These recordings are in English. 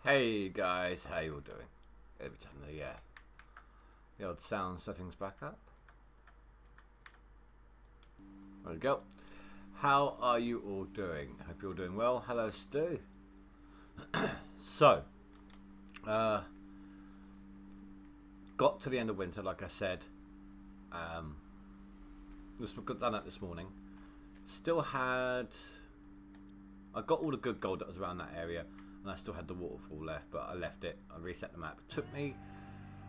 Hey guys, how you all doing? Every time the old sound settings back up. There we go. How are you all doing? Hope you're all doing well. Hello, Stu. So, got to the end of winter, like I said. Just got done that this morning. Still had. I got all the good gold that was around that area, and I still had the waterfall left, but I left it. I reset the map. It took me.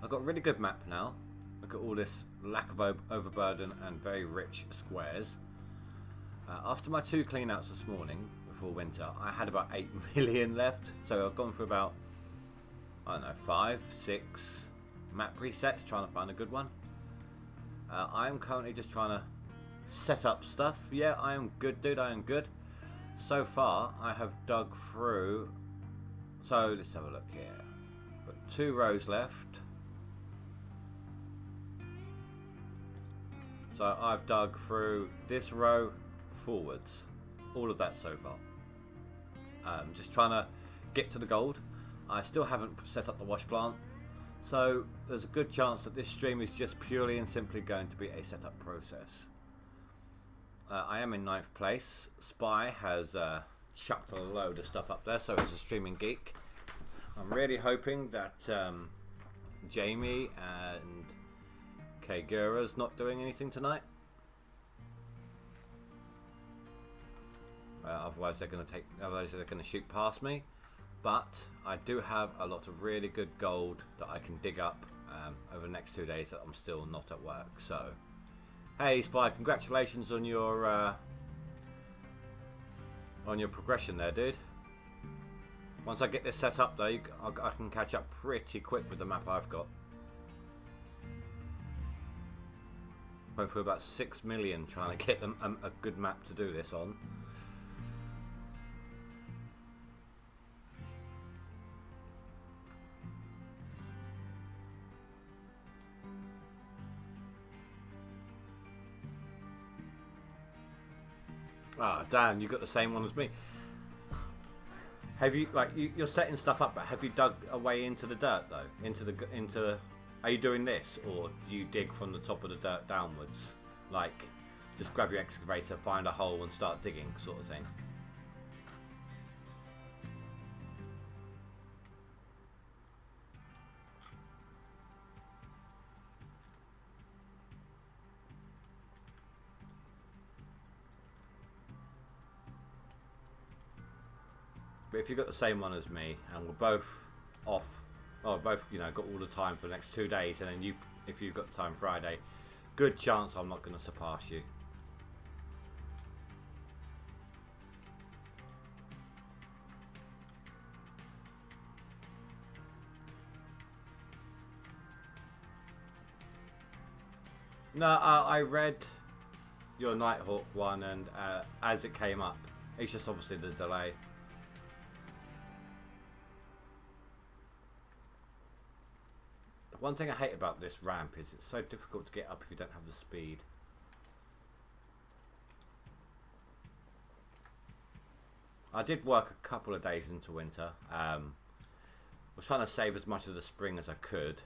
I've got a really good map now. Look at all this lack of overburden and very rich squares. After my 2 cleanouts this morning before winter, I had about 8 million left. So I've gone for about, I don't know, 5, 6 map resets, trying to find a good one. I am currently just trying to set up stuff. Yeah, I am good, dude. I am good. So far, I have dug through. So let's have a look here. Got 2 rows left. So I've dug through this row forwards. All of that so far. Just trying to get to the gold. I still haven't set up the wash plant. So there's a good chance that this stream is just purely and simply going to be a setup process. I am in 9th place. Spy has chucked a load of stuff up there, so is a streaming geek. I'm really hoping that Jamie and Kagura's not doing anything tonight. Otherwise they're going to shoot past me. But I do have a lot of really good gold that I can dig up over the next 2 days that I'm still not at work. So, hey Spy, congratulations on your progression there, dude. Once I get this set up though, I can catch up pretty quick with the map I've got. Went through about 6 million trying to get them a good map to do this on. Ah, damn, you got the same one as me. Have you, like, you're setting stuff up, but have you dug away into the dirt though? Are you doing this, or do you dig from the top of the dirt downwards? Like, just grab your excavator, find a hole and start digging, sort of thing. But if you've got the same one as me, and we're both off, or both, you know, got all the time for the next 2 days, and then if you've got time Friday, good chance I'm not going to surpass you. No, I read your Nighthawk one, and as it came up, it's just obviously the delay. One thing I hate about this ramp is it's so difficult to get up if you don't have the speed. I did work a couple of days into winter. Was trying to save as much of the spring as I could,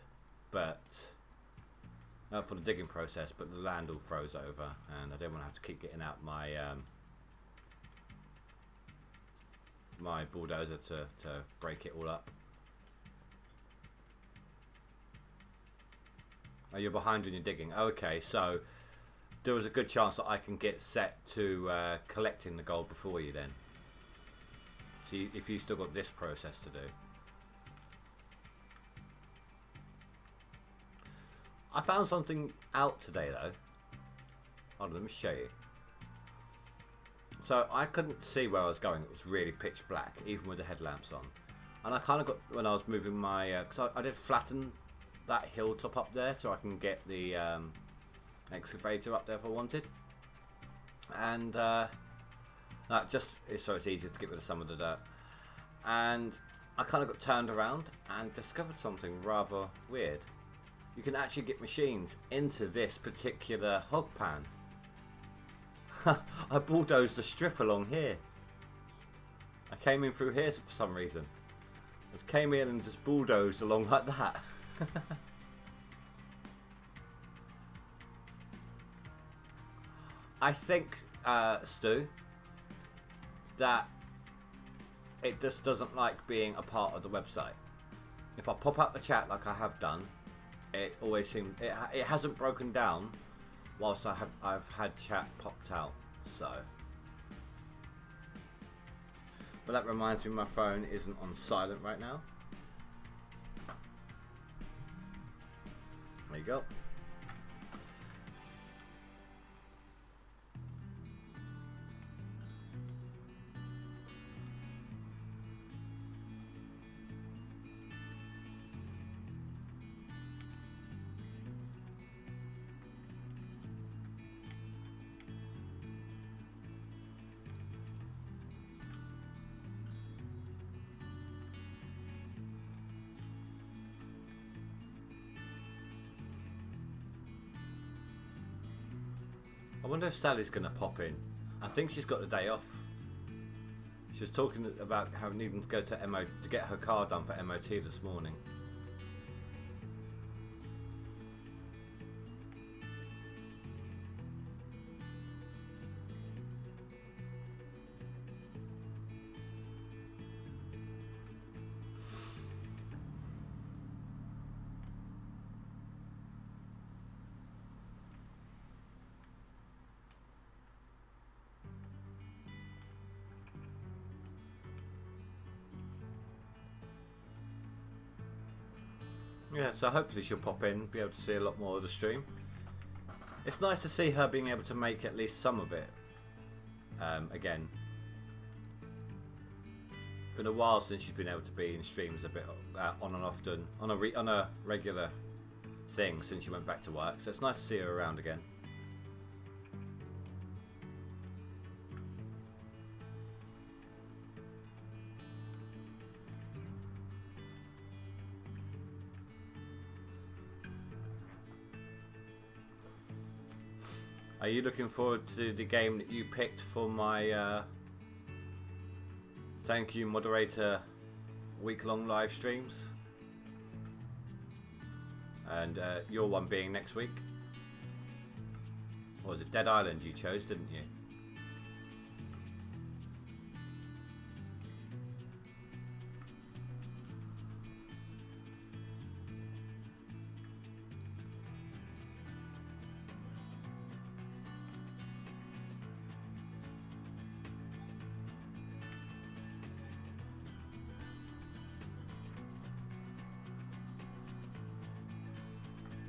but for the digging process, but the land all froze over, and I didn't want to have to keep getting out my my bulldozer to break it all up. Oh, you're behind when you're digging. Okay, so there was a good chance that I can get set to collecting the gold before you then. So if you still got this process to do. I found something out today though. Hold on, let me show you. So I couldn't see where I was going. It was really pitch black, even with the headlamps on. And I kind of got, when I was moving my, because I did flatten that hilltop up there so I can get the excavator up there if I wanted, and that just so it's easier to get rid of some of the dirt. And I kind of got turned around and discovered something rather weird. You can actually get machines into this particular hog pan. I bulldozed a strip along here. I came in through here for some reason. Just came in and just bulldozed along like that. I think, Stu, that it just doesn't like being a part of the website. If I pop out the chat like I have done, it always seems it hasn't broken down whilst I've had chat popped out. So, but that reminds me, my phone isn't on silent right now. There you go. I wonder if Sally's going to pop in. I think she's got the day off. She was talking about how needing to go to MO to get her car done for MOT this morning. Yeah, so hopefully she'll pop in, be able to see a lot more of the stream. It's nice to see her being able to make at least some of it. Again, been a while since she's been able to be in streams a bit on and often, on a regular thing since she went back to work. So it's nice to see her around again. Are you looking forward to the game that you picked for my thank you moderator week-long live streams? And your one being next week? Or was it Dead Island you chose, didn't you?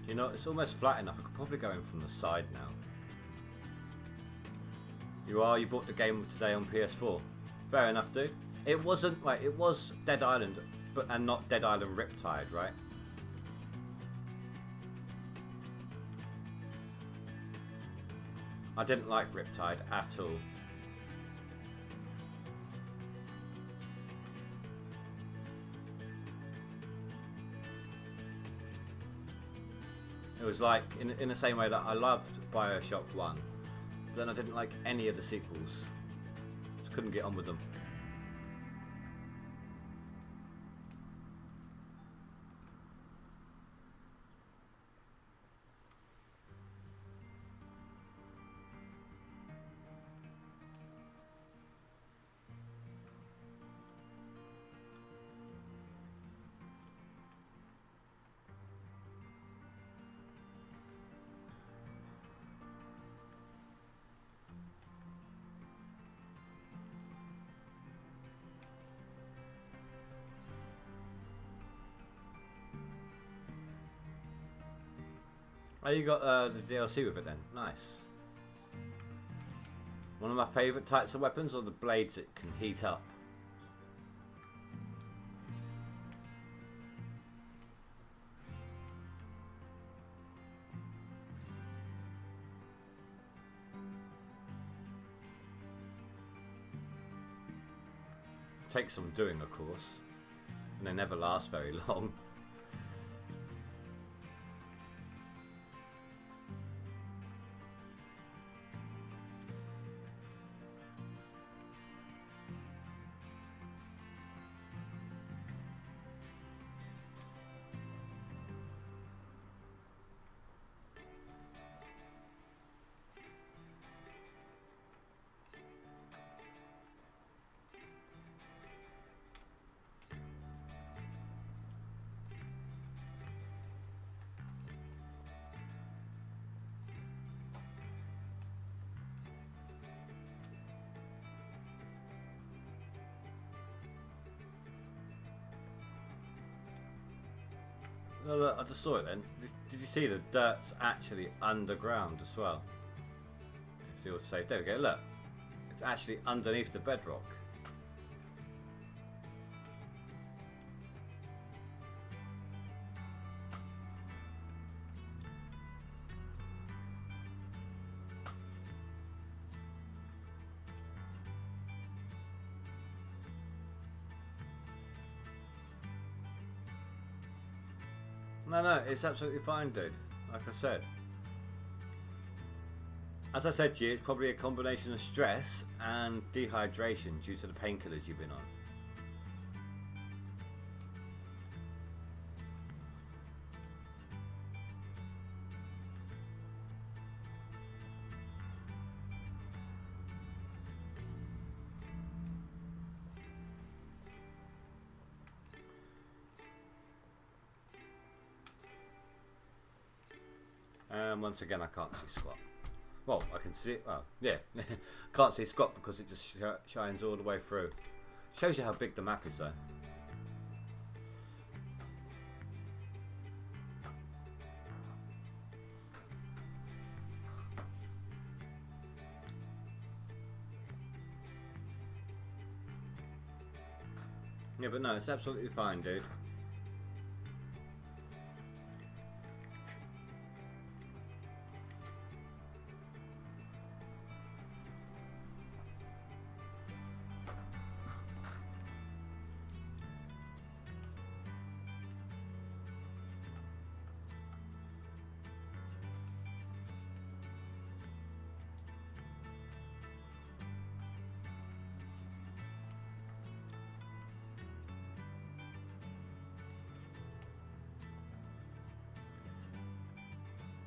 You know, it's almost flat enough. I could probably go in from the side now. You bought the game today on PS4. Fair enough, dude. It wasn't, right, it was Dead Island, and not Dead Island Riptide, right? I didn't like Riptide at all. It was like, in the same way that I loved Bioshock 1, but then I didn't like any of the sequels. Just couldn't get on with them. Oh, you got the DLC with it then? Nice. One of my favourite types of weapons are the blades that can heat up. Takes some doing, of course, and they never last very long. No, look, I just saw it then. Did you see the dirt's actually underground as well? If you're safe, there we go. Look, it's actually underneath the bedrock. No, it's absolutely fine, dude. Like I said. As I said to you, it's probably a combination of stress and dehydration due to the painkillers you've been on. And once again, I can't see squat. Well, I can see it. Well, yeah, can't see squat because it just shines all the way through. Shows you how big the map is, though. Yeah, but no, it's absolutely fine, dude.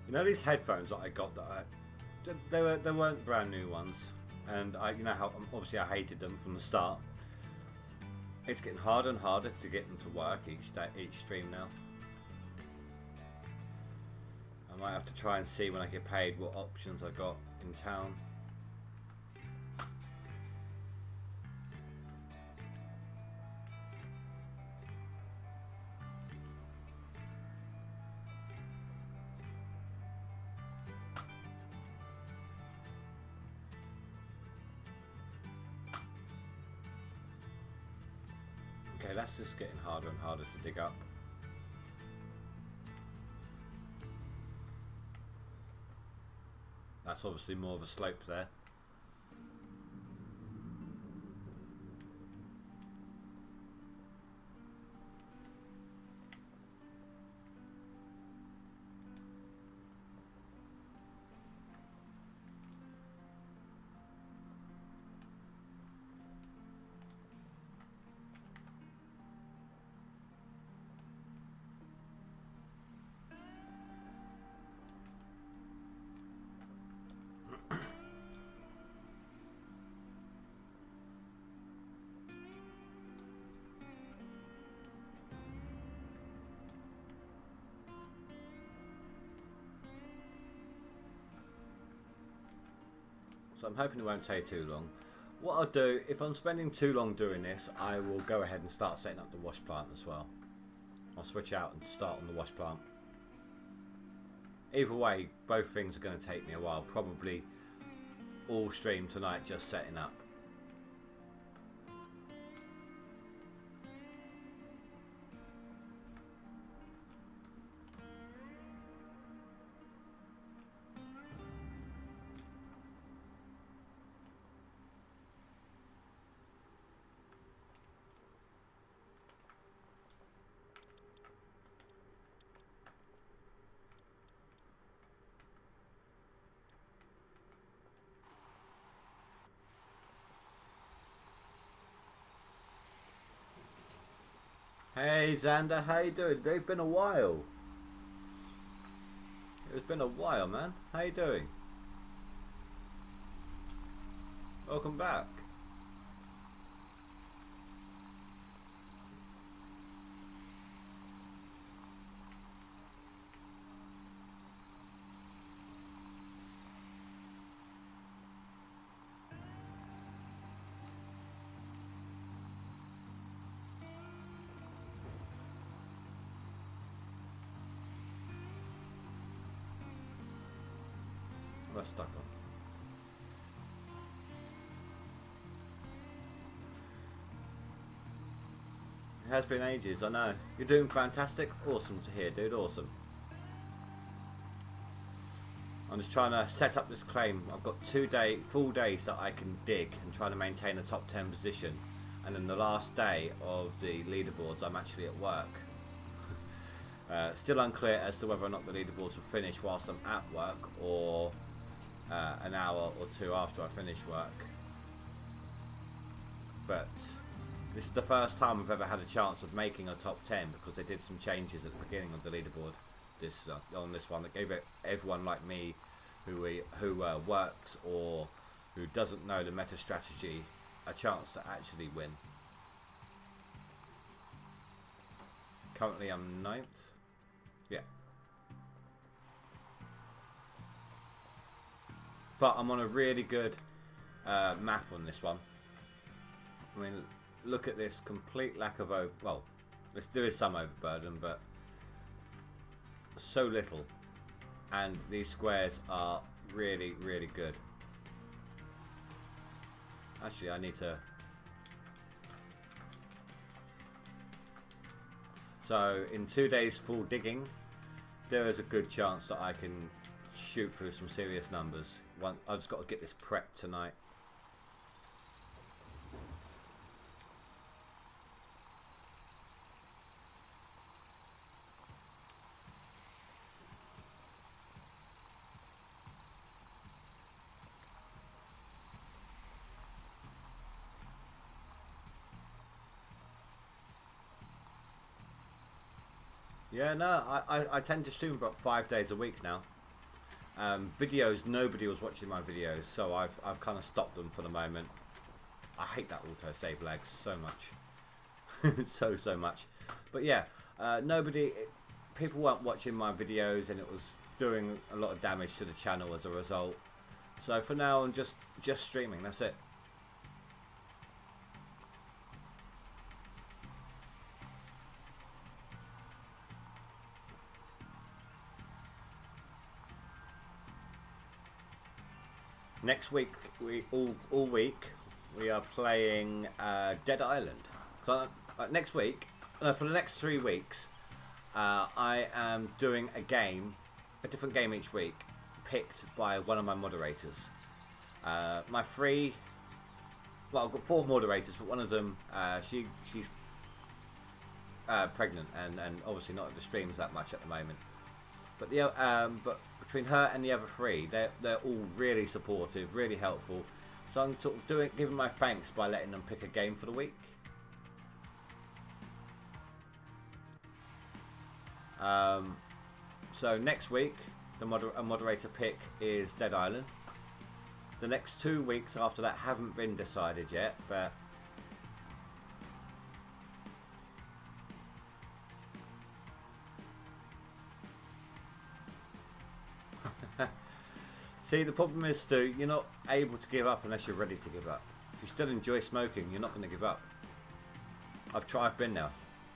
You know these headphones that I got they weren't brand new ones, and you know how obviously I hated them from the start. It's getting harder and harder to get them to work each stream now. I might have to try and see when I get paid what options I got in town. Okay, that's just getting harder and harder to dig up. That's obviously more of a slope there. So I'm hoping it won't take too long. What I'll do, if I'm spending too long doing this, I will go ahead and start setting up the wash plant as well. I'll switch out and start on the wash plant. Either way, both things are going to take me a while. Probably all stream tonight just setting up. Hey Xander, how you doing? It's been a while. It's been a while, man. How you doing? Welcome back. I stuck on? It has been ages, I know. You're doing fantastic. Awesome to hear, dude. Awesome. I'm just trying to set up this claim. I've got full days that I can dig and try to maintain a top 10 position. And then the last day of the leaderboards, I'm actually at work. Still unclear as to whether or not the leaderboards will finish whilst I'm at work or an hour or two after I finish work. But this is the first time I've ever had a chance of making a top 10 because they did some changes at the beginning of the leaderboard. On this one that gave everyone like me who works or who doesn't know the meta strategy a chance to actually win. Currently I'm 9th. Yeah. But I'm on a really good map on this one. I mean, look at this complete lack of there is some overburden, but so little, and these squares are really, really good. Actually, I need to. So in 2 days full digging, there is a good chance that I can shoot through some serious numbers. I've just got to get this prepped tonight. Yeah, no, I tend to stream about 5 days a week now. Videos, nobody was watching my videos, so I've kind of stopped them for the moment. I hate that auto-save lags so much. so much. But yeah, people weren't watching my videos and it was doing a lot of damage to the channel as a result. So for now I'm just streaming, that's it. Next week, all week, we are playing Dead Island. So next week, for the next 3 weeks, I am doing a different game each week, picked by one of my moderators. I've got 4 moderators, but one of them, she's pregnant and obviously not at the streams that much at the moment. But but between her and the other 3, they're all really supportive, really helpful. So I'm sort of giving my thanks by letting them pick a game for the week. So next week, a moderator pick is Dead Island. The next 2 weeks after that haven't been decided yet, but see, the problem is, Stu, you're not able to give up unless you're ready to give up. If you still enjoy smoking, you're not going to give up. I've been there.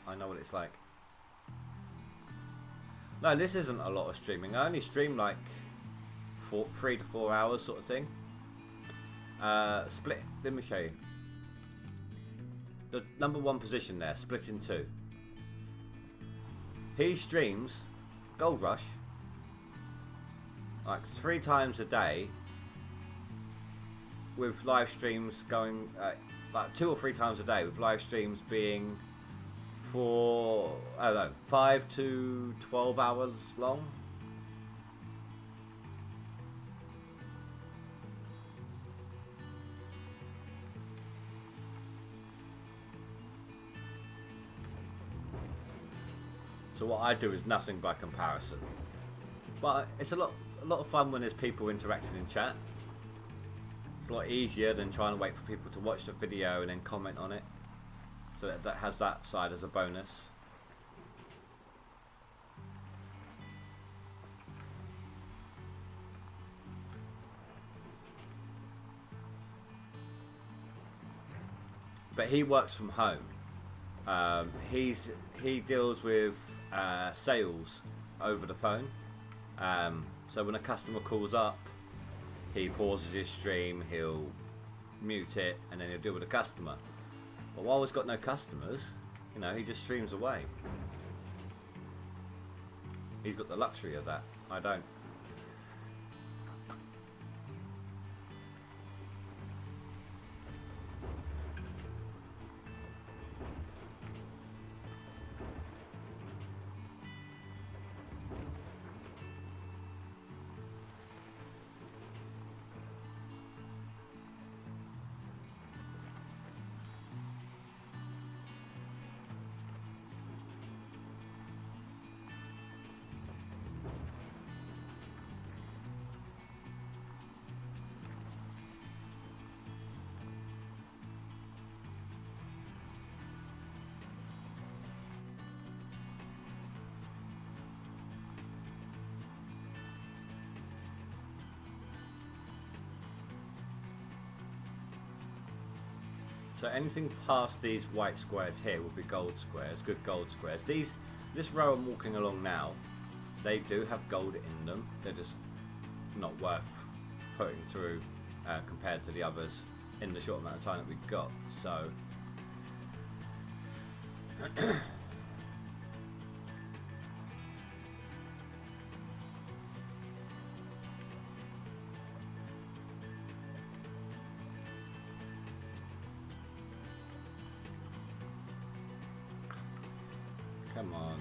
I know what it's like. No, this isn't a lot of streaming. I only stream like 3 to 4 hours sort of thing. Split, let me show you. The #1 position there, split in 2. He streams GoldRush like 3 times a day, with live streams going like 2 or 3 times a day, with live streams being for, I don't know, 5 to 12 hours long. So what I do is nothing by comparison, but it's a lot of fun when there's people interacting in chat. It's a lot easier than trying to wait for people to watch the video and then comment on it. So that has that side as a bonus. But he works from home. He deals with sales over the phone. So when a customer calls up, he pauses his stream, he'll mute it, and then he'll deal with the customer. But while he's got no customers, you know, he just streams away. He's got the luxury of that. I don't. So anything past these white squares here will be gold squares, good gold squares. This row I'm walking along now, they do have gold in them. They're just not worth putting through compared to the others in the short amount of time that we've got. So come on.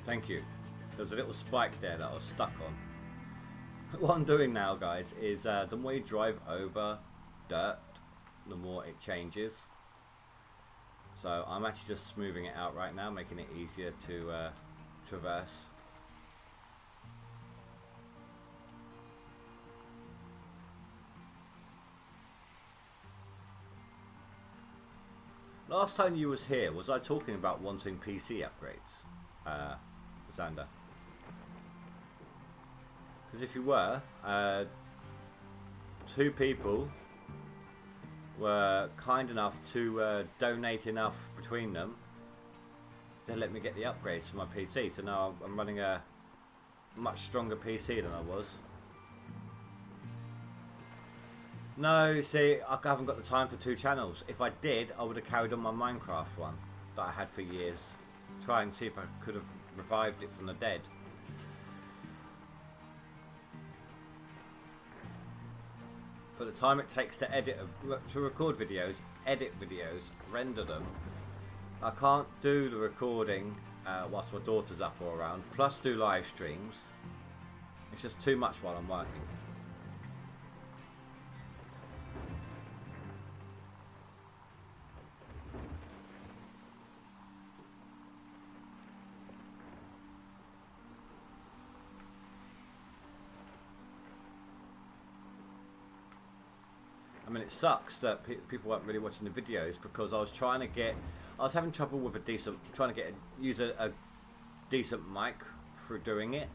Thank you. There's a little spike there that I was stuck on. What I'm doing now, guys, is the more you drive over dirt, the more it changes. So I'm actually just smoothing it out right now, making it easier to traverse. Last time you was here, was I talking about wanting PC upgrades, Xander? Because if you were, 2 people were kind enough to donate enough between them to let me get the upgrades for my PC. So now I'm running a much stronger PC than I was. No, see, I haven't got the time for 2 channels. If I did, I would have carried on my Minecraft one that I had for years. Try and see if I could have revived it from the dead. For the time it takes to record videos, edit videos, render them, I can't do the recording whilst my daughter's up or around, plus do live streams. It's just too much while I'm working. I mean, it sucks that people weren't really watching the videos because I was having trouble with use a decent mic through doing it.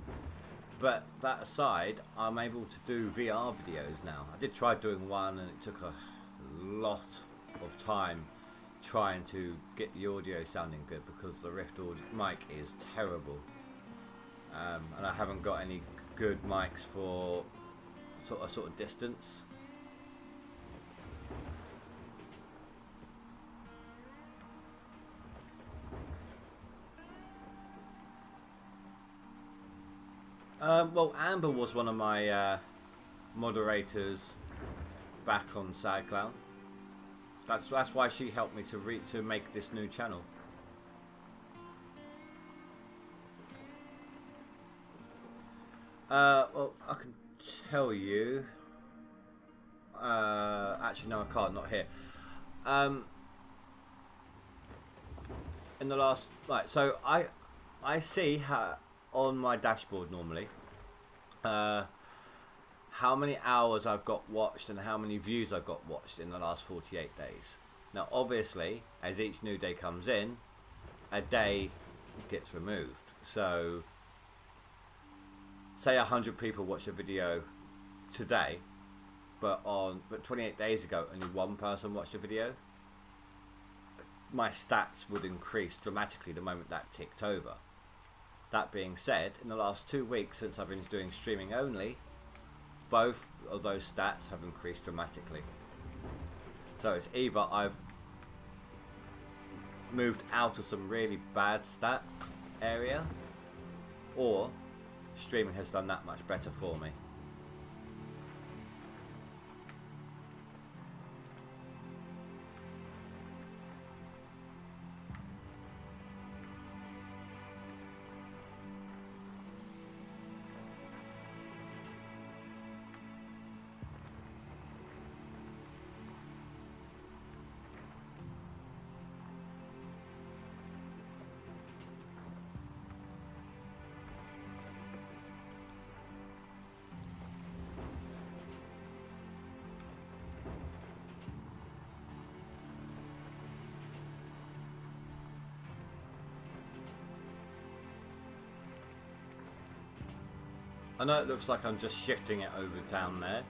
But that aside, I'm able to do VR videos now. I did try doing one and it took a lot of time trying to get the audio sounding good because the Rift mic is terrible. And I haven't got any good mics for sort of distance. Well, Amber was one of my moderators back on SadClown. That's why she helped me to make this new channel. Well, I can tell you. Actually, no, I can't. Not here. In the last, right. So I see how on my dashboard normally how many hours I've got watched and how many views I've got watched in the last 48 days. Now obviously as each new day comes in, a day gets removed. So say 100 people watched a video today, but 28 days ago only 1 person watched a video, my stats would increase dramatically the moment that ticked over. That being said, in the last 2 weeks since I've been doing streaming only, both of those stats have increased dramatically. So it's either I've moved out of some really bad stats area, or streaming has done that much better for me. I know it looks like I'm just shifting it over down there.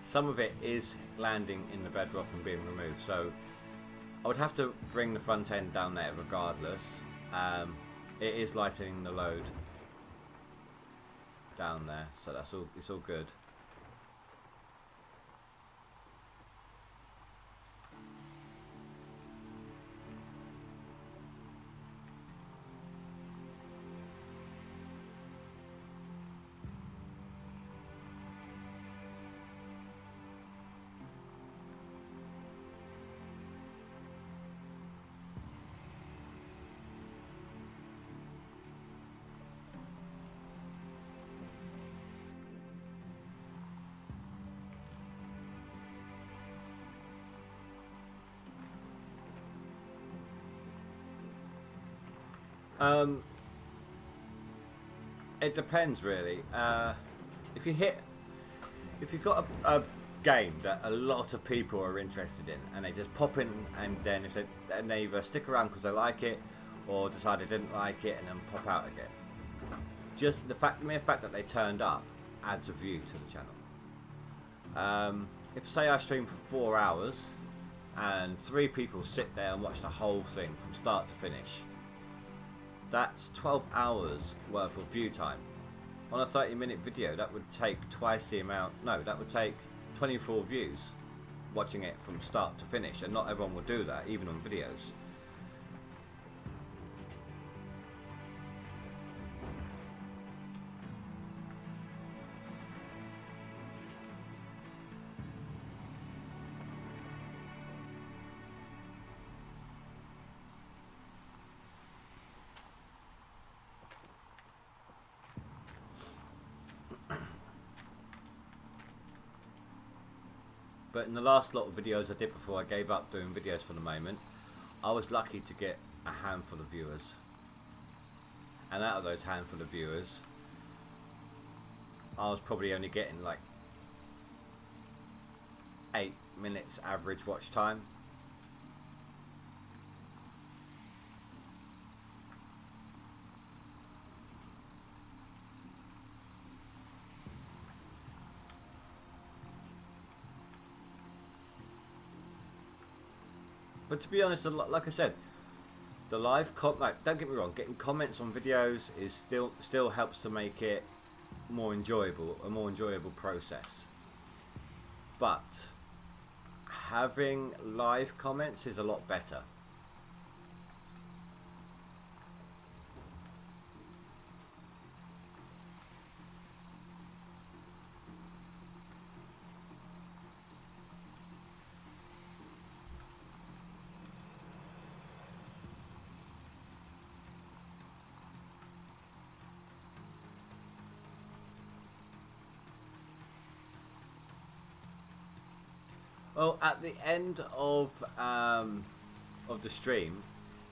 Some of it is landing in the bedrock and being removed, so I would have to bring the front end down there regardless. It is lightening the load down there, so that's all. It's all good. It depends really. If you've got a game that a lot of people are interested in, and they just pop in, and then they either stick around because they like it, or decide they didn't like it and then pop out again. Just the mere fact that they turned up adds a view to the channel. If say I stream for 4 hours and 3 people sit there and watch the whole thing from start to finish, that's 12 hours worth of view time. On a 30-minute video, that would take twice the amount. No, that would take 24 views watching it from start to finish, and not everyone will do that, even on videos. But in the last lot of videos I did before I gave up doing videos for the moment, I was lucky to get a handful of viewers. And out of those handful of viewers, I was probably only getting like 8 minutes average watch time. But to be honest, like I said, the live don't get me wrong, getting comments on videos is still helps to make it more enjoyable, a more enjoyable process. But having live comments is a lot better. Well, at the end of the stream,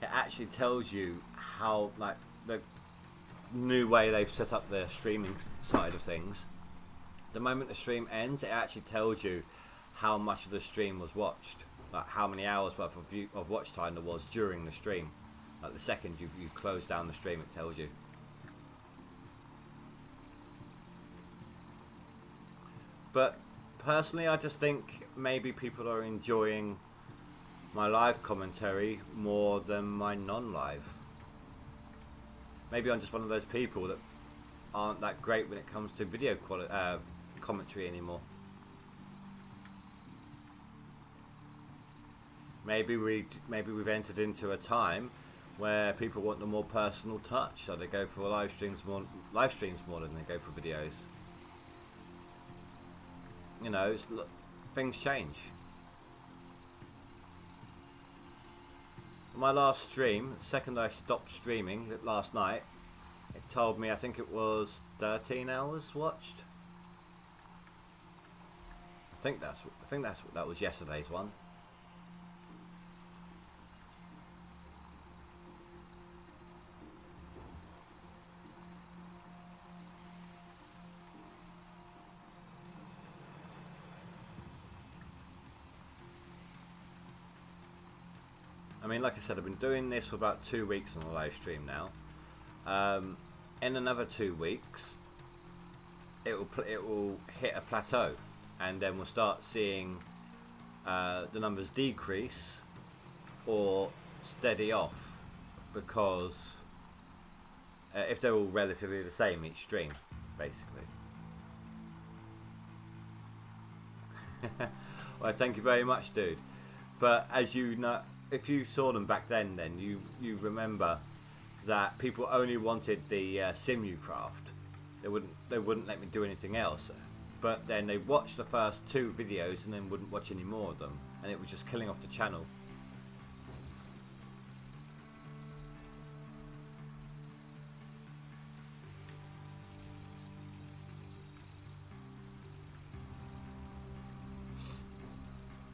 it actually tells you how, like, the new way they've set up the streaming side of things. The moment the stream ends, it actually tells you how much of the stream was watched, like how many hours worth of watch time there was during the stream. Like the second you close down the stream, it tells you. But personally, I just think maybe people are enjoying my live commentary more than my non-live. Maybe I'm just one of those people that aren't that great when it comes to video quality, commentary anymore. Maybe we've entered into a time where people want the more personal touch, so they go for live streams more than they go for videos. You know, things change. My last stream, the second I stopped streaming last night, it told me I think it was 13 hours watched. I think that was yesterday's one. I mean, like I said, I've been doing this for about 2 weeks on a live stream now. In another 2 weeks, it will hit a plateau, and then we'll start seeing the numbers decrease or steady off, because if they're all relatively the same each stream, basically. Well, thank you very much, dude. But as you know, if you saw them back then you remember that people only wanted the Simucraft. They wouldn't let me do anything else. But then they watched the first 2 videos and then wouldn't watch any more of them, and it was just killing off the channel.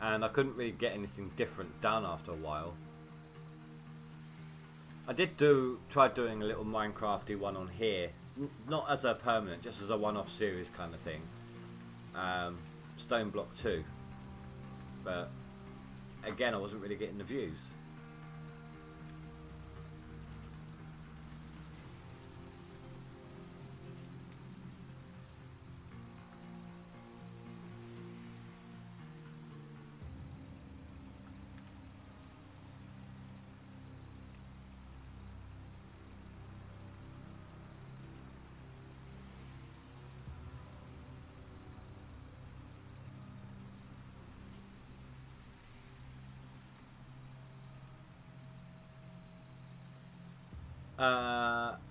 And I couldn't really get anything different done after a while. I did try doing a little Minecrafty one on here, not as a permanent, just as a one-off series kind of thing. Stone Block 2, but again I wasn't really getting the views.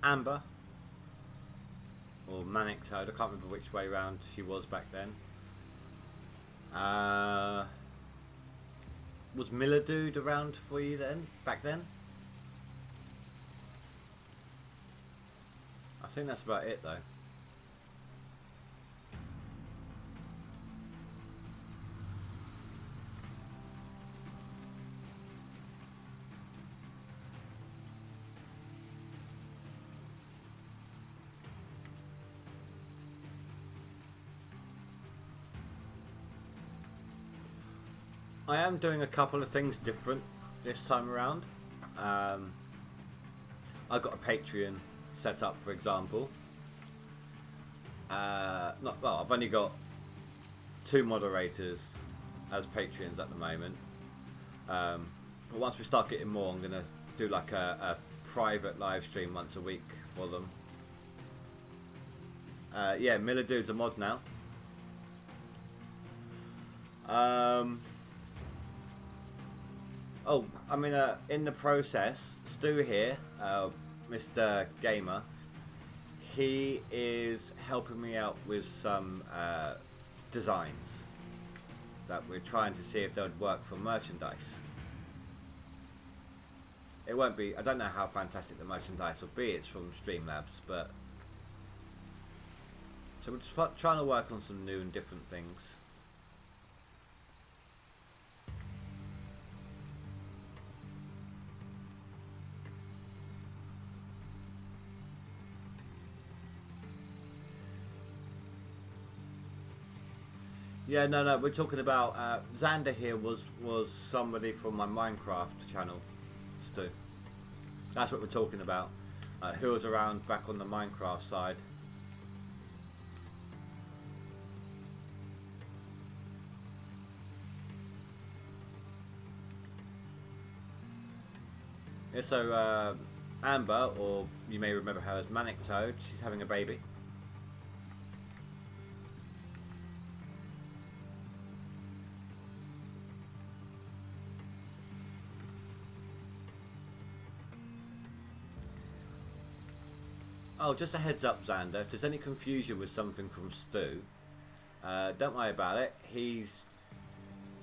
Amber, or Manic Toad, I can't remember which way round she was back then. Was Milladude around for you then, back then? I think that's about it though. I am doing a couple of things different this time around. I got a Patreon set up, for example. I've only got 2 moderators as Patreons at the moment. But once we start getting more, I'm gonna do like a private live stream once a week for them. Yeah, Milladude's a mod now. Oh, I mean, in the process, Stu here, Mr. Gamer, he is helping me out with some designs that we're trying to see if they would work for merchandise. It won't be, I don't know how fantastic the merchandise will be, it's from Streamlabs, but... So we're just trying to work on some new and different things. Yeah, no, we're talking about Xander here was somebody from my Minecraft channel, Stu. That's what we're talking about. Who was around back on the Minecraft side. Yeah, so Amber, or you may remember her as Manic Toad, she's having a baby. Oh, just a heads up, Xander. If there's any confusion with something from Stu, don't worry about it. He's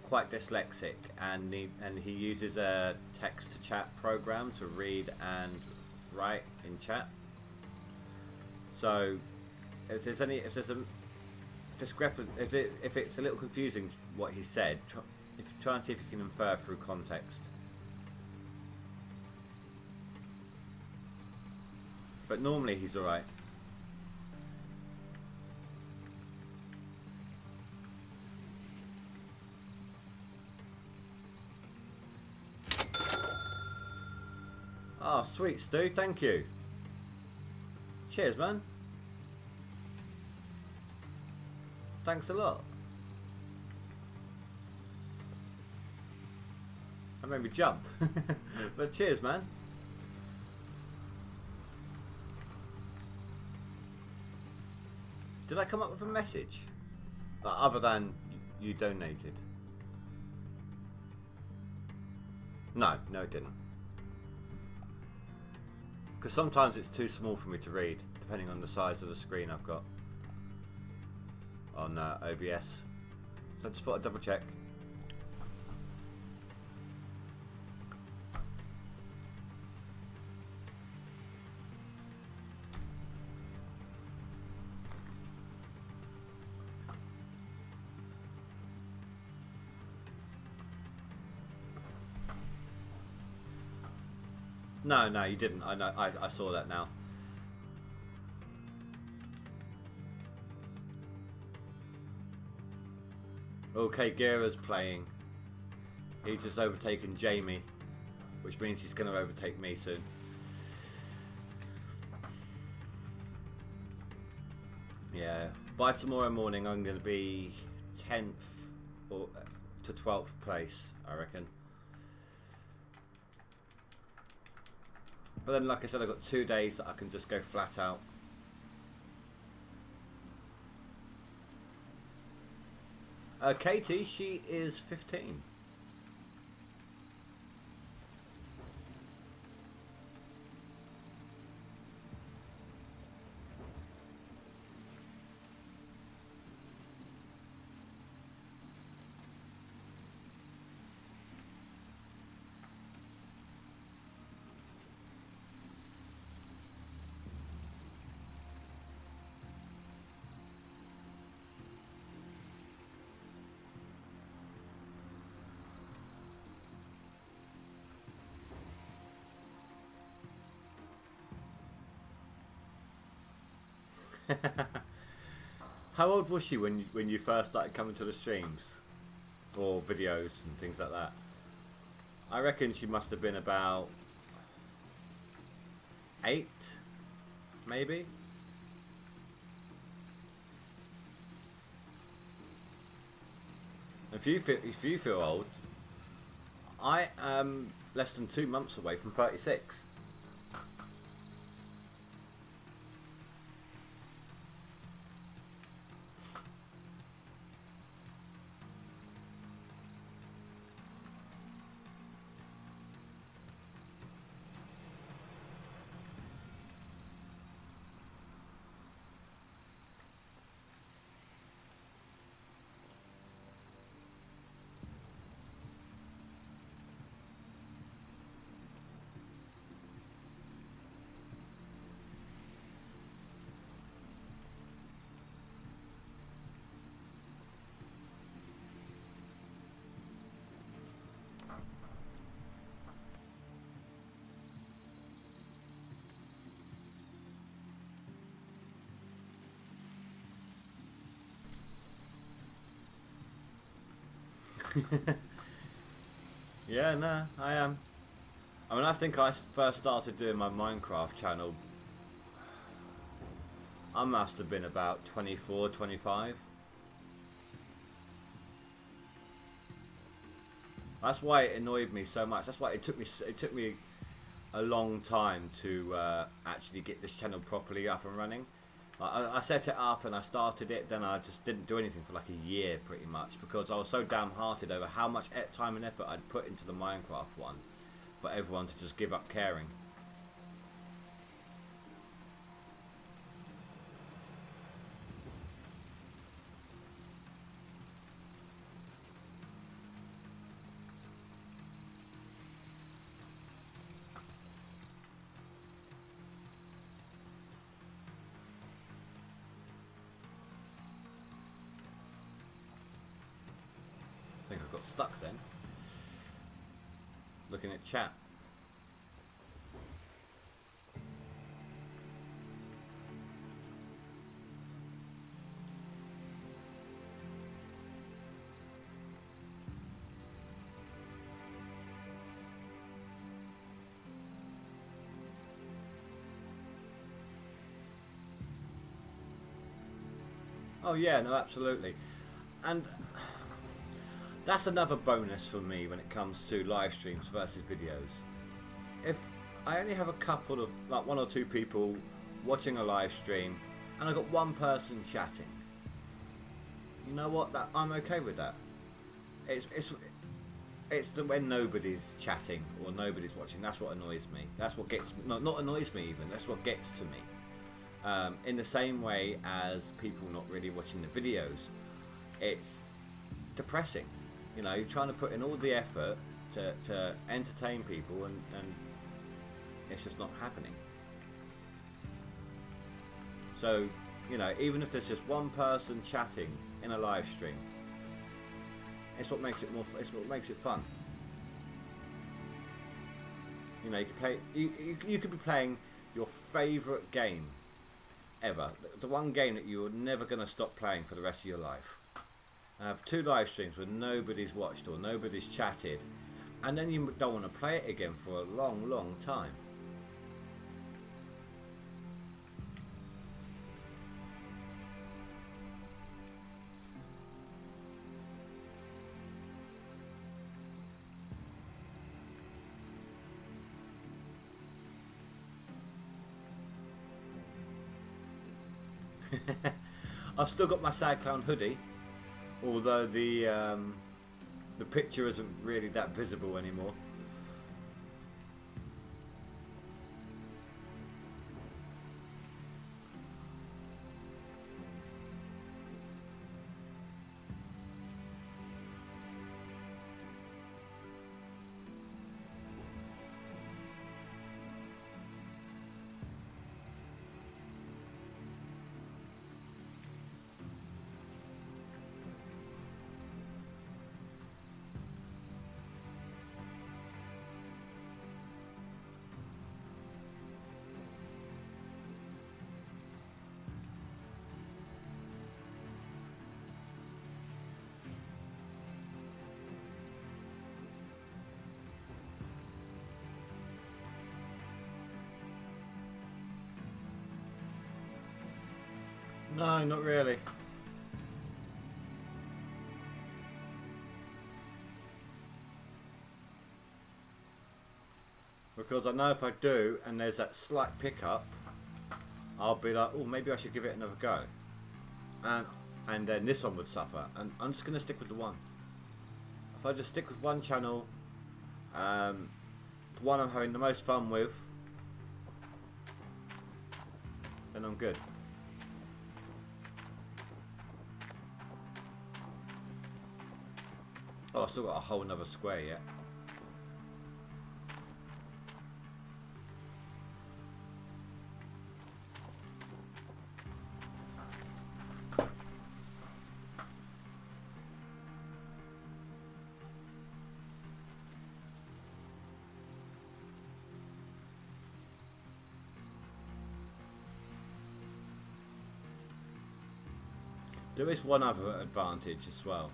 quite dyslexic, and he uses a text-to-chat program to read and write in chat. So, if there's a discrepancy, if it's a little confusing what he said, try and see if you can infer through context. But normally he's alright. Oh, sweet, Stu. Thank you. Cheers, man. Thanks a lot. That made me jump. But cheers, man. Did I come up with a message? Other than you donated? No, it didn't. Because sometimes it's too small for me to read, depending on the size of the screen I've got on OBS. So I just thought I'd double check. No, you didn't. I know. I saw that now. Okay, Guerra's playing. He's just overtaken Jamie, which means he's going to overtake me soon. Yeah. By tomorrow morning, I'm going to be 10th or to 12th place, I reckon. But then, like I said, I've got 2 days that I can just go flat out. Katie, she is 15. How old was she when you first started coming to the streams or videos and things like that? I reckon she must have been about 8, maybe. If you feel old, I am less than 2 months away from 36. Yeah, no, I am. I mean, I think I first started doing my Minecraft channel, I must have been about 24, 25. That's why it annoyed me so much. That's why it took me a long time to actually get this channel properly up and running. I set it up and I started it, then I just didn't do anything for like a year pretty much, because I was so downhearted over how much time and effort I'd put into the Minecraft one for everyone to just give up caring. stuck then. Looking at chat. Oh yeah, no, absolutely. And that's another bonus for me when it comes to live streams versus videos. If I only have a couple of, like, 1 or 2 people watching a live stream and I got one person chatting, you know what, that I'm okay with that. It's when nobody's chatting or nobody's watching, that's what annoys me. That's what gets, not annoys me even, that's what gets to me. In the same way as people not really watching the videos, it's depressing. You know, you're trying to put in all the effort to entertain people and it's just not happening. So, you know, even if there's just one person chatting in a live stream, it's what makes it more. It's what makes it fun. You know, you could play. You could be playing your favourite game ever, the one game that you're never going to stop playing for the rest of your life. And have 2 live streams where nobody's watched or nobody's chatted, and then you don't want to play it again for a long, long time. I've still got my Sad Clown hoodie, although the picture isn't really that visible anymore. No, not really. Because I know if I do, and there's that slight pickup, I'll be like, oh, maybe I should give it another go. And then this one would suffer. And I'm just going to stick with the one. If I just stick with one channel, the one I'm having the most fun with, then I'm good. Oh, I've still got a whole nother square yet. There is one other advantage as well.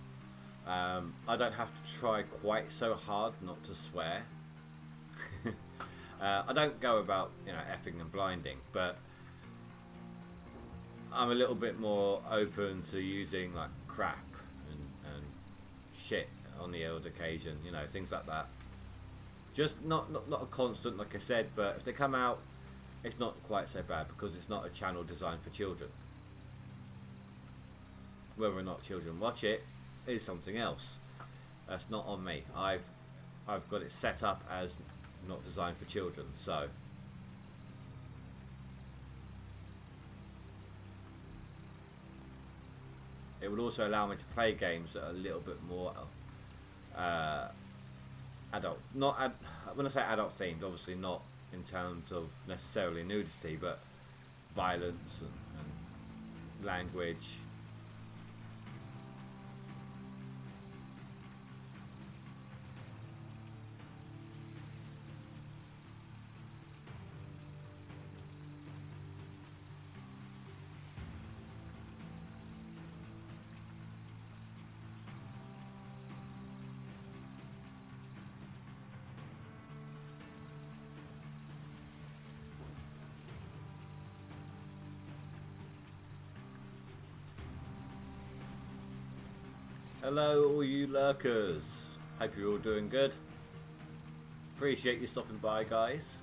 I don't have to try quite so hard not to swear. I don't go about, you know, effing and blinding, but I'm a little bit more open to using like crap and shit on the odd occasion, you know, things like that. Just not a constant, like I said, but if they come out, it's not quite so bad because it's not a channel designed for children. Whether or not children watch it is something else. That's not on me. I've got it set up as not designed for children, so it would also allow me to play games that are a little bit more adult. When I say adult themed, obviously not in terms of necessarily nudity, but violence and language. Hello all you lurkers. Hope you're all doing good. Appreciate you stopping by, guys.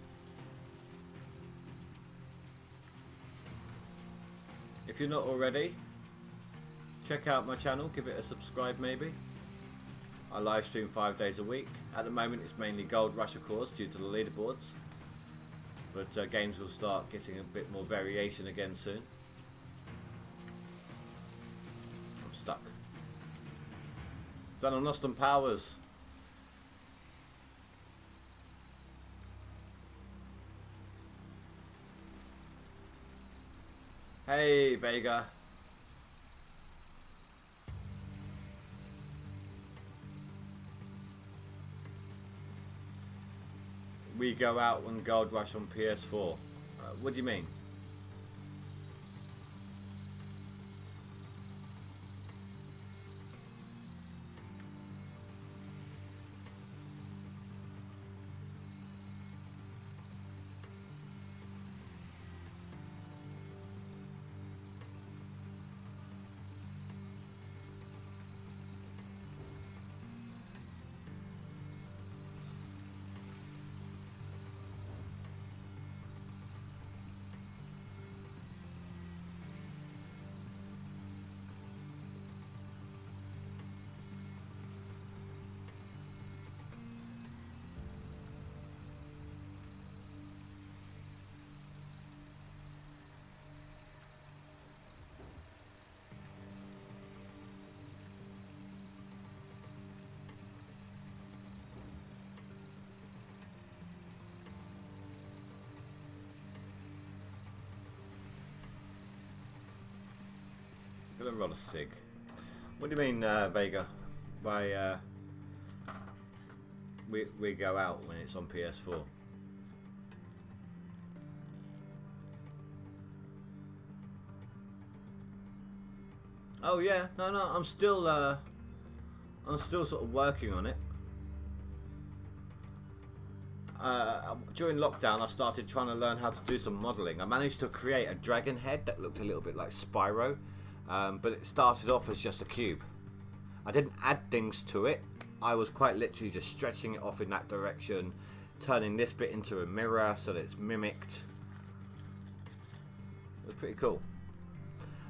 If you're not already, check out my channel, give it a subscribe maybe. I live stream 5 days a week. At the moment it's mainly GoldRush of course due to the leaderboards. But games will start getting a bit more variation again soon. I'm stuck. Done on Lost on Powers. Hey Vega. We go out on GoldRush on PS4. What do you mean? I'm gonna roll a cig. What do you mean, Vega? By we go out when it's on PS4. Oh yeah, no, I'm still sort of working on it. During lockdown, I started trying to learn how to do some modelling. I managed to create a dragon head that looked a little bit like Spyro. But it started off as just a cube. I didn't add things to it. I was quite literally just stretching it off in that direction, turning this bit into a mirror so that it's mimicked. It was pretty cool.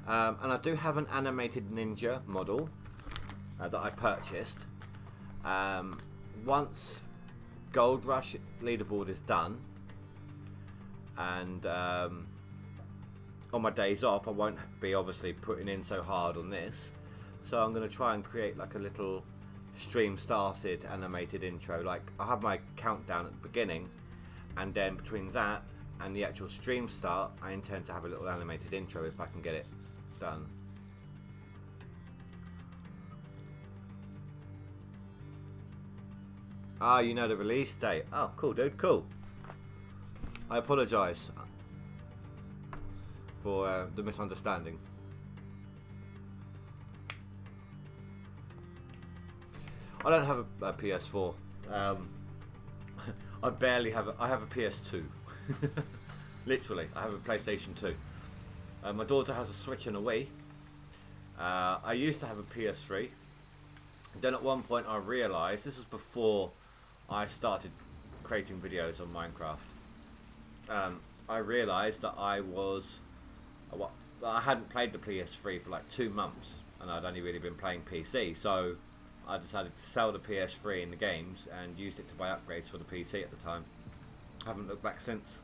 And I do have an animated ninja model that I purchased. Once GoldRush leaderboard is done, and on my days off I won't be obviously putting in so hard on this, so I'm going to try and create like a little stream started animated intro. Like I have my countdown at the beginning, and then between that and the actual stream start I intend to have a little animated intro if I can get it done. Ah, you know the release date. Oh cool dude, cool. I apologise for the misunderstanding. I don't have a PS4. I barely have I have a PS2. Literally, I have a PlayStation 2. My daughter has a Switch and a Wii. I used to have a PS3. Then at one point I realised, this was before I started creating videos on Minecraft. I realised that I hadn't played the PS3 for like 2 months, and I'd only really been playing PC, so I decided to sell the PS3 in the games and used it to buy upgrades for the PC at the time. I haven't looked back since.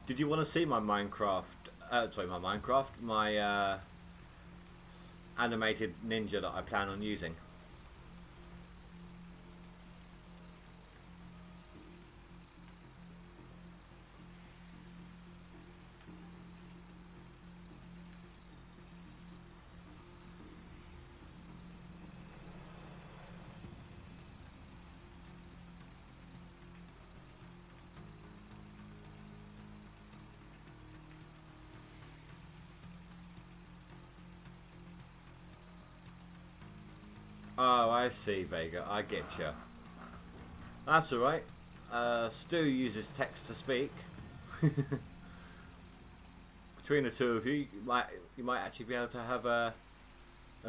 Did you want to see my Minecraft, my animated ninja that I plan on using? Oh, I see, Vega. I get you. That's alright. Stu uses text to speak. Between the two of you, you might actually be able to have a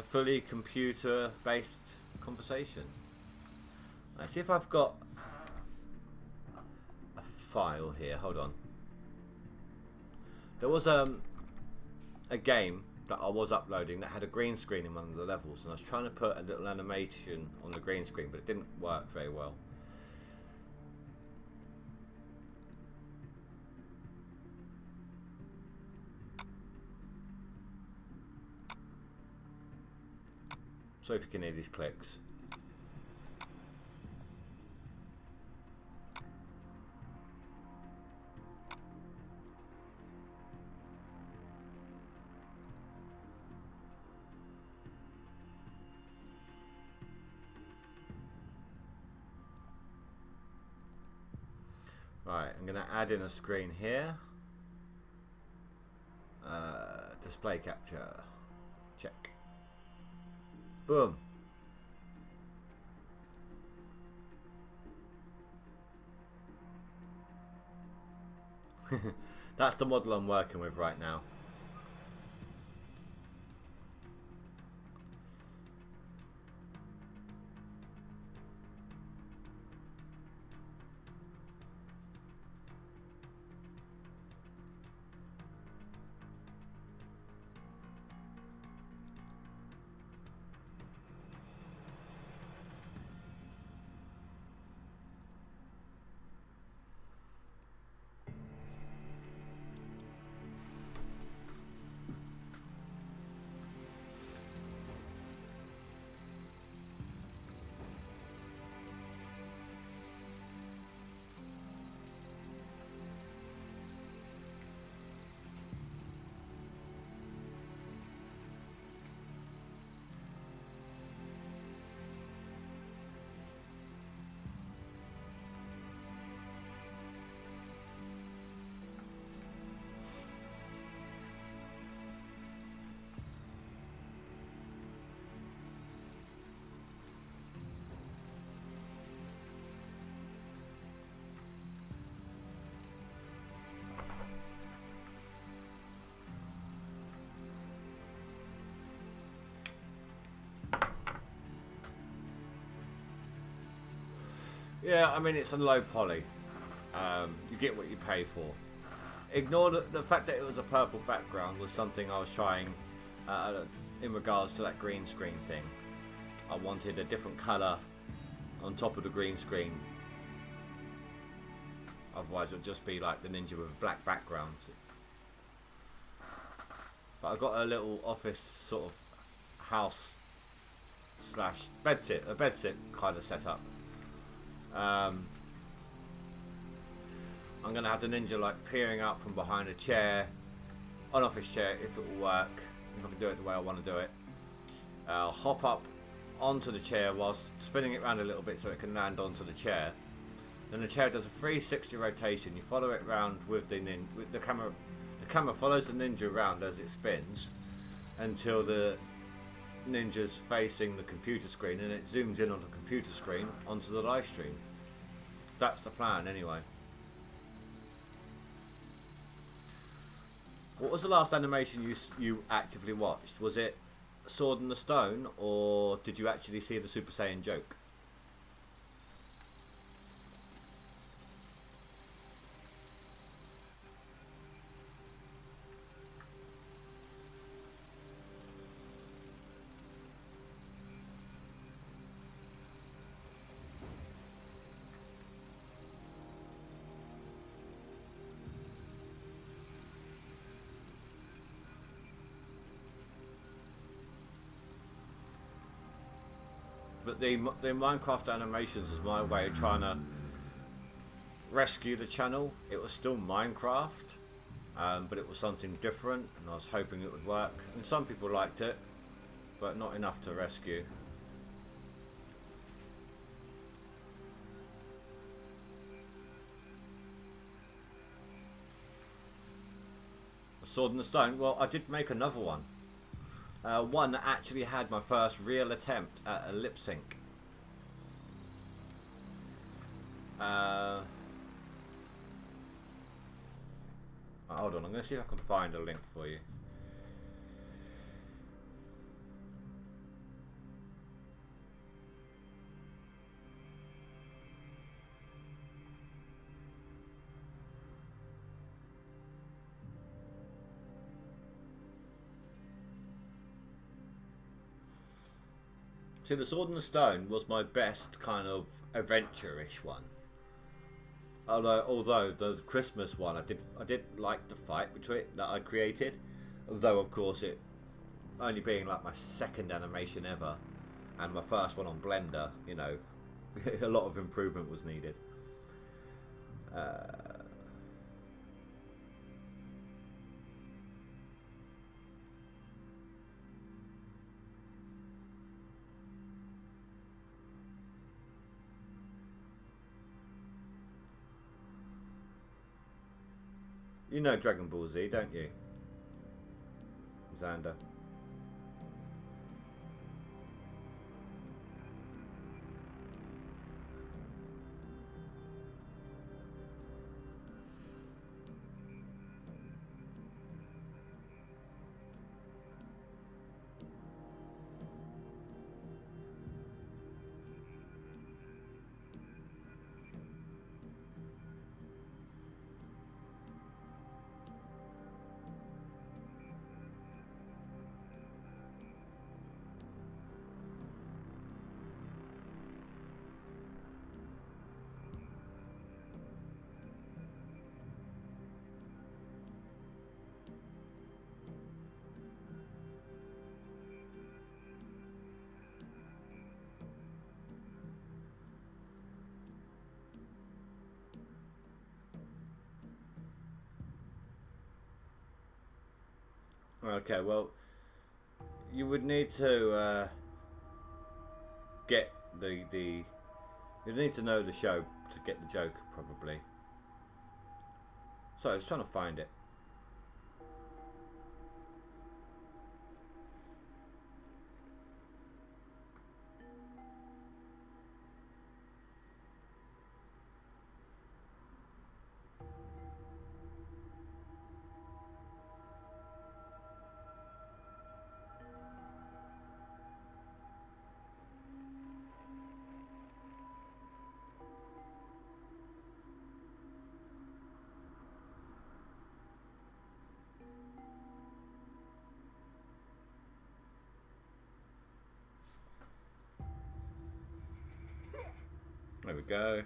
fully computer-based conversation. Let's see if I've got a file here. Hold on. There was a game that I was uploading that had a green screen in one of the levels, and I was trying to put a little animation on the green screen, but it didn't work very well. So if you can hear these clicks. Right, I'm going to add in a screen here. Display capture. Check. Boom. That's the model I'm working with right now. Yeah, I mean, it's a low poly. You get what you pay for. Ignore the fact that it was a purple background was something I was trying in regards to that green screen thing. I wanted a different colour on top of the green screen. Otherwise it would just be like the ninja with a black background. But I got a little office sort of house slash bedsit, a bedsit kind of setup. I'm gonna have the ninja like peering out from behind a chair, an office chair, if it will work, if I can do it the way I want to do it. I'll hop up onto the chair whilst spinning it around a little bit so it can land onto the chair. Then the chair does a 360 rotation. You follow it around with the camera. The camera follows the ninja around as it spins until the ninja's facing the computer screen, and it zooms in on the computer screen onto the live stream. That's the plan anyway. What was the last animation you actively watched? Was it Sword in the Stone, or did you actually see the Super Saiyan joke? But the Minecraft animations was my way of trying to rescue the channel. It was still Minecraft, but it was something different, and I was hoping it would work. And some people liked it, but not enough to rescue. A Sword in the Stone. Well, I did make another one. One that actually had my first real attempt at a lip sync. Hold on, I'm going to see if I can find a link for you. See, the Sword and the Stone was my best kind of adventure-ish one. Although the Christmas one, I did like the fight between that I created. Although of course it only being like my second animation ever, and my first one on Blender, you know, a lot of improvement was needed. You know Dragon Ball Z, don't you, Xander? Okay, well, you would need to get you need to know the show to get the joke, probably. So I was trying to find it. There we go.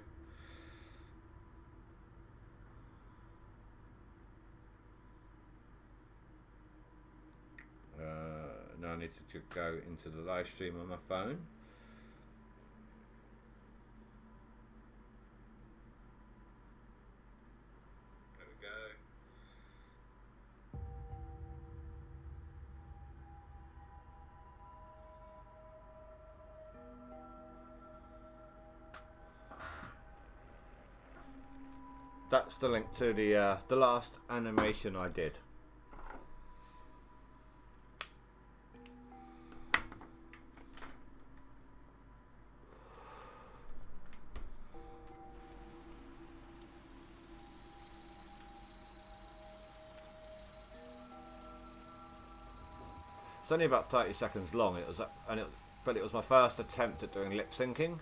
Now I need to go into the live stream on my phone. There we go. That's the link to the last animation I did. It's only about 30 seconds long. But it was my first attempt at doing lip syncing.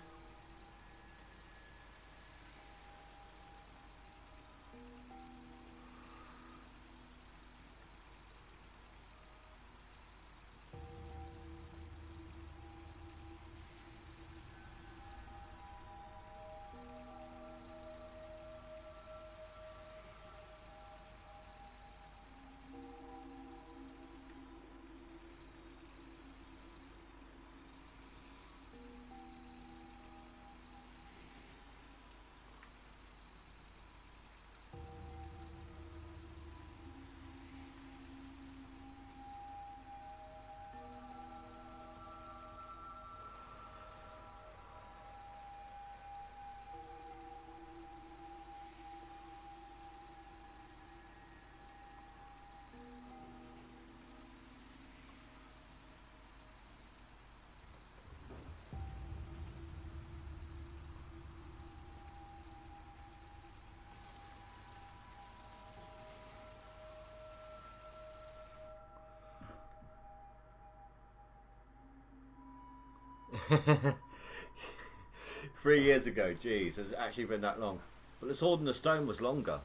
3 years ago, jeez, has it actually been that long? But the Sword in the Stone was longer.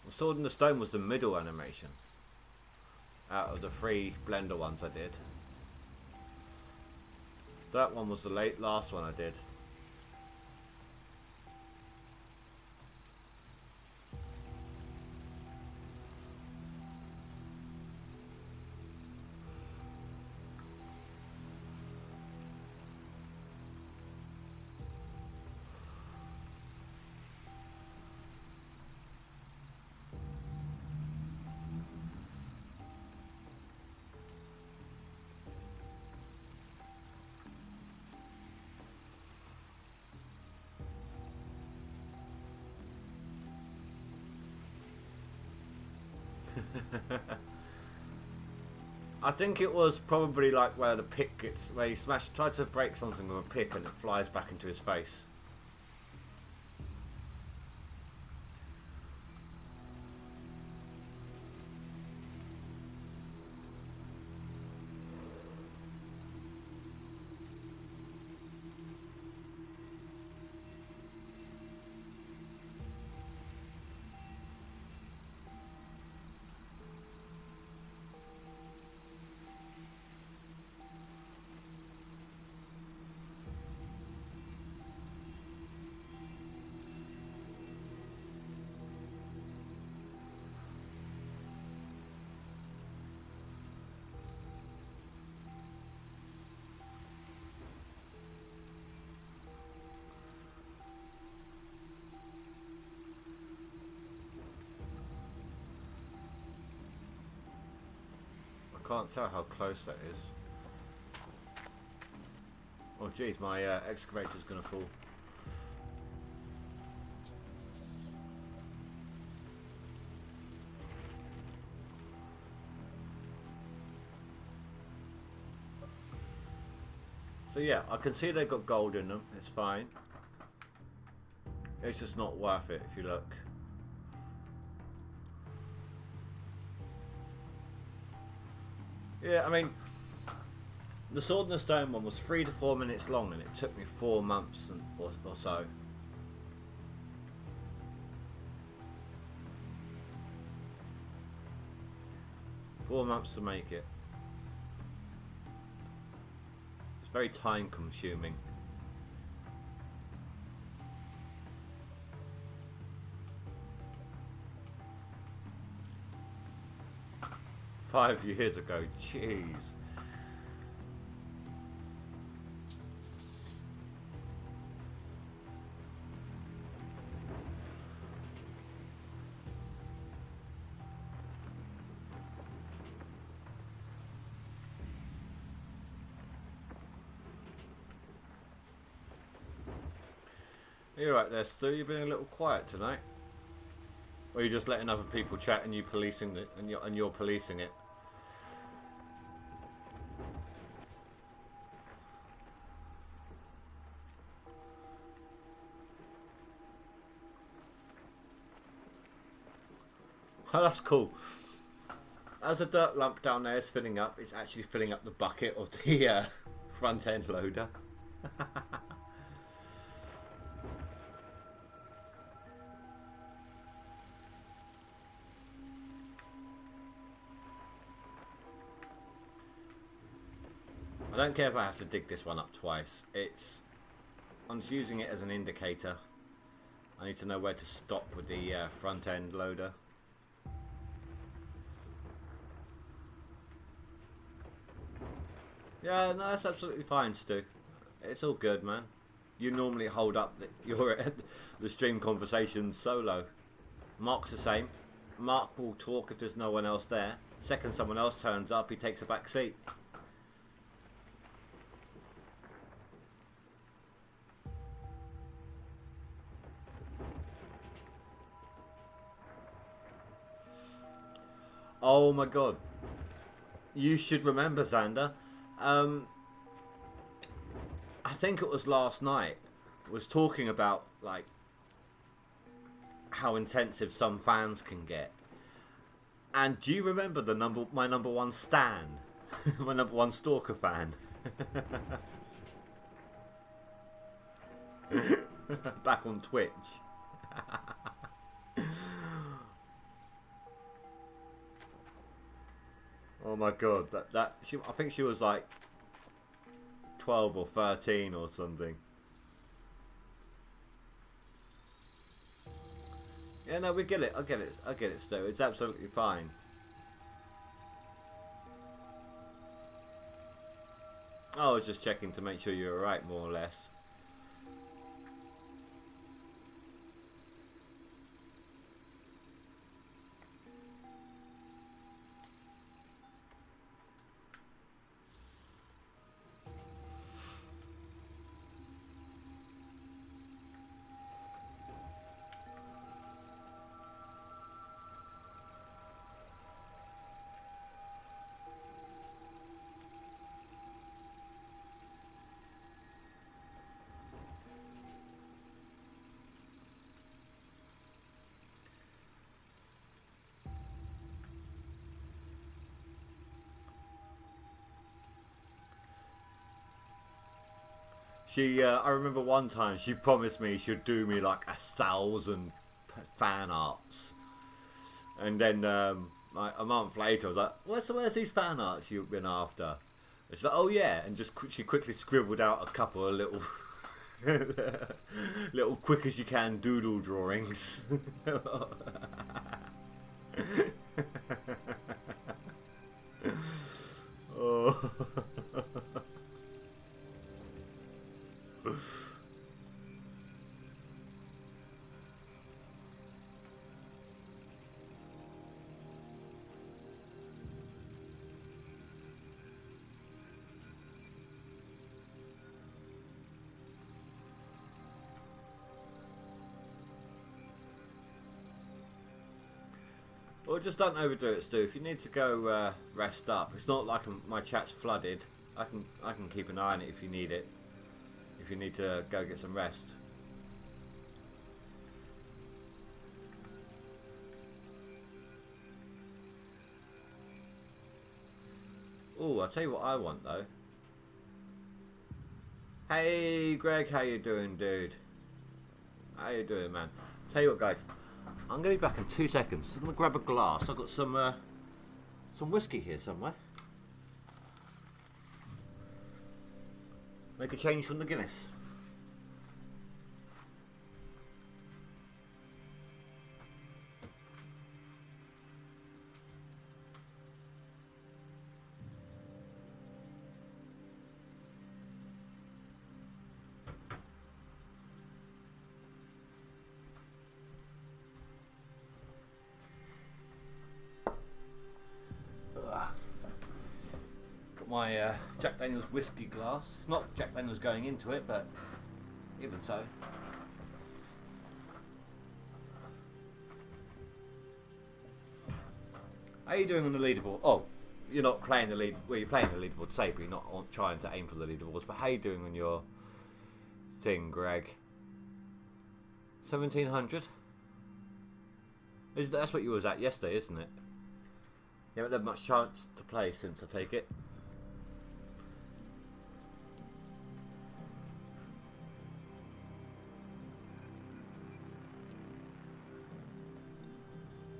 The Sword in the Stone was the middle animation out of the 3 Blender ones I did. That one was the last one I did. I think it was probably like where the pick gets, where he tried to break something with a pick and it flies back into his face. I can't tell how close that is. Oh geez, my excavator's gonna fall. So yeah, I can see they've got gold in them, it's fine. It's just not worth it if you look. Yeah, I mean, the Sword in the Stone one was 3 to 4 minutes long and it took me 4 months or so. Four months to make it. It's very time consuming. Five years ago, jeez. You're right there, Stu. You've been a little quiet tonight. Or are you just letting other people chat and you policing it, and you're policing it? Oh, that's cool. As the dirt lump down there is filling up, it's actually filling up the bucket of the front end loader. I don't care if I have to dig this one up twice. I'm just using it as an indicator. I need to know where to stop with the front end loader. Yeah, no, that's absolutely fine, Stu. It's all good, man. You normally hold up the stream conversations solo. Mark's the same. Mark will talk if there's no one else there. Second someone else turns up, he takes a back seat. Oh my god. You should remember, Xander. I think it was last night, was talking about like how intensive some fans can get. And do you remember my number one stan? My number one stalker fan. Back on Twitch. Oh my god, I think she was like 12 or 13 or something. Yeah, no, we get it. I get it, Stu. It's absolutely fine. I was just checking to make sure you're alright, more or less. I remember one time she promised me she'd do me like 1,000 fan arts. And then like a month later I was like, where's these fan arts you've been after? And she's like, oh yeah, and she quickly scribbled out a couple of little little quick as you can doodle drawings. Oh. Well, just don't overdo it, Stu. If you need to go rest up, it's not like my chat's flooded. I can keep an eye on it if you need it. If you need to go get some rest. Oh, I'll tell you what I want though. Hey Greg, how you doing, dude? How you doing, man? Tell you what, guys. I'm gonna be back in 2 seconds. I'm gonna grab a glass. I've got some whiskey here somewhere. Make a change from the Guinness. My Jack Daniel's whiskey glass. It's not Jack Daniel's going into it, but even so. How are you doing on the leaderboard? Oh, you're not playing the lead. Well, you're playing the leaderboard safe, but you're not trying to aim for the leaderboards. But how are you doing on your thing, Greg? 1700. That's what you was at yesterday, isn't it? You haven't had much chance to play since, I take it.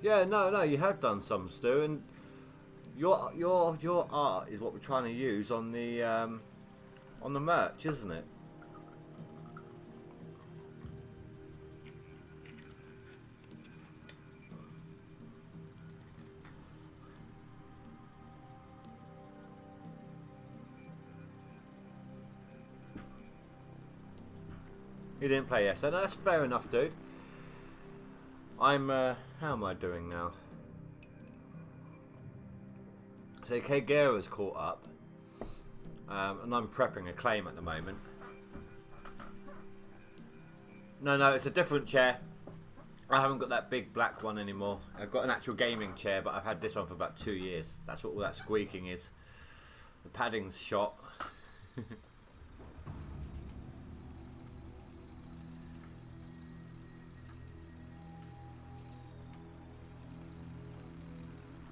Yeah, no, you have done some, Stu, and your art is what we're trying to use on the merch, isn't it? You didn't play yesterday. No, that's fair enough, dude. How am I doing now? So Kagera's caught up, and I'm prepping a claim at the moment. No, it's a different chair. I haven't got that big black one anymore. I've got an actual gaming chair, but I've had this one for about 2 years. That's what all that squeaking is. The padding's shot.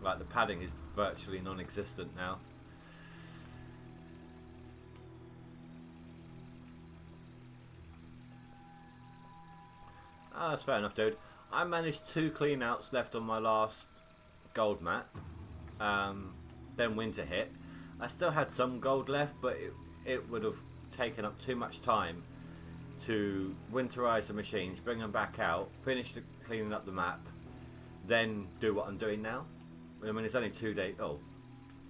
Like, the padding is virtually non-existent now. Ah, that's fair enough, dude. I managed 2 clean outs left on my last gold map. Then winter hit. I still had some gold left, but it would have taken up too much time to winterize the machines, bring them back out, finish cleaning up the map, then do what I'm doing now. I mean, it's only 2 days,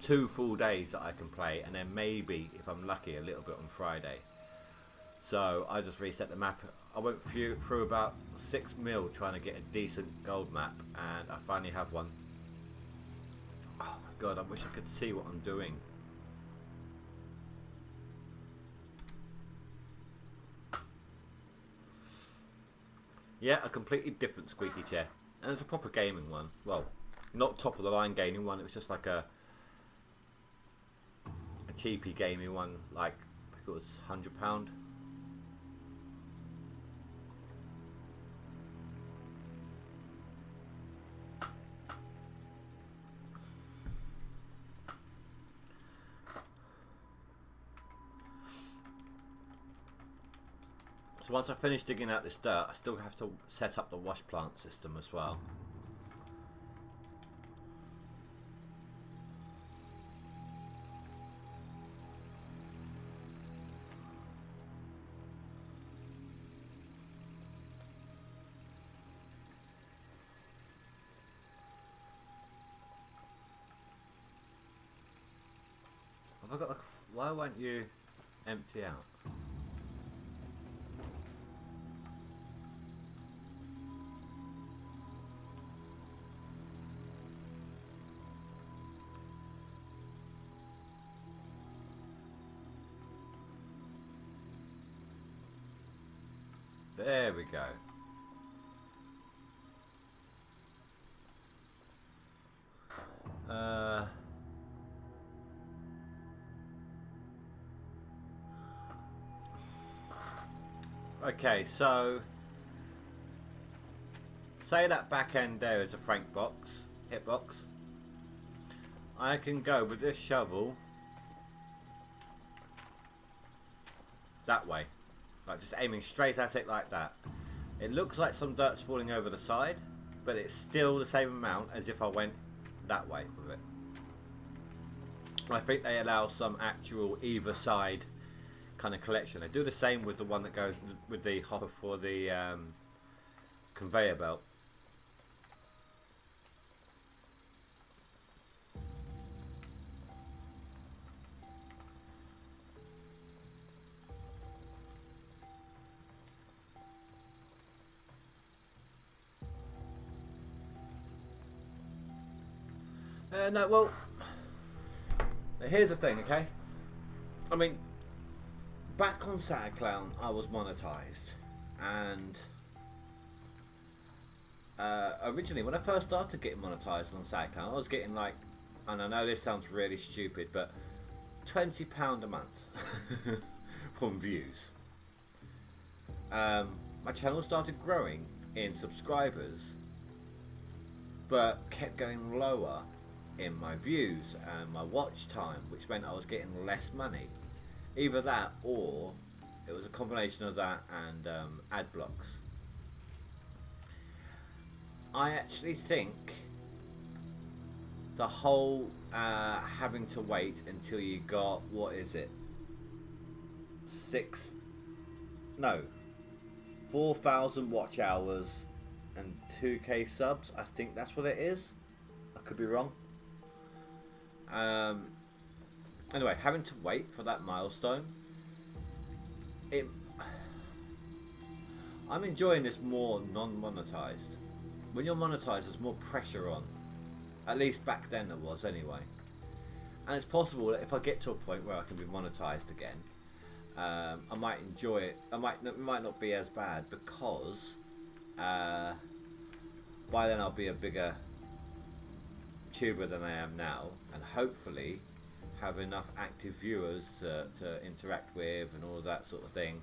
2 full days that I can play, and then maybe, if I'm lucky, a little bit on Friday. So I just reset the map. I went through about 6 mil trying to get a decent gold map, and I finally have one. Oh my god, I wish I could see what I'm doing. Yeah, a completely different squeaky chair. And it's a proper gaming one. Well, not top of the line gaming one, it was just like a cheapy gaming one, like I think it was £100. So once I finish digging out this dirt, I still have to set up the wash plant system as well. Have I got like, why won't you empty out? There we go. Okay, so say that back end there is a Frank box, hitbox. I can go with this shovel that way, like just aiming straight at it like that. It looks like some dirt's falling over the side, but it's still the same amount as if I went that way with it. I think they allow some actual either side kind of collection. They do the same with the one that goes with the hopper for the conveyor belt. No, well, here's the thing, okay? I mean, back on SoundCloud, I was monetized, and originally, when I first started getting monetized on SoundCloud, I was getting like, and I know this sounds really stupid, but £20 a month from views. My channel started growing in subscribers, but kept going lower in my views and my watch time, which meant I was getting less money. Either that, or it was a combination of that and ad blocks. I actually think the whole having to wait until you got, what is it, 4,000 watch hours and 2k subs, I think that's what it is. I could be wrong. Anyway, having to wait for that milestone, I'm enjoying this more non-monetized. When you're monetized, there's more pressure on. At least back then there was, anyway. And it's possible that if I get to a point where I can be monetized again, I might enjoy it. It might not be as bad, because by then I'll be a bigger tuber than I am now, and hopefully have enough active viewers to interact with and all of that sort of thing.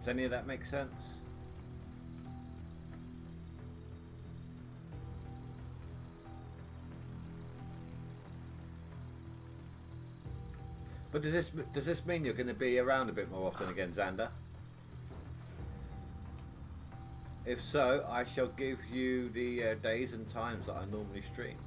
Does any of that make sense? But does this mean you're going to be around a bit more often again, Xander? If so, I shall give you the days and times that I normally stream.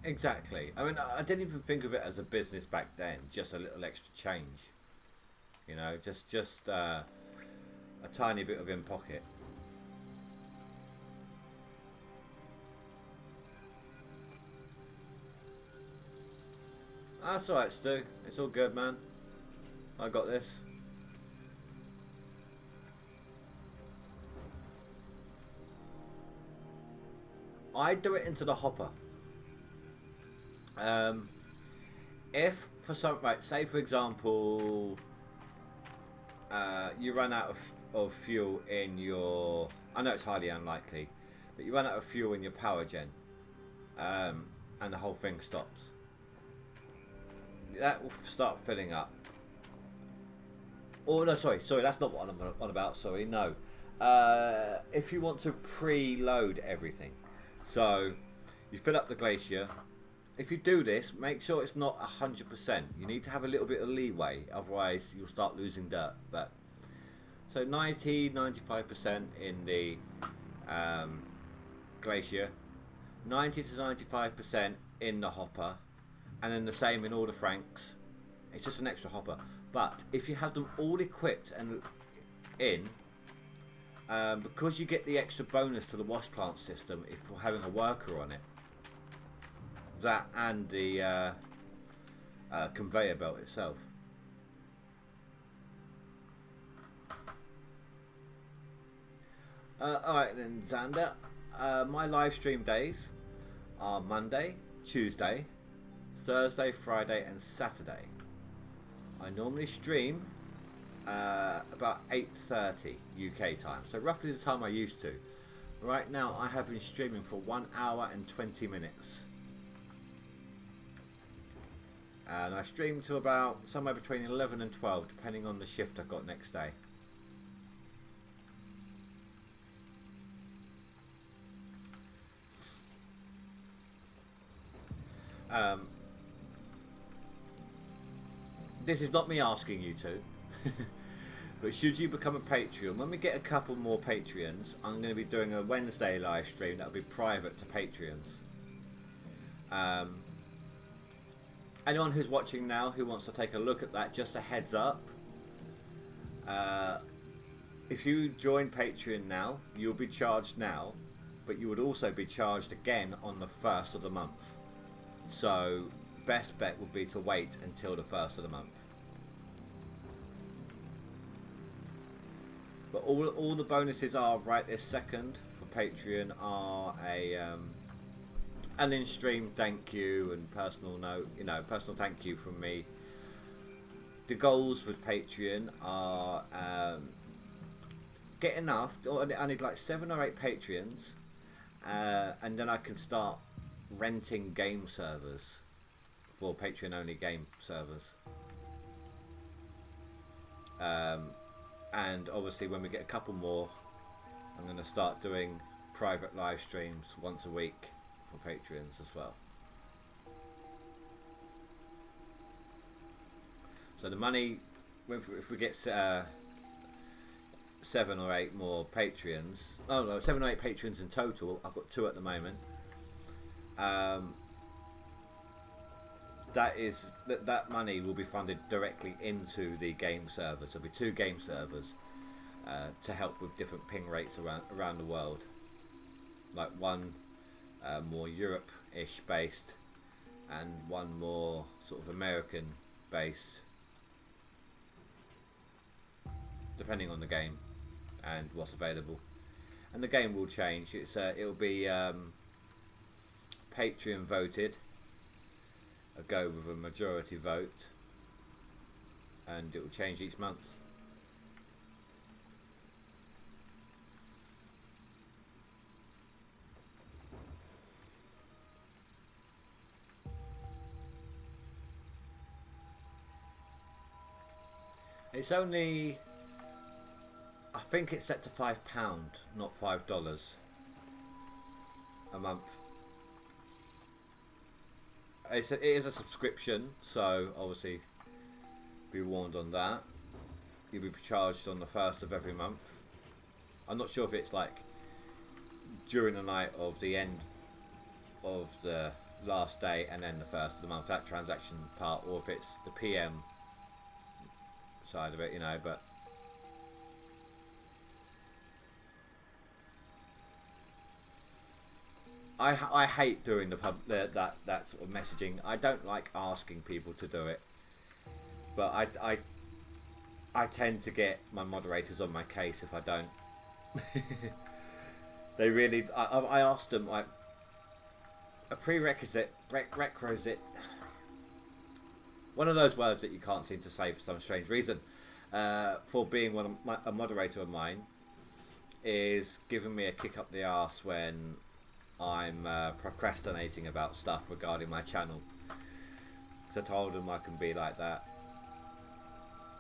Exactly. I mean, I didn't even think of it as a business back then. Just a little extra change, you know, just a tiny bit of in pocket. That's all right, Stu. It's all good, man. I got this. I do it into the hopper. If for some, right, say for example, you run out of fuel in your, I know it's highly unlikely, but you run out of fuel in your power gen, and the whole thing stops. That will start filling up. Oh no, sorry, that's not what I'm on about. Sorry, no. If you want to preload everything, so you fill up the glacier. If you do this, make sure it's not 100%. You need to have a little bit of leeway, otherwise you'll start losing dirt. But so 90-95% in the glacier, 90 to 95% in the hopper, and then the same in all the Franks. It's just an extra hopper. But if you have them all equipped and in, because you get the extra bonus to the wash plant system if you're having a worker on it. That and the conveyor belt itself. Alright then, Xander. My live stream days are Monday, Tuesday, Thursday, Friday and Saturday. I normally stream about 8:30 UK time, so roughly the time I used to. Right now I have been streaming for 1 hour and 20 minutes. And I stream to about somewhere between 11 and 12, depending on the shift I've got next day. This is not me asking you to, but should you become a Patreon, when we get a couple more Patreons, I'm going to be doing a Wednesday live stream that will be private to Patreons. Anyone who's watching now who wants to take a look at that, just a heads up. If you join Patreon now, you'll be charged now, but you would also be charged again on the 1st of the month. So, best bet would be to wait until the 1st of the month. But all the bonuses are right this second for Patreon are an in-stream thank you and personal note, personal thank you from me. The goals with Patreon are get enough. I need like 7 or 8 Patreons, and then I can start renting game servers for Patreon only game servers. And obviously when we get a couple more, I'm going to start doing private live streams once a week for Patreons as well. So the money, if we get 7 or 8 more Patreons, 7 or 8 Patreons in total. I've got 2 at the moment. That money will be funded directly into the game servers. There'll be 2 game servers to help with different ping rates around the world. Like one more Europe-ish based, and one more sort of American based, depending on the game and what's available. And the game will change. It'll be Patreon voted. a go with a majority vote, and it will change each month. It's only, I think it's set to £5, not $5 a month. It is a subscription, so obviously be warned on that. You'll be charged on the 1st of every month. I'm not sure if it's like during the night of the end of the last day and then the 1st of the month, that transaction part, or if it's the PM side of it, you know. But I hate doing that sort of messaging. I don't like asking people to do it, but I tend to get my moderators on my case if I don't. They really, I asked them, like, a prerequisite, one of those words that you can't seem to say for some strange reason, for being a moderator of mine, is giving me a kick up the arse when I'm procrastinating about stuff regarding my channel. Because I told them I can be like that,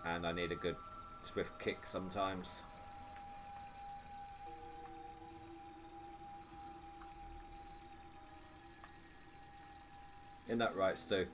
and I need a good swift kick sometimes. Isn't that right, Stu?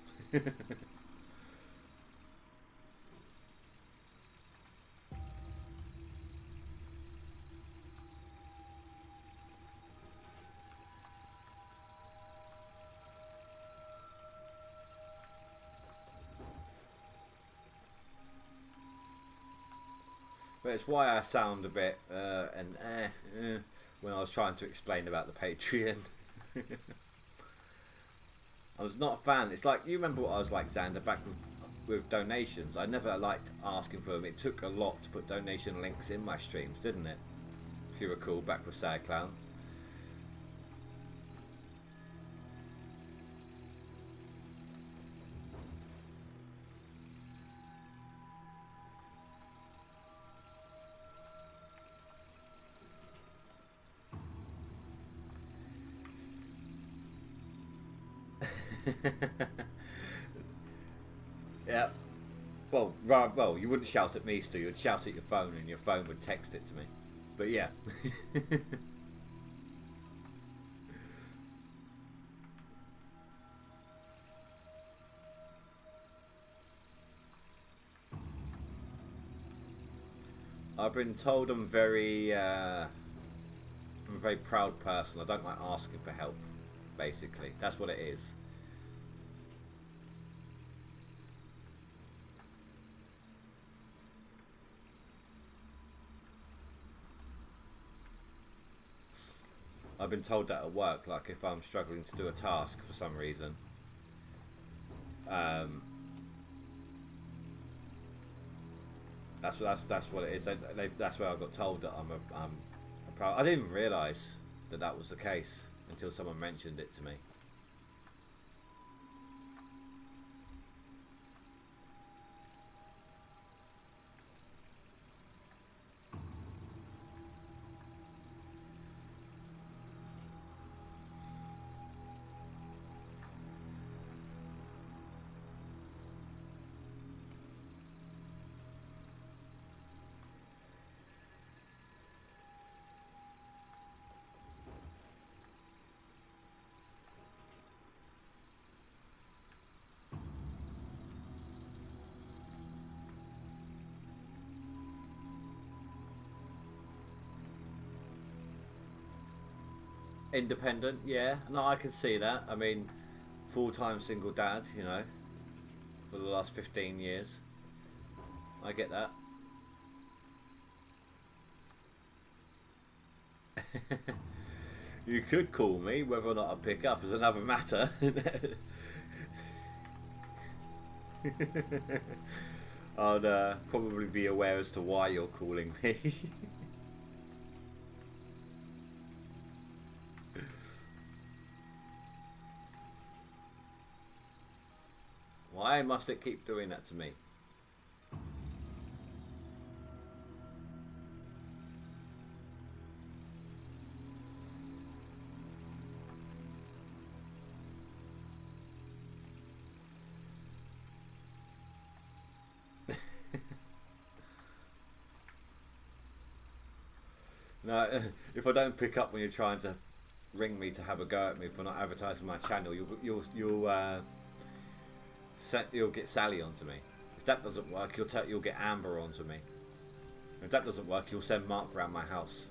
But it's why I sound a bit when I was trying to explain about the Patreon. I was not a fan. It's like, you remember what I was like, Xander, back with donations. I never liked asking for them. It took a lot to put donation links in my streams, didn't it? If you recall, back with Sad Clown. Yeah. Well, you wouldn't shout at me, Stu. You'd shout at your phone, and your phone would text it to me. But yeah. I've been told I'm a very proud person. I don't like asking for help. Basically, that's what it is. I've been told that at work, like if I'm struggling to do a task for some reason, that's what it is. That's where I got told that I'm a proud. I didn't even realise that was the case until someone mentioned it to me. Independent, yeah. No, I can see that. I mean, full-time single dad, you know, for the last 15 years. I get that. You could call me, whether or not I pick up is another matter. I'd probably be aware as to why you're calling me. Why must it keep doing that to me? No, if I don't pick up when you're trying to ring me to have a go at me for not advertising my channel, you'll get Sally onto me. If that doesn't work, you'll get Amber onto me. If that doesn't work, you'll send Mark round my house.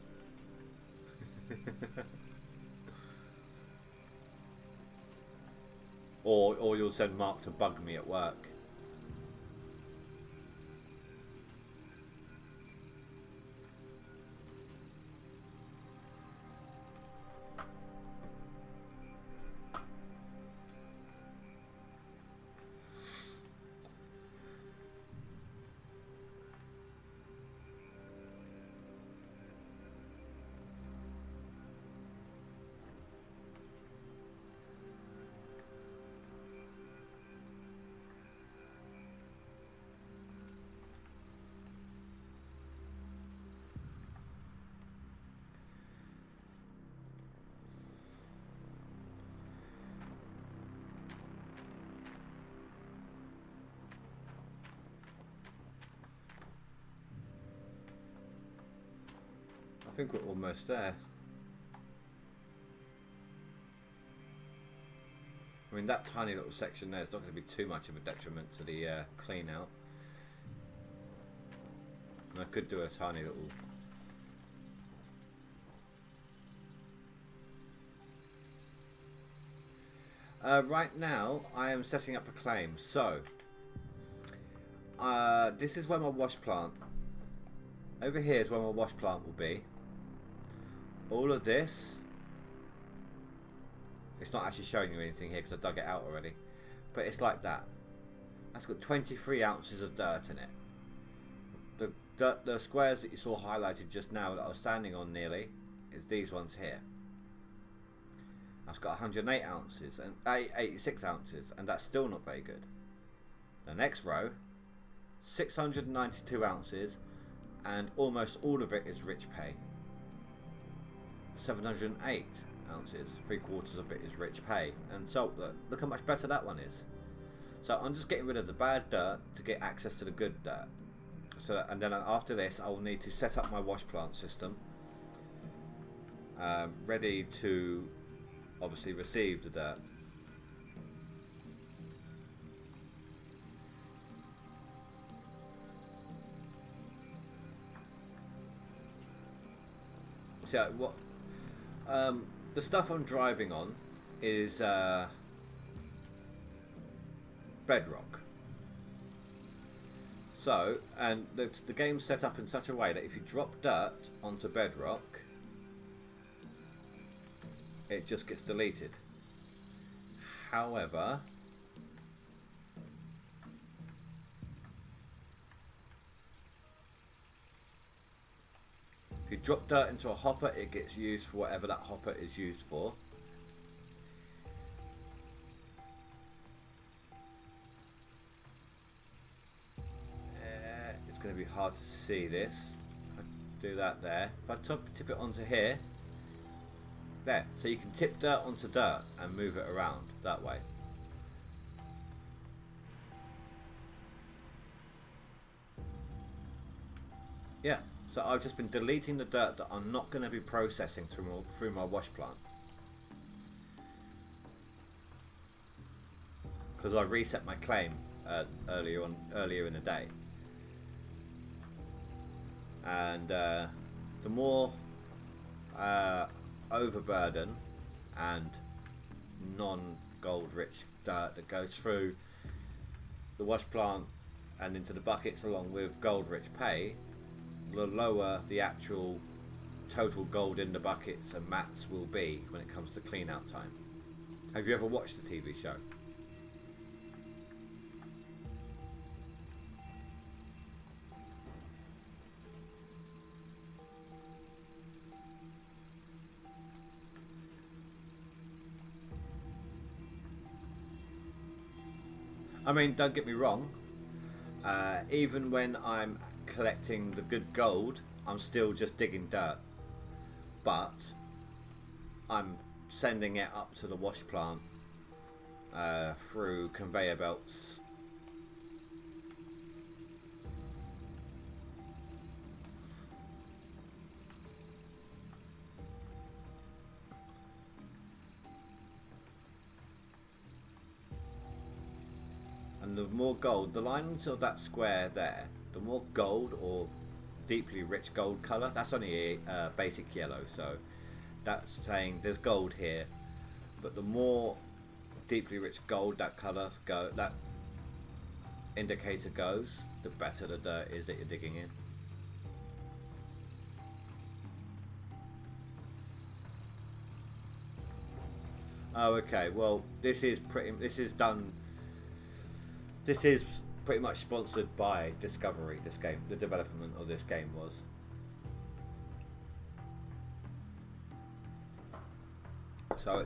or you'll send Mark to bug me at work. I think we're almost there. I mean, that tiny little section there is not going to be too much of a detriment to the clean out. And I could do a tiny little... right now, I am setting up a claim. So, this is where my wash plant... Over here is where my wash plant will be. All of this, it's not actually showing you anything here because I dug it out already, but it's like that. That's got 23 ounces of dirt in it. The squares that you saw highlighted just now that I was standing on nearly is these ones here. That's got 108 ounces and 86 ounces, and that's still not very good. The next row, 692 ounces, and almost all of it is rich pay. 708 ounces, 3/4 of it is rich pay, and so look how much better that one is. So I'm just getting rid of the bad dirt to get access to the good dirt. So, and then after this, I will need to set up my wash plant system, ready to obviously receive the dirt. So what? The stuff I'm driving on is bedrock. So, and the game's set up in such a way that if you drop dirt onto bedrock, it just gets deleted. However, if you drop dirt into a hopper, it gets used for whatever that hopper is used for. It's going to be hard to see this. If I do that there, if I tip it onto here, there. So you can tip dirt onto dirt and move it around that way. Yeah. So I've just been deleting the dirt that I'm not going to be processing through my wash plant, because I reset my claim earlier in the day, and the more overburden and non-gold rich dirt that goes through the wash plant and into the buckets along with gold rich pay, the lower the actual total gold in the buckets and mats will be when it comes to clean out time. Have you ever watched the TV show? I mean, don't get me wrong. Even when I'm collecting the good gold, I'm still just digging dirt. But I'm sending it up to the wash plant through conveyor belts. And the more gold, the lines of that square there, the more gold or deeply rich gold colour, that's only a basic yellow, so that's saying there's gold here. But the more deeply rich gold that colour that indicator goes, the better the dirt is that you're digging in. Oh, okay. Well, this is pretty much sponsored by Discovery. This game, the development of this game was. So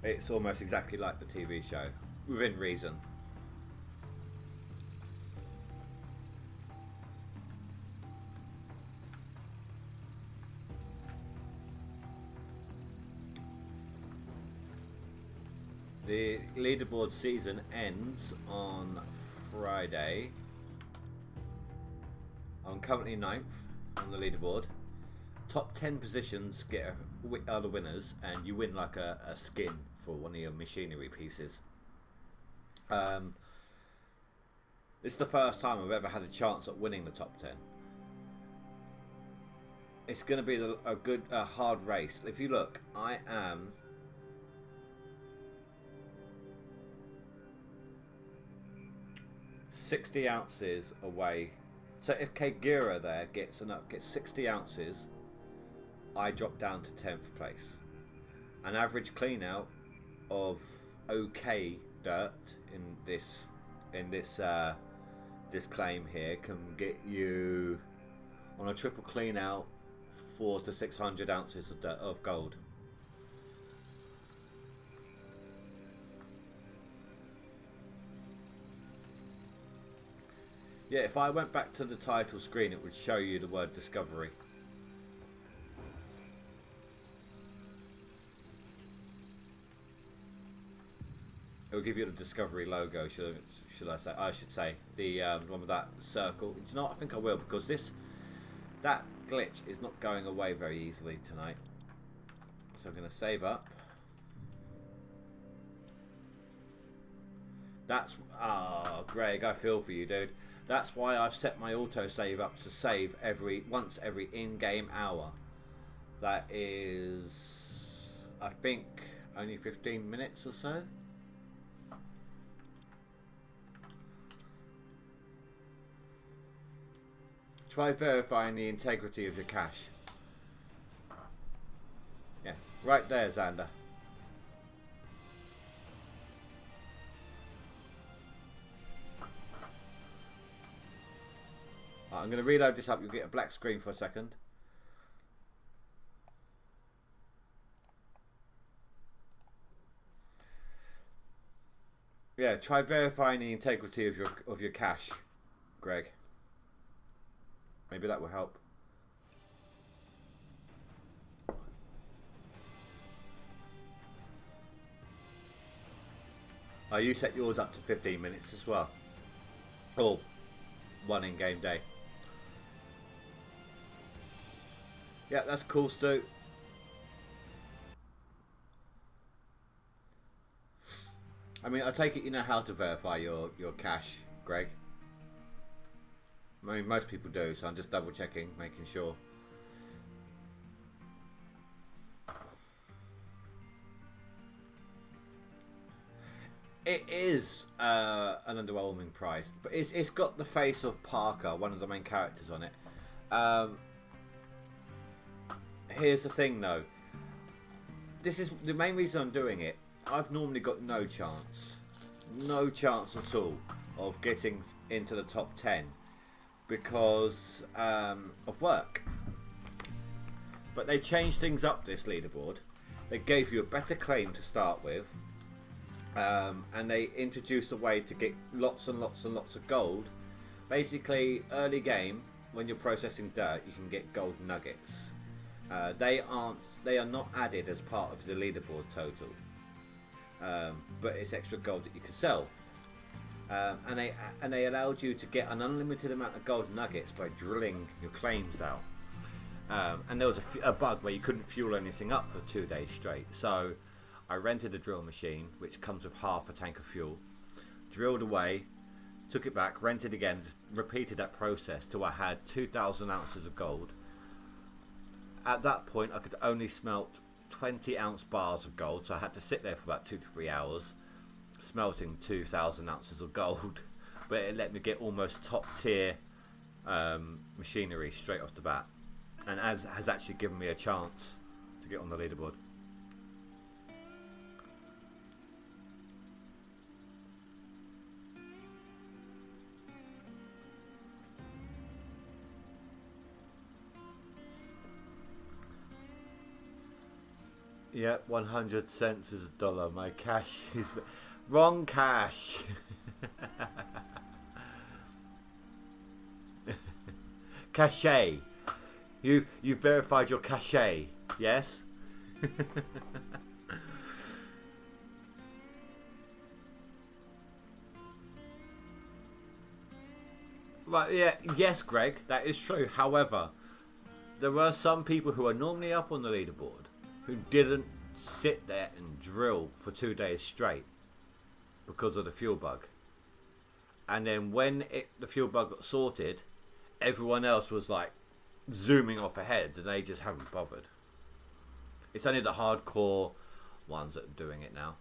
it's almost exactly like the TV show, within reason. The leaderboard season ends on Friday. I'm currently 9th on the leaderboard. Top 10 positions are the winners, and you win like a skin for one of your machinery pieces. It's the first time I've ever had a chance at winning the top 10. It's going to be a hard race. If you look, I am 60 ounces away. So if Kagura there gets 60 ounces, I drop down to 10th place. An average clean out of okay dirt in this claim here can get you on a triple clean out 400 to 600 ounces of gold. Yeah, if I went back to the title screen, it would show you the word Discovery. It will give you the Discovery logo, should I say? I should say the one with that circle. You know what? I think I will, because that glitch is not going away very easily tonight. So I'm going to save up. That's Greg, I feel for you, dude. That's why I've set my autosave up to save once every in-game hour. That is, I think, only 15 minutes or so. Try verifying the integrity of your cache. Yeah, right there, Xander. I'm going to reload this up. You'll get a black screen for a second. Yeah, try verifying the integrity of your cache, Greg. Maybe that will help. Oh, you set yours up to 15 minutes as well. Or one in-game day. Yeah, that's cool, Stu. I mean, I take it you know how to verify your cache, Greg. I mean, most people do, so I'm just double checking, making sure. It is an underwhelming price, but it's got the face of Parker, one of the main characters on it. Here's the thing though, this is the main reason I'm doing it. I've normally got no chance at all of getting into the top 10 because of work. But they changed things up this leaderboard. They gave you a better claim to start with, and they introduced a way to get lots and lots and lots of gold. Basically, early game, when you're processing dirt, you can get gold nuggets. They are not added as part of the leaderboard total, but it's extra gold that you can sell. And they allowed you to get an unlimited amount of gold nuggets by drilling your claims out. And there was a bug where you couldn't fuel anything up for 2 days straight. So I rented a drill machine, which comes with half a tank of fuel, drilled away, took it back, rented again, just repeated that process till I had 2,000 ounces of gold. At that point, I could only smelt 20-ounce bars of gold, so I had to sit there for about 2 to 3 hours, smelting 2,000 ounces of gold. But it let me get almost top-tier machinery straight off the bat, and has actually given me a chance to get on the leaderboard. Yeah, 100 cents is a dollar. My cash is wrong cash. Cachet. You verified your cachet, yes? Right, yeah, yes, Greg, that is true. However, there were some people who are normally up on the leaderboard who didn't sit there and drill for 2 days straight because of the fuel bug. And then when the fuel bug got sorted, everyone else was like zooming off ahead, and they just haven't bothered. It's only the hardcore ones that are doing it now.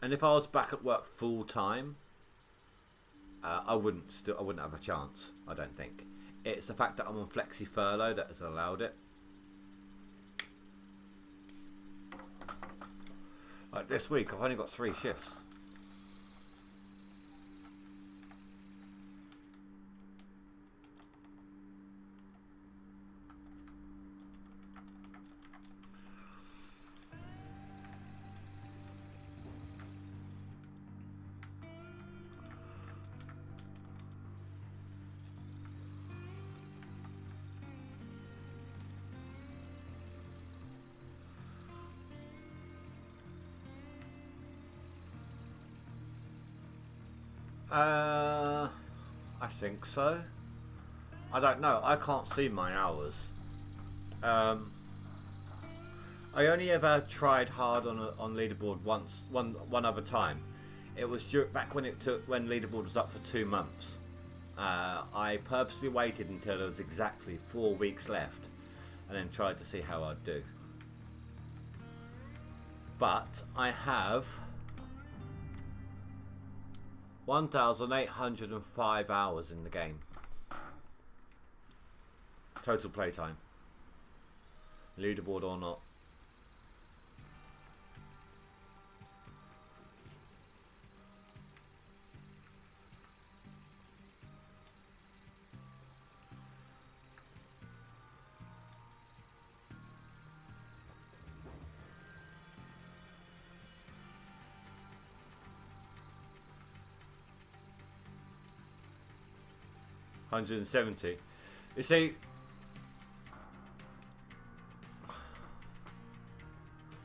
And if I was back at work full time, I wouldn't have a chance, I don't think. It's the fact that I'm on flexi furlough that has allowed it. Like this week, I've only got 3 shifts. I think so. I don't know. I can't see my hours. I only ever tried hard on leaderboard once, one other time. It was back when leaderboard was up for 2 months. I purposely waited until there was exactly 4 weeks left, and then tried to see how I'd do. But I have 1,805 hours in the game. Total playtime. Leaderboard or not. $170. You see,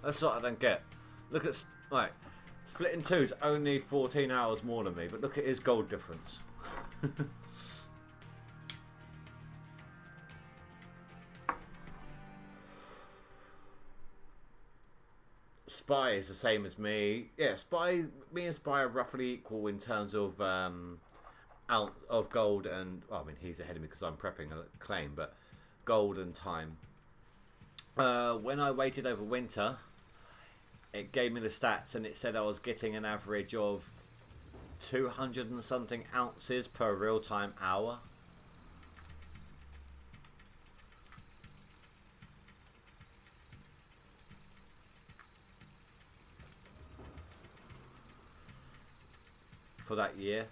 that's what I don't get. Look at Split in Two's only 14 hours more than me, but look at his gold difference. Spy is the same as me. Yeah, me and Spy are roughly equal in terms of out of gold and, well, I mean, he's ahead of me because I'm prepping a claim, but gold and time. When I waited over winter, it gave me the stats and it said I was getting an average of 200 and something ounces per real-time hour. For that year.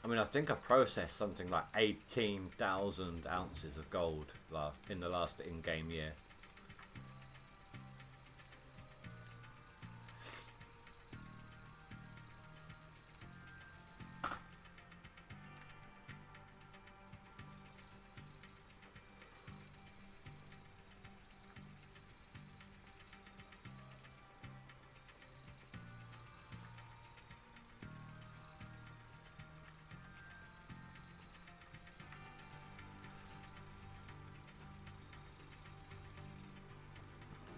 I mean, I think I processed something like 18,000 ounces of gold in the last in-game year.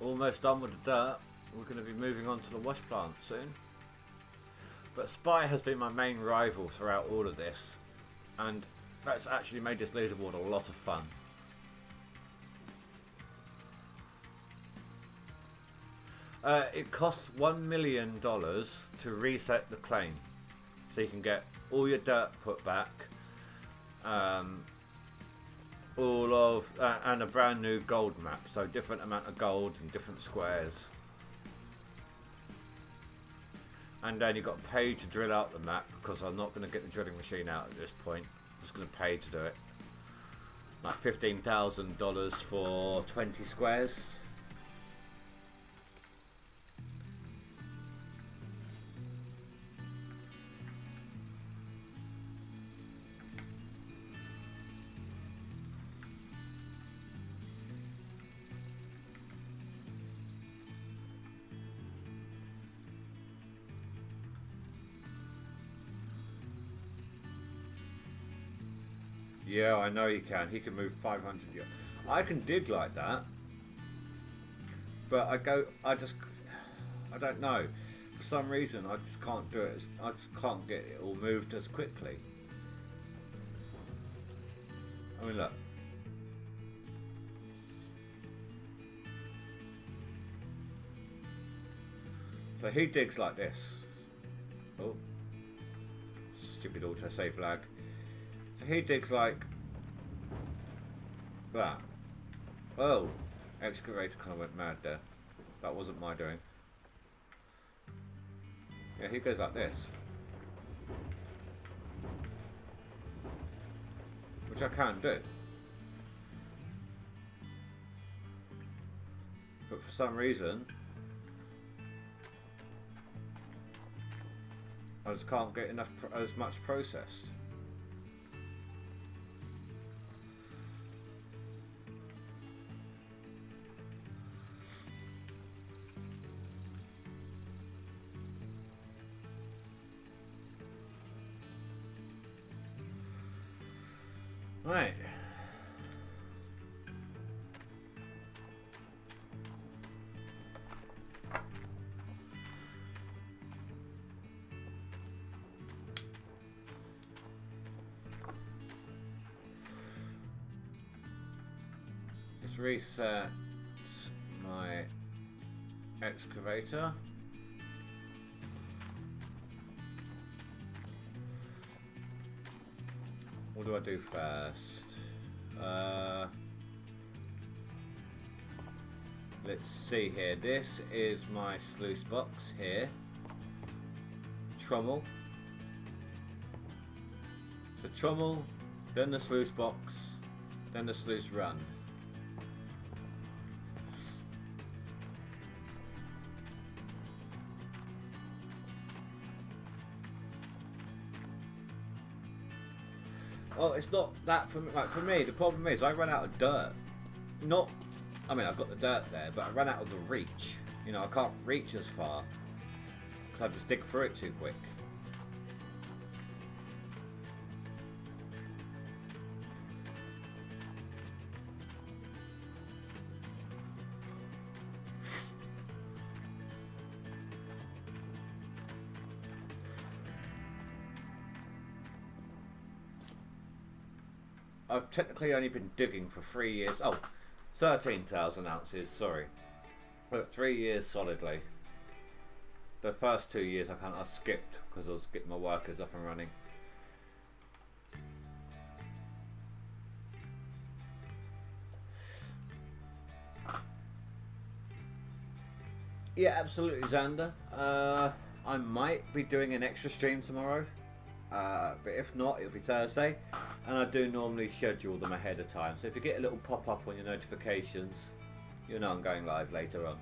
Almost done with the dirt. We're going to be moving on to the wash plant soon. But Spy has been my main rival throughout all of this, and that's actually made this leaderboard a lot of fun. It costs $1 million to reset the claim, so you can get all your dirt put back, all of and a brand new gold map, so different amount of gold in different squares. And then you've got to pay to drill out the map, because I'm not going to get the drilling machine out at this point. I'm just going to pay to do it. Like $15,000 for 20 squares. Yeah, I know he can. He can move 500 yards. I can dig like that, but I don't know. For some reason, I just can't do it. I just can't get it all moved as quickly. I mean, look. So he digs like this. Oh, stupid autosave lag. So he digs like that. Oh, excavator kind of went mad there. That wasn't my doing. Yeah, he goes like this, which I can do. But for some reason, I just can't get enough as much processed. Right. Let's reset my excavator. What do I do first? Let's see here. This is my sluice box here. Trommel. So trommel, then the sluice box, then the sluice run. Well, it's not that for me. Like for me, the problem is I ran out of dirt. I mean, I've got the dirt there, but I ran out of the reach. You know, I can't reach as far because I just dig through it too quick. I've technically only been digging for 3 years. Oh, 13,000 ounces, sorry. But 3 years solidly. The first 2 years I skipped because I was getting my workers up and running. Yeah, absolutely, Xander. I might be doing an extra stream tomorrow. but if not, it'll be Thursday, and I do normally schedule them ahead of time. So if you get a little pop-up on your notifications, you know I'm going live later on.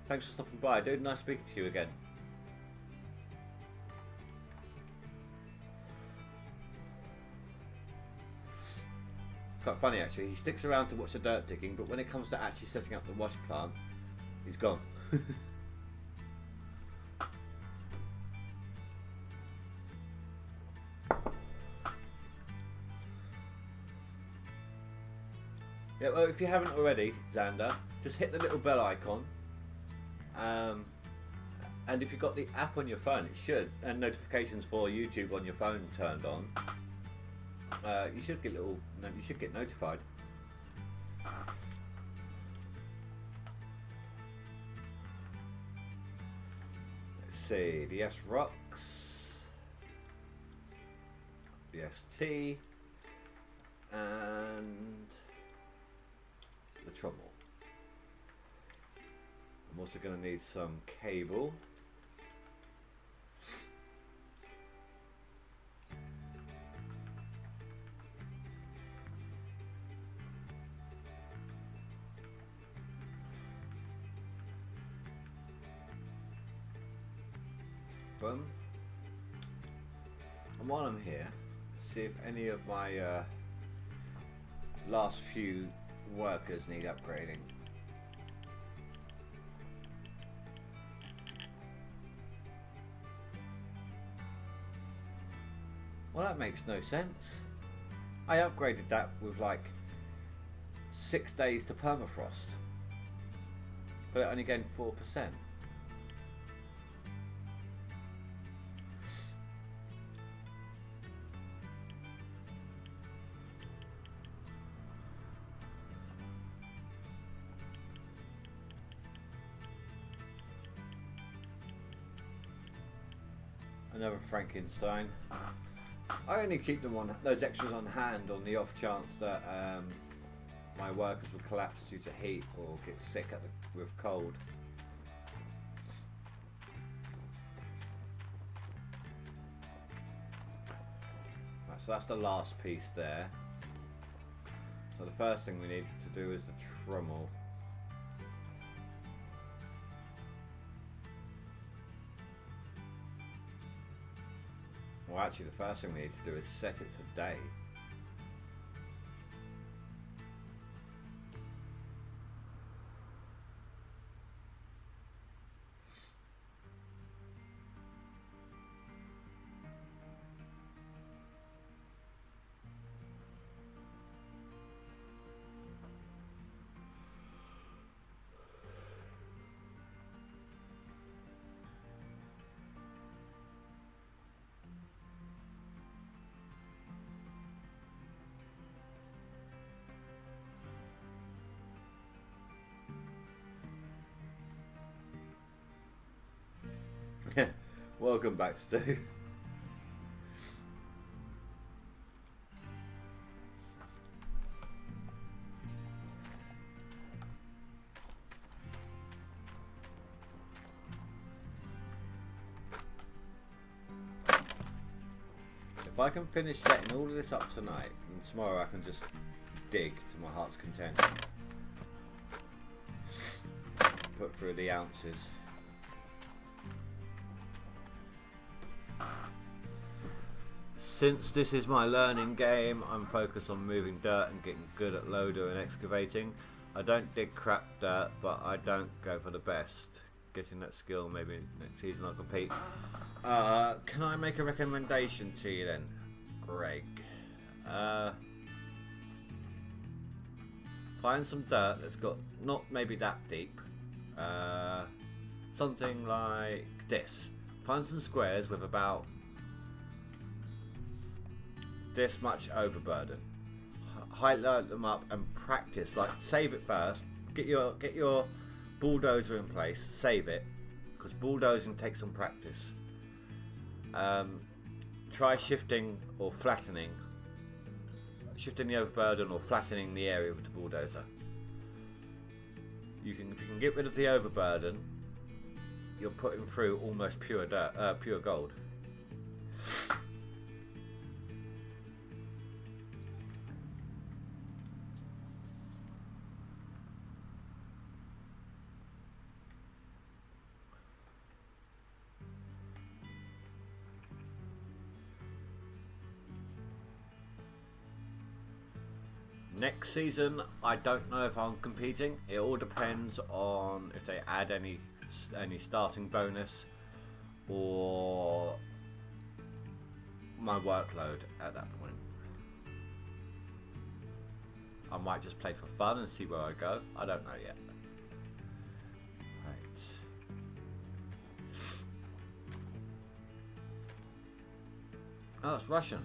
Thanks for stopping by, dude. Nice speaking to you again. It's quite funny actually. He sticks around to watch the dirt digging, but when it comes to actually setting up the wash plant, he's gone. Yeah, well, if you haven't already, Xander, just hit the little bell icon. And if you've got the app on your phone, it should, and notifications for YouTube on your phone turned on, you should get notified. Let's see, the S rocks, the ST, and the trommel. I'm also going to need some cable. Boom. And while I'm here, see if any of my last few workers need upgrading. Well, that makes no sense. I upgraded that with like 6 days to permafrost, but it only gained 4%. Another Frankenstein. I only keep them on those extras on hand on the off chance that my workers will collapse due to heat or get sick with cold. Right, so that's the last piece there. So the first thing we need to do is the trommel. Well, actually, the first thing we need to do is set it today. Welcome back, Stu. If I can finish setting all of this up tonight, and tomorrow I can just dig to my heart's content. Put through the ounces. Since this is my learning game, I'm focused on moving dirt and getting good at loader and excavating. I don't dig crap dirt, but I don't go for the best. Getting that skill, maybe next season I'll compete. Can I make a recommendation to you then, Greg? Find some dirt that's got not maybe that deep. Something like this. Find some squares with about this much overburden. Highlight them up and practice. Like, save it first. Get your bulldozer in place. Save it, because bulldozing takes some practice. Try shifting or flattening. Shifting the overburden or flattening the area with the bulldozer. If you can get rid of the overburden, you're putting through almost pure dirt, pure gold. Next season, I don't know if I'm competing. It all depends on if they add any starting bonus or my workload at that point. I might just play for fun and see where I go. I don't know yet. Right. Oh, it's Russian.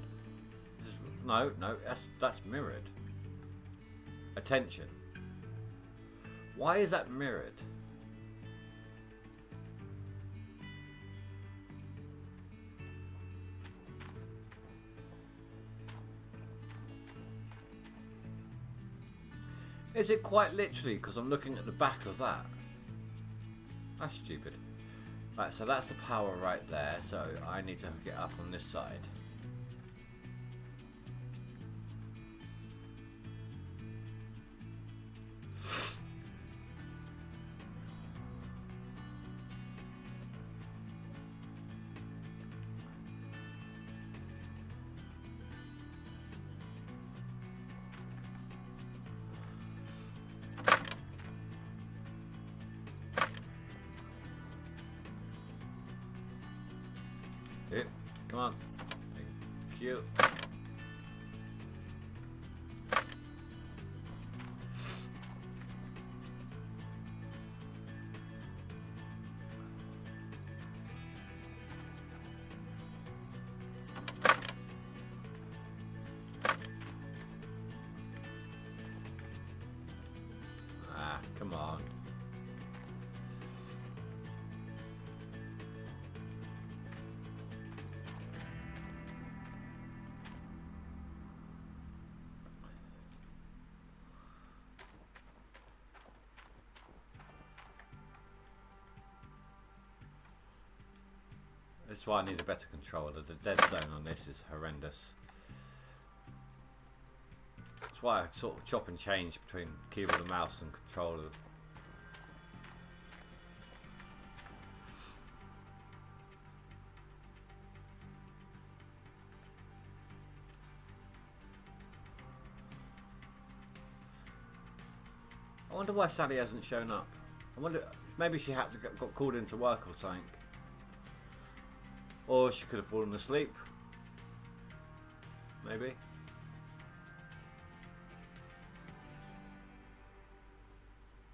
No, that's mirrored. Attention. Why is that mirrored? Is it quite literally? Because I'm looking at the back of that. That's stupid. Right, so that's the power right there. So I need to hook it up on this side. Come on. Thank you. Ah, come on. That's why I need a better controller. The dead zone on this is horrendous. That's why I sort of chop and change between keyboard and mouse and controller. I wonder why Sally hasn't shown up. I wonder, maybe she had to got called into work or something. Or she could have fallen asleep. Maybe.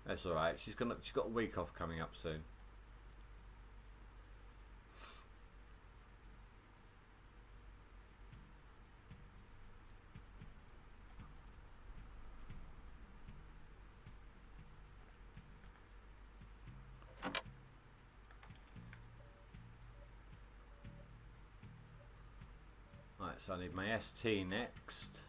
That's alright. She's got a week off coming up soon. Right, so I need my ST next.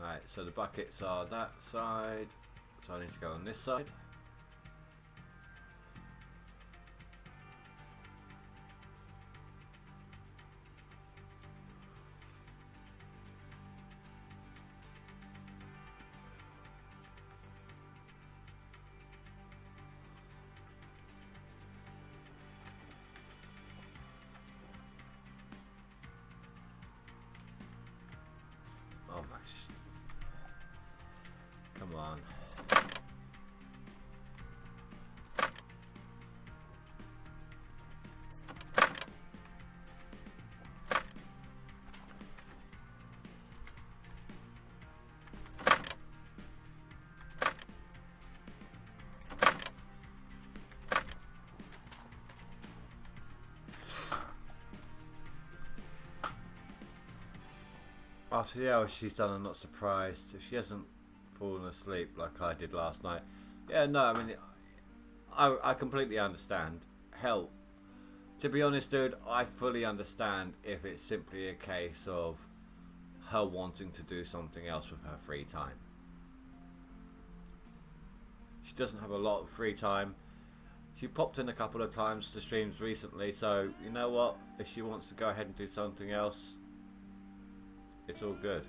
Right, so the buckets are that side, so I need to go on this side. Oh my, come on. After the hours she's done, I'm not surprised. If she hasn't fallen asleep like I did last night, Yeah, no, I mean, I completely understand. Hell, to be honest, dude, I fully understand if it's simply a case of her wanting to do something else with her free time. She doesn't have a lot of free time. She popped in a couple of times to streams recently, so you know what? If she wants to go ahead and do something else, it's all good.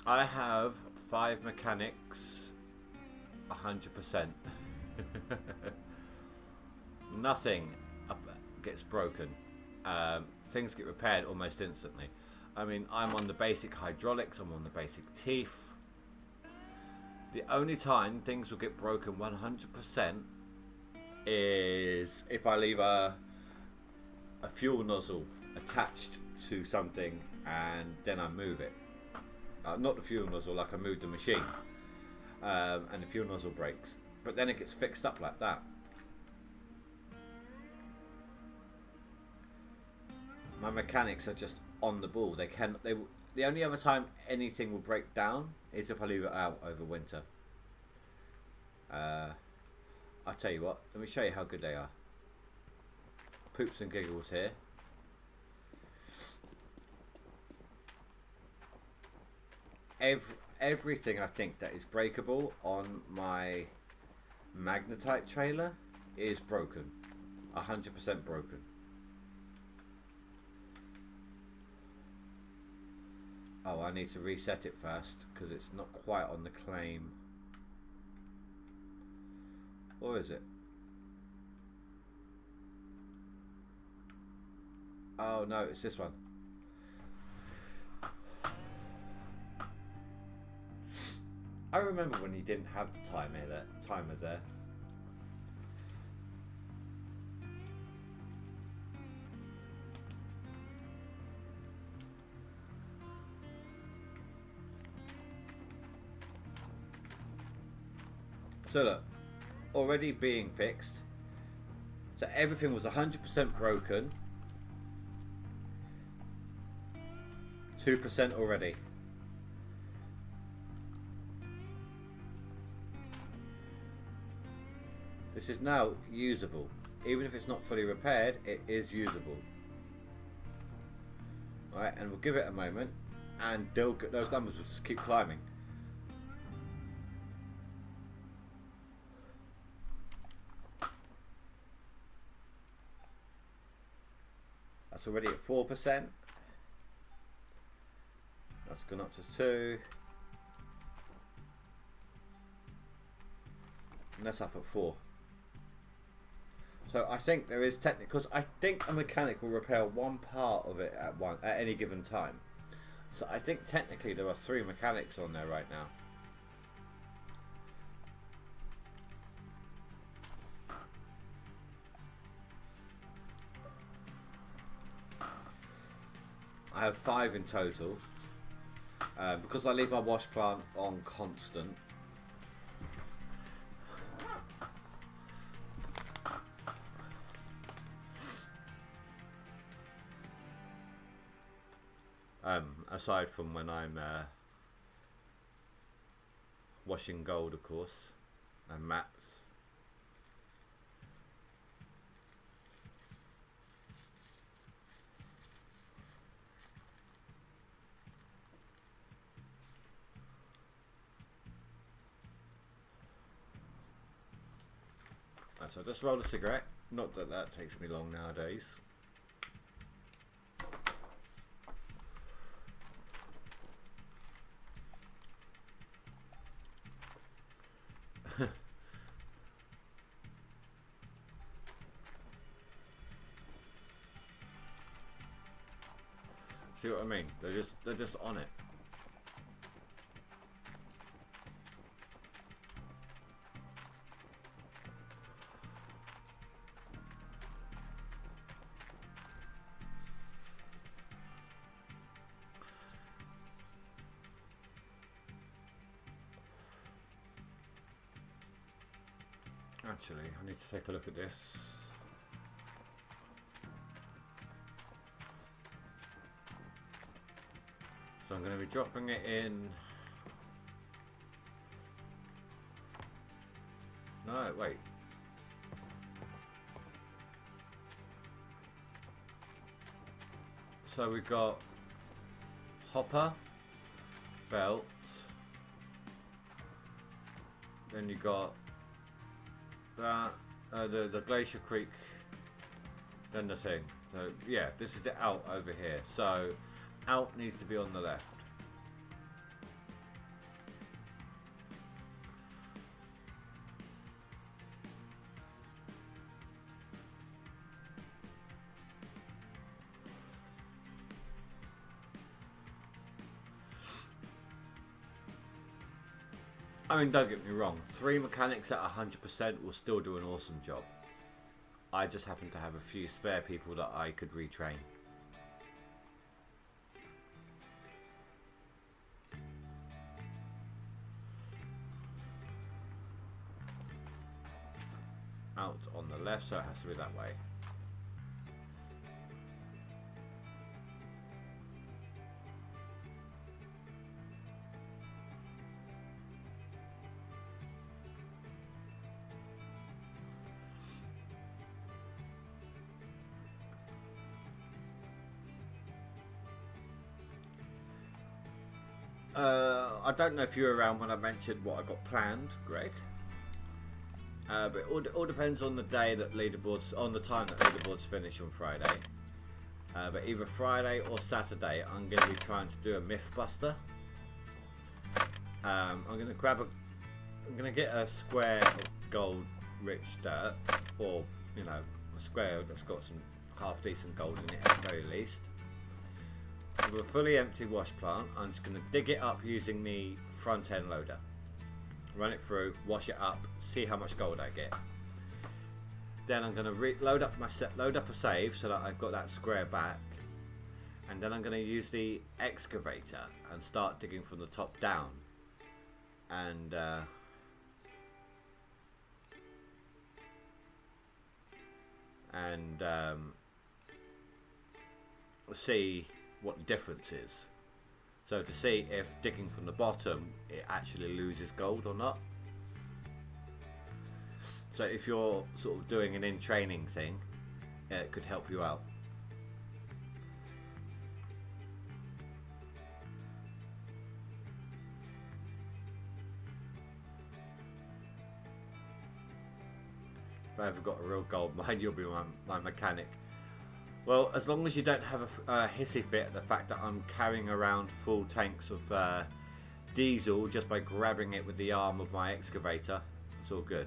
I have 5 mechanics, 100%. Nothing gets broken. Things get repaired almost instantly. I mean, I'm on the basic hydraulics, I'm on the basic teeth. The only time things will get broken 100% is if I leave a fuel nozzle attached to something and then I move it. Not the fuel nozzle, like I move the machine, and the fuel nozzle breaks. But then it gets fixed up like that. My mechanics are just on the ball. The only other time anything will break down is if I leave it out over winter. I'll tell you what, let me show you how good they are. Poops and giggles here. Everything I think that is breakable on my magnetite trailer is broken. 100% broken. Oh, I need to reset it first because it's not quite on the claim. Or is it? Oh no, it's this one. I remember when you didn't have the timer there. So look, already being fixed. So everything was 100% broken. 2% already. This is now usable. Even if it's not fully repaired, it is usable. Alright, and we'll give it a moment and those numbers will just keep climbing. That's already at 4%. That's gone up to 2. And that's up at 4. So I think there is because I think a mechanic will repair one part of it at any given time. So I think technically there are 3 mechanics on there right now. I have 5 in total. Because I leave my wash plant on constant. Aside from when I'm washing gold, of course, and mats. So just roll a cigarette. Not that that takes me long nowadays. See what I mean? They're just on it. Actually, I need to take a look at this. So I'm going to be dropping it in No, wait. So we got hopper, belt, then you got that, the Glacier Creek, then the thing. So yeah, this is the out over here. So out needs to be on the left. I mean, don't get me wrong, 3 mechanics at 100% will still do an awesome job. I just happen to have a few spare people that I could retrain. Out on the left, so it has to be that way. I don't know if you were around when I mentioned what I got planned, Greg. But it all depends on the day that leaderboards, on the time that leaderboards finish on Friday. But either Friday or Saturday, I'm going to be trying to do a myth buster. I'm going to get a square of gold rich dirt, or you know, a square that's got some half decent gold in it at the very least. With a fully empty wash plant, I'm just going to dig it up using the front end loader. Run it through, wash it up, see how much gold I get. Then I'm going to load up a save so that I've got that square back. And then I'm going to use the excavator and start digging from the top down. And see what the difference is. So to see if digging from the bottom it actually loses gold or not. So if you're sort of doing an in-training thing, it could help you out. If I ever got a real gold mine, you'll be my mechanic. Well, as long as you don't have a hissy fit at the fact that I'm carrying around full tanks of diesel just by grabbing it with the arm of my excavator, it's all good.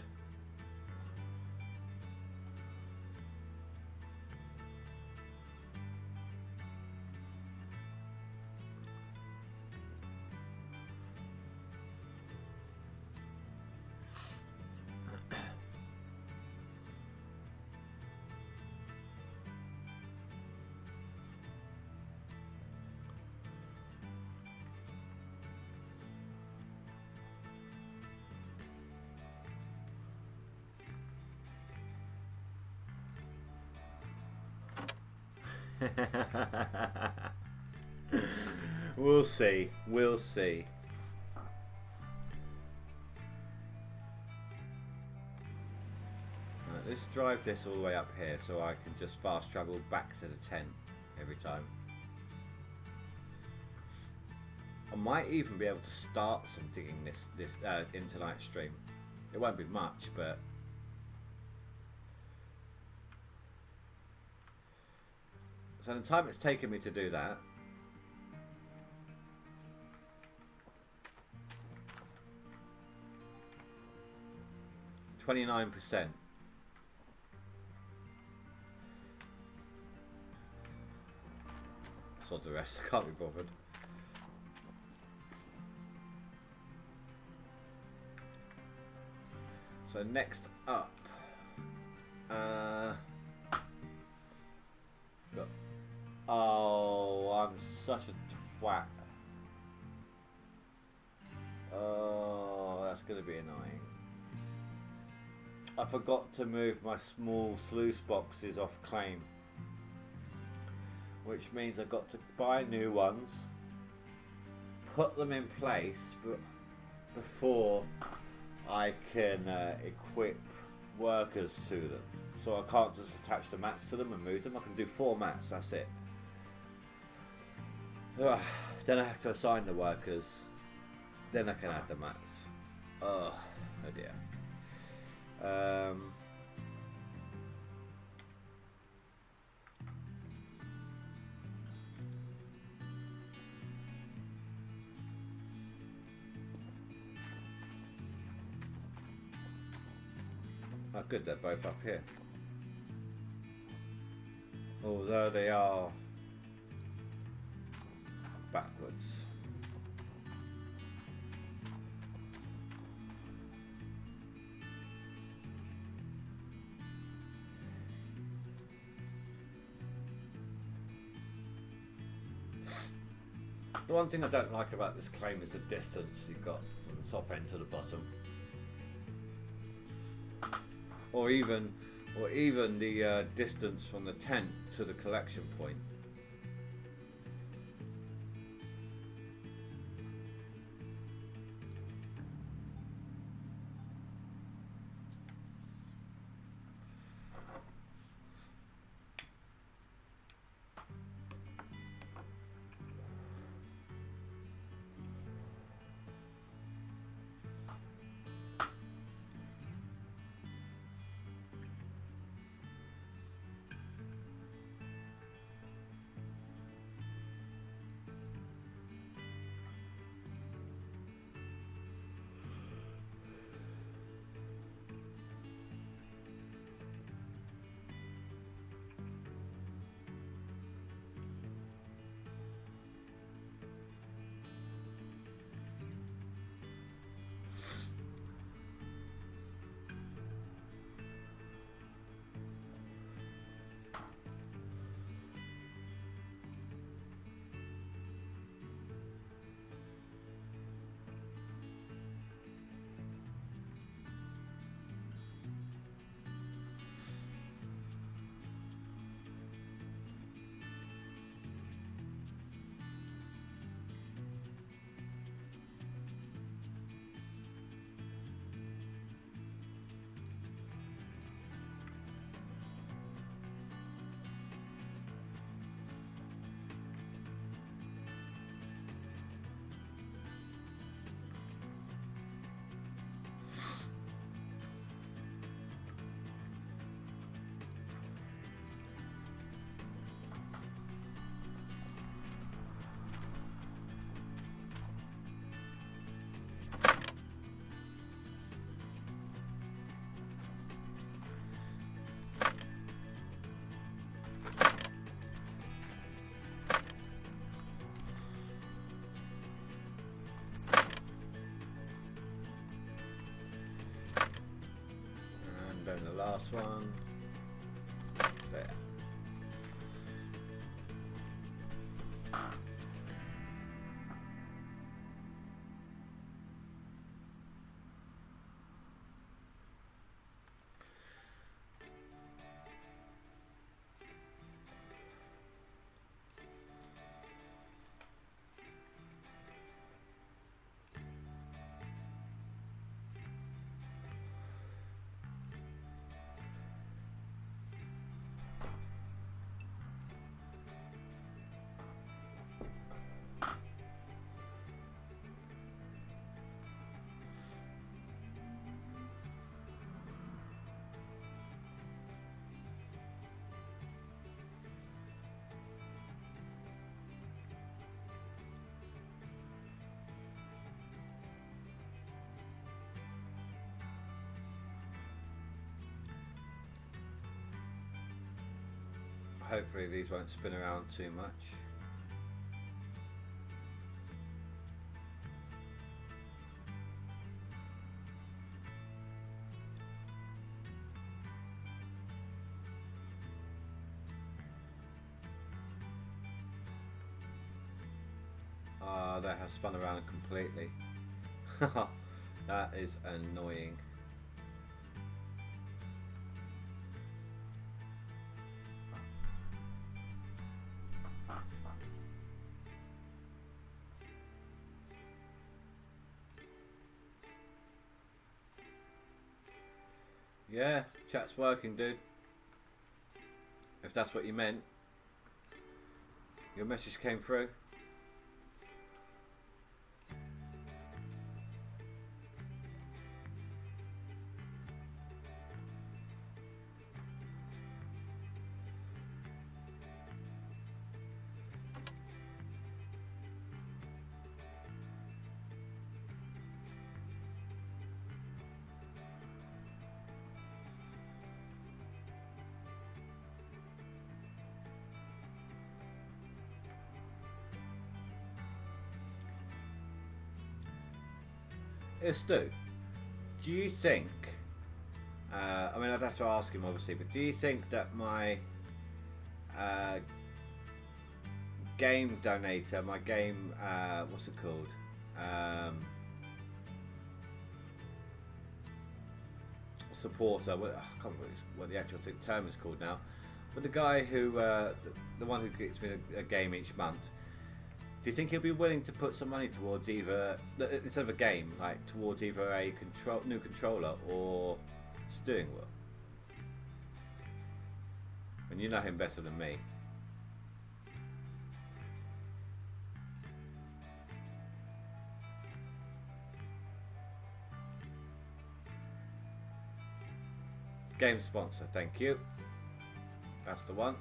We'll see. We'll see. Right, let's drive this all the way up here so I can just fast travel back to the tent every time. I might even be able to start some digging this into tonight's stream. It won't be much, but so the time it's taken me to do that, %29%. Sod the rest, I can't be bothered. So next up, look. Oh, I'm such a twat. Oh, that's going to be annoying. I forgot to move my small sluice boxes off claim, which means I've got to buy new ones, put them in place, but before I can equip workers to them. So I can't just attach the mats to them and move them. I can do 4 mats, that's it. Then I have to assign the workers. Then I can add the mats. Oh dear. Oh good, they're both up here. Although they are backwards. The one thing I don't like about this claim is the distance you've got from the top end to the bottom. Or even the distance from the tent to the collection point. And then the last one there. Hopefully these won't spin around too much. Ah, that has spun around completely. That is annoying. Yeah, chat's working, dude. If that's what you meant. Your message came through. Hey, Stu, do you think, I mean I'd have to ask him obviously, but do you think that my game donator, my game, what's it called? Supporter, I can't remember what the actual term is called now, but the guy who, the one who gets me a game each month, do you think he'll be willing to put some money towards either, instead of a game, like towards either a new controller or steering wheel? And you know him better than me. Game sponsor, thank you. That's the one.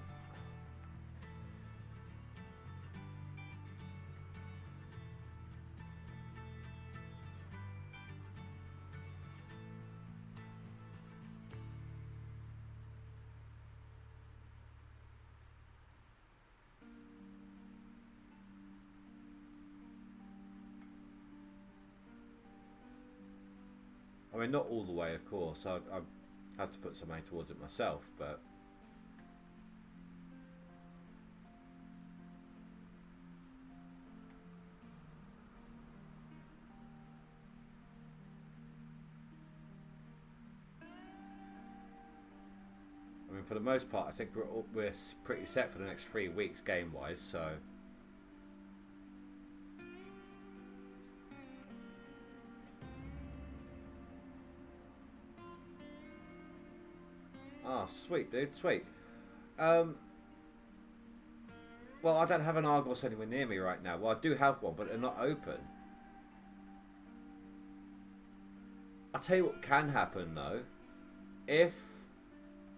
I mean, not all the way, of course. I had to put some money towards it myself, but I mean, for the most part, I think we're pretty set for the next 3 weeks game-wise. So. Oh, sweet, dude, sweet. Well, I don't have an Argos anywhere near me right now. Well, I do have one, but they're not open. I'll tell you what can happen, though. If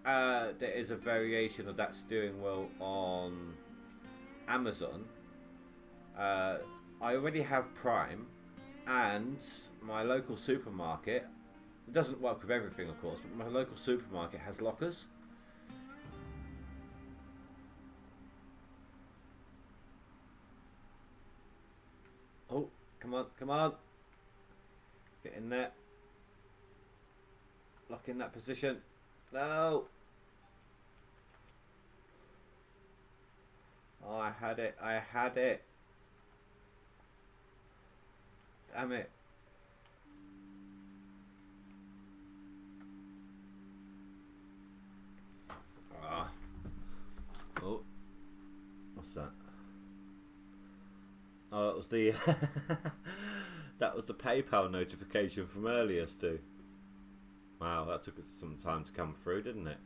there is a variation of that steering wheel on Amazon, I already have Prime, and my local supermarket, it doesn't work with everything, of course, but my local supermarket has lockers. Oh, come on, come on. Get in there. Lock in that position. No. Oh, I had it. I had it. Damn it. Oh, what's that? Oh, that was the that was the PayPal notification from earlier, Stu. Wow, that took us some time to come through, didn't it?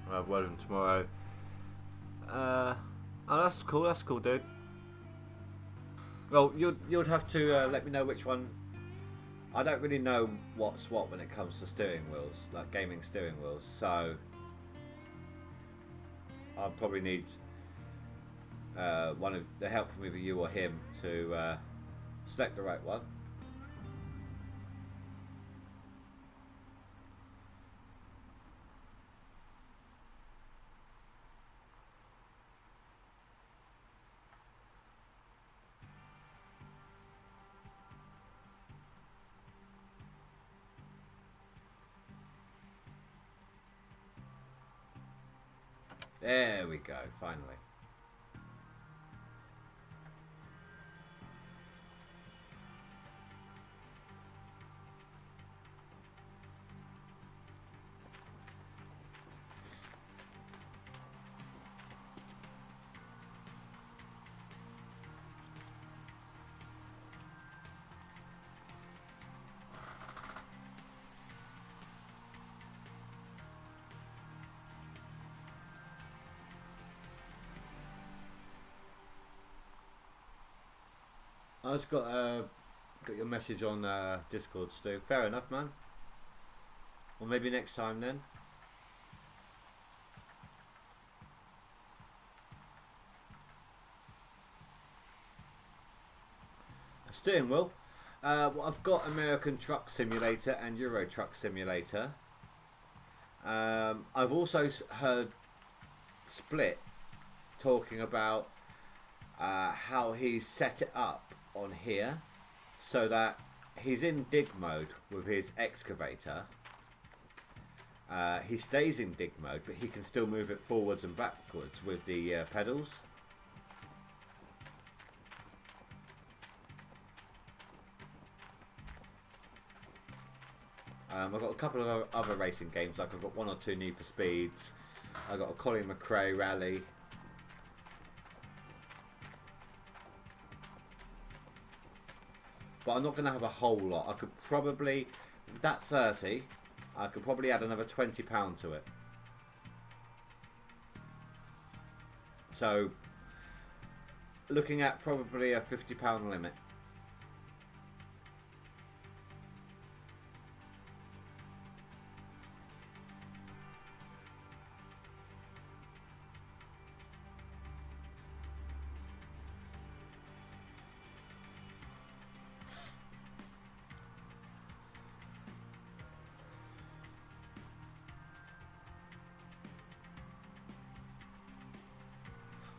I'll have one tomorrow. Oh, that's cool. That's cool, dude. Well, you'd have to let me know which one. I don't really know what's what when it comes to steering wheels, like gaming steering wheels. So I'll probably need one of the help from either you or him to select the right one. There we go, finally. I just got your message on Discord, Stu. Fair enough, man. Or maybe next time then. Steering wheel. Well, I've got American Truck Simulator and Euro Truck Simulator. I've also heard Split talking about how he's set it up on here so that he's in dig mode with his excavator. He stays in dig mode, but he can still move it forwards and backwards with the pedals. I've got a couple of other racing games, like I've got 1 or 2 Need for Speeds. I've got a Colin McRae rally. But I'm not going to have a whole lot. I could probably, that 30, I could probably add another £20 to it. So, looking at probably a £50 limit.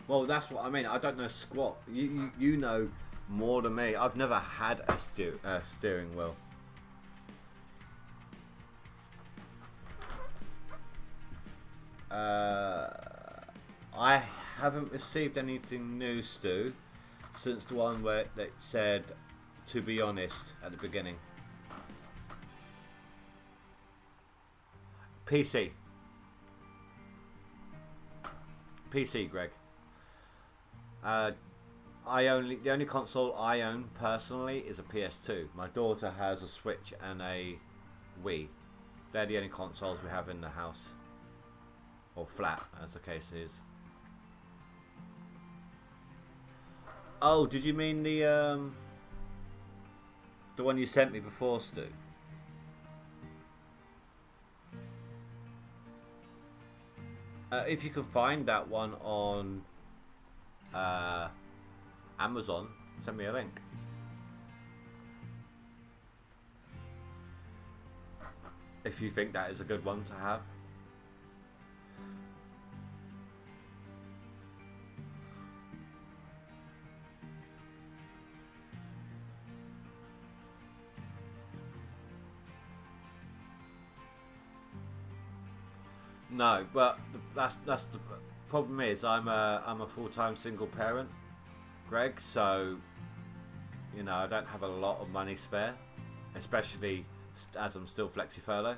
Well, that's what I mean. I don't know squat. You know more than me. I've never had a steering wheel. I haven't received anything new, Stu, since the one where that said, "To be honest," at the beginning. PC, Greg. The only console I own personally is a PS2. My daughter has a Switch and a Wii. They're the only consoles we have in the house, or flat, as the case is. Oh, did you mean the one you sent me before, Stu? If you can find that one on Amazon, send me a link. If you think that is a good one to have. No, but that's the problem is I'm a full-time single parent, Greg, so you know I don't have a lot of money spare, especially as I'm still flexi furlough.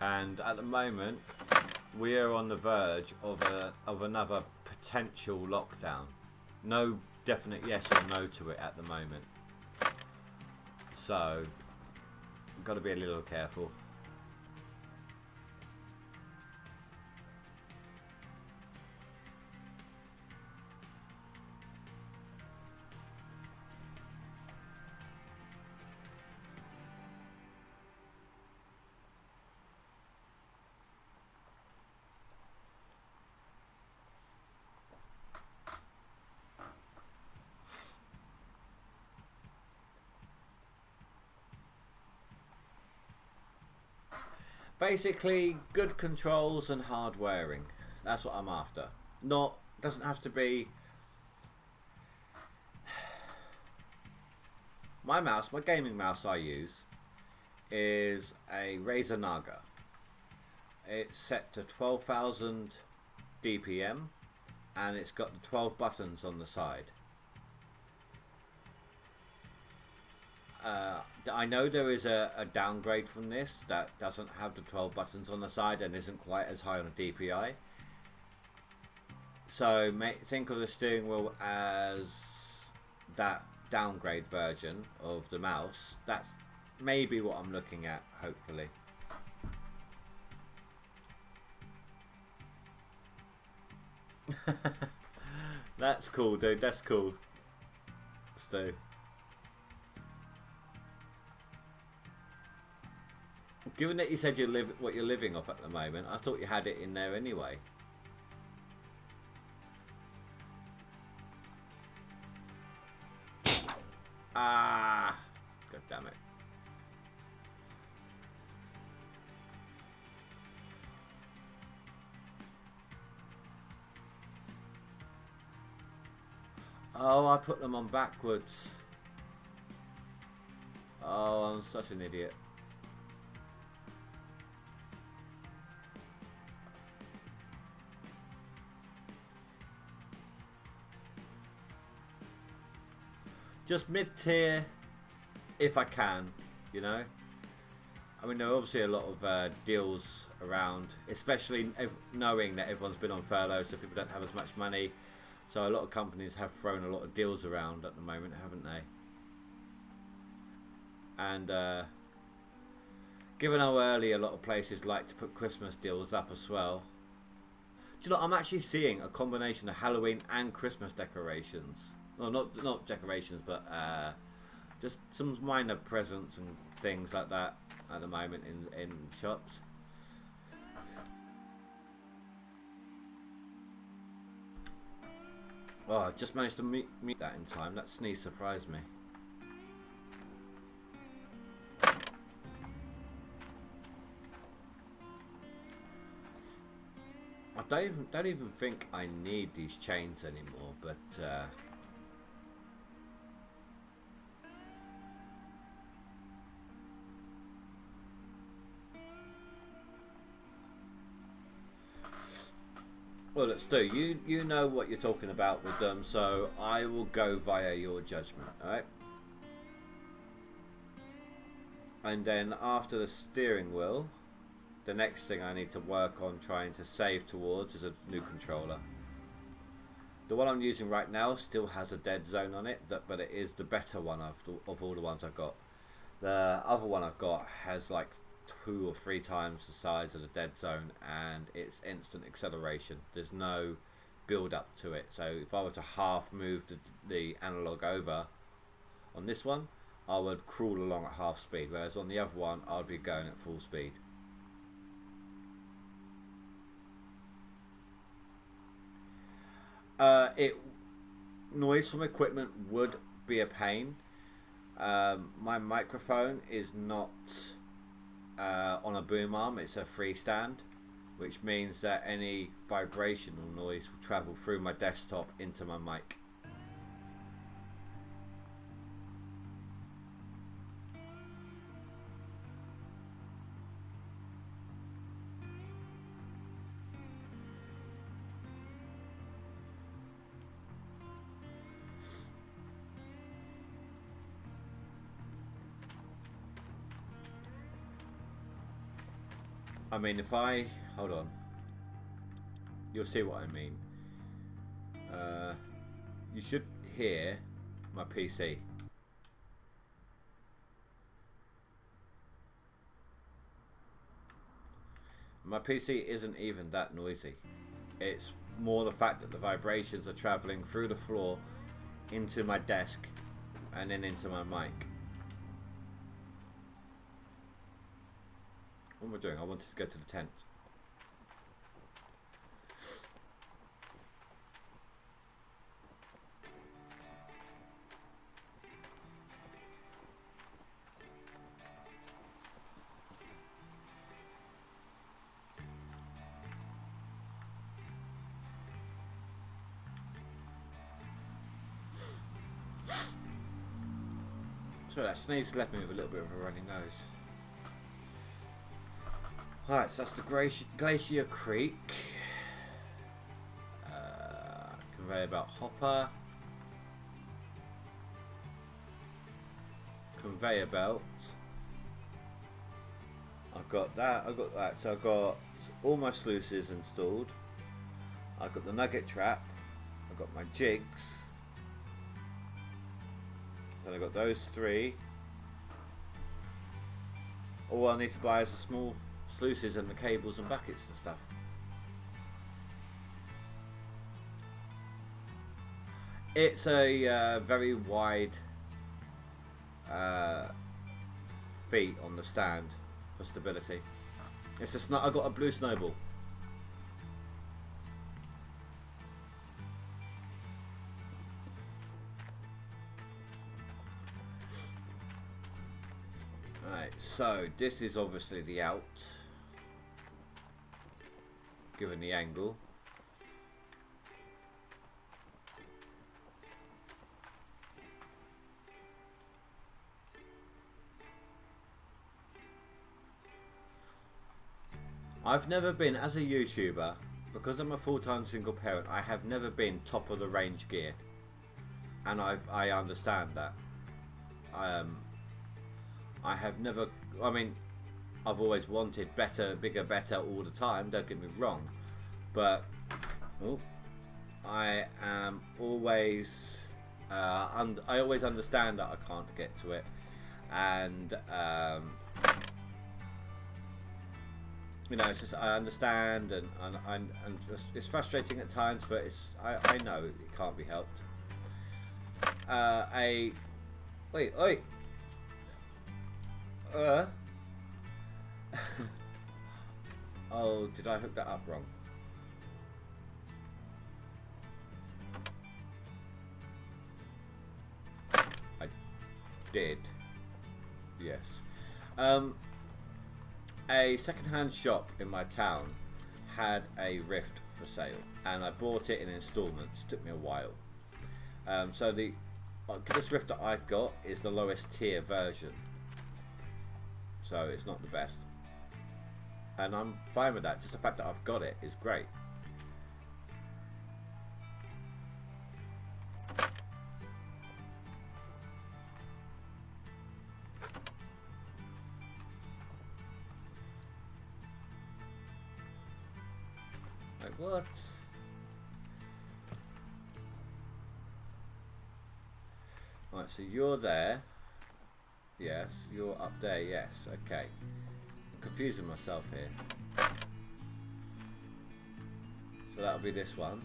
And at the moment we are on the verge of another potential lockdown. No definite yes or no to it at the moment. So, we've got to be a little careful. Basically, good controls and hard wearing. That's what I'm after. Not, doesn't have to be. My mouse, my gaming mouse I use is a Razer Naga. It's set to 12,000 DPM and it's got the 12 buttons on the side. I know there is a downgrade from this that doesn't have the 12 buttons on the side and isn't quite as high on a DPI. So think of the steering wheel as that downgrade version of the mouse. That's maybe what I'm looking at, hopefully. That's cool, dude. That's cool. Stu. Given that you said what you're living off at the moment, I thought you had it in there anyway. Ah, god damn it. Oh, I put them on backwards. Oh, I'm such an idiot. Just mid-tier, if I can, you know. I mean, there are obviously a lot of deals around, especially knowing that everyone's been on furlough, so people don't have as much money. So a lot of companies have thrown a lot of deals around at the moment, haven't they? And given how early a lot of places like to put Christmas deals up as well. Do you know, I'm actually seeing a combination of Halloween and Christmas decorations. Well, not decorations, but just some minor presents and things like that at the moment in shops. Oh, I just managed to meet that in time. That sneeze surprised me. I don't even think I need these chains anymore, but well, let's do. You know what you're talking about with them, so I will go via your judgment, alright? And then after the steering wheel, the next thing I need to work on trying to save towards is a new controller. The one I'm using right now still has a dead zone on it, but it is the better one of all the ones I've got. The other one I've got has like 2 or 3 times the size of the dead zone, and it's instant acceleration. There's no build up to it. So if I were to half move the analog over on this one, I would crawl along at half speed, whereas on the other one I'd be going at full speed. Noise from equipment would be a pain. My microphone is not on a boom arm, it's a freestand, which means that any vibrational noise will travel through my desktop into my mic. I mean, if I hold on, you'll see what I mean. You should hear my PC. My PC isn't even that noisy. It's more the fact that the vibrations are traveling through the floor into my desk and then into my mic. What am I doing? I wanted to go to the tent. So that sneeze left me with a little bit of a runny nose. Alright, so that's the Glacier Creek. Conveyor belt hopper. Conveyor belt. I've got that. So I've got all my sluices installed. I've got the nugget trap. I've got my jigs. Then I've got those 3. All I need to buy is the small sluices and the cables and buckets and stuff. It's a very wide feet on the stand for stability. It's just not. I got a blue snowball. Right, so this is obviously the out, given the angle. I've never been, as a YouTuber, because I'm a full-time single parent, I have never been top of the range gear, and I understand that. I have never, I mean, I've always wanted better, bigger, better all the time, don't get me wrong, but I am always, I always understand that I can't get to it, and you know, it's just I understand, and just, it's frustrating at times, but I know it can't be helped. Wait. Oh, did I hook that up wrong? I did. Yes. A second-hand shop in my town had a Rift for sale, and I bought it in installments. It took me a while. So the this Rift that I've got is the lowest tier version, so it's not the best, and I'm fine with that. Just the fact that I've got it is great. Like what? Right, so you're there. Yes, you're up there. Yes, okay. I'm confusing myself here. So that'll be this one.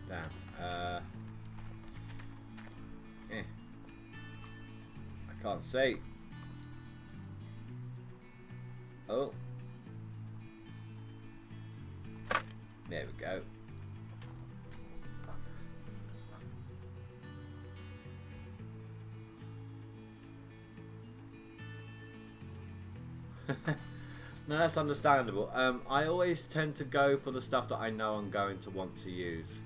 Damn. I can't see. Oh. There we go. No, that's understandable. I always tend to go for the stuff that I know I'm going to want to use.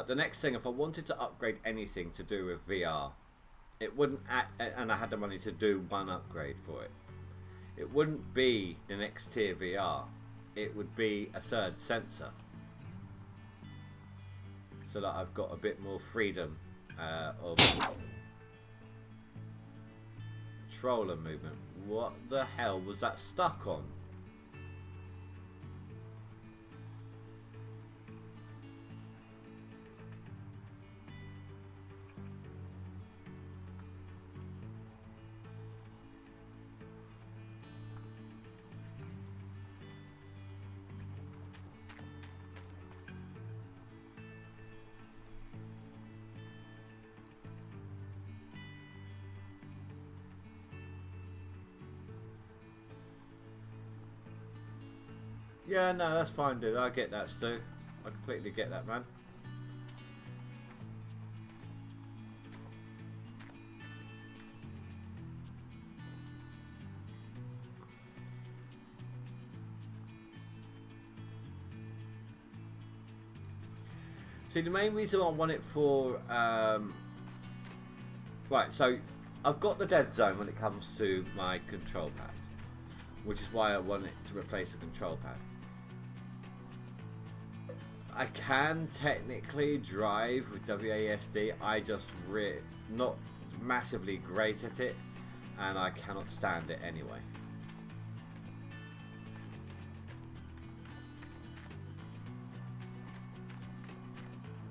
The next thing, if I wanted to upgrade anything to do with VR, it wouldn't, and I had the money to do one upgrade for it, it wouldn't be the next tier VR, it would be a third sensor, so that I've got a bit more freedom of control and movement. What the hell was that stuck on? Yeah, no, that's fine, dude. I get that, Stu. I completely get that, man. See, the main reason I want it for... right, so I've got the dead zone when it comes to my control pad, which is why I want it to replace the control pad. I can technically drive with WASD, I just not massively great at it, and I cannot stand it anyway.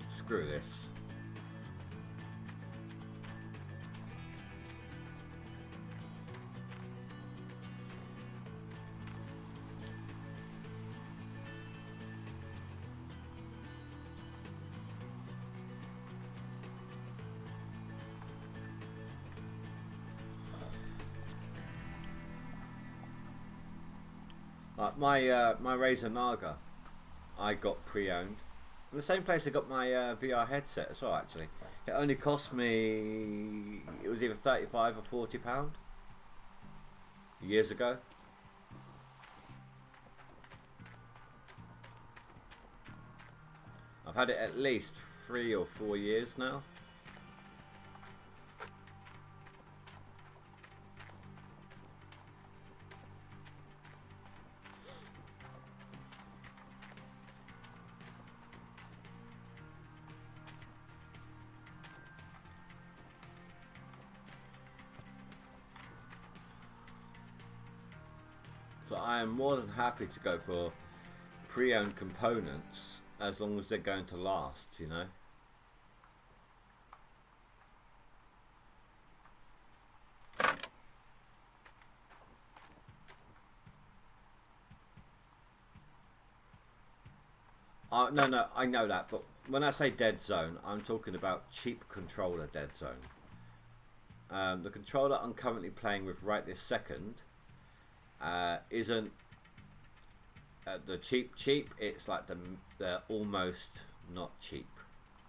Screw this. My Razer Naga, I got pre-owned. In the same place I got my VR headset as well. Actually, it only cost me. It was either £35 or £40 years ago. I've had it at least 3 or 4 years now. So I am more than happy to go for pre-owned components as long as they're going to last, you know. No, I know that, but when I say dead zone, I'm talking about cheap controller dead zone. The controller I'm currently playing with right this second isn't the cheap. It's like the almost not cheap,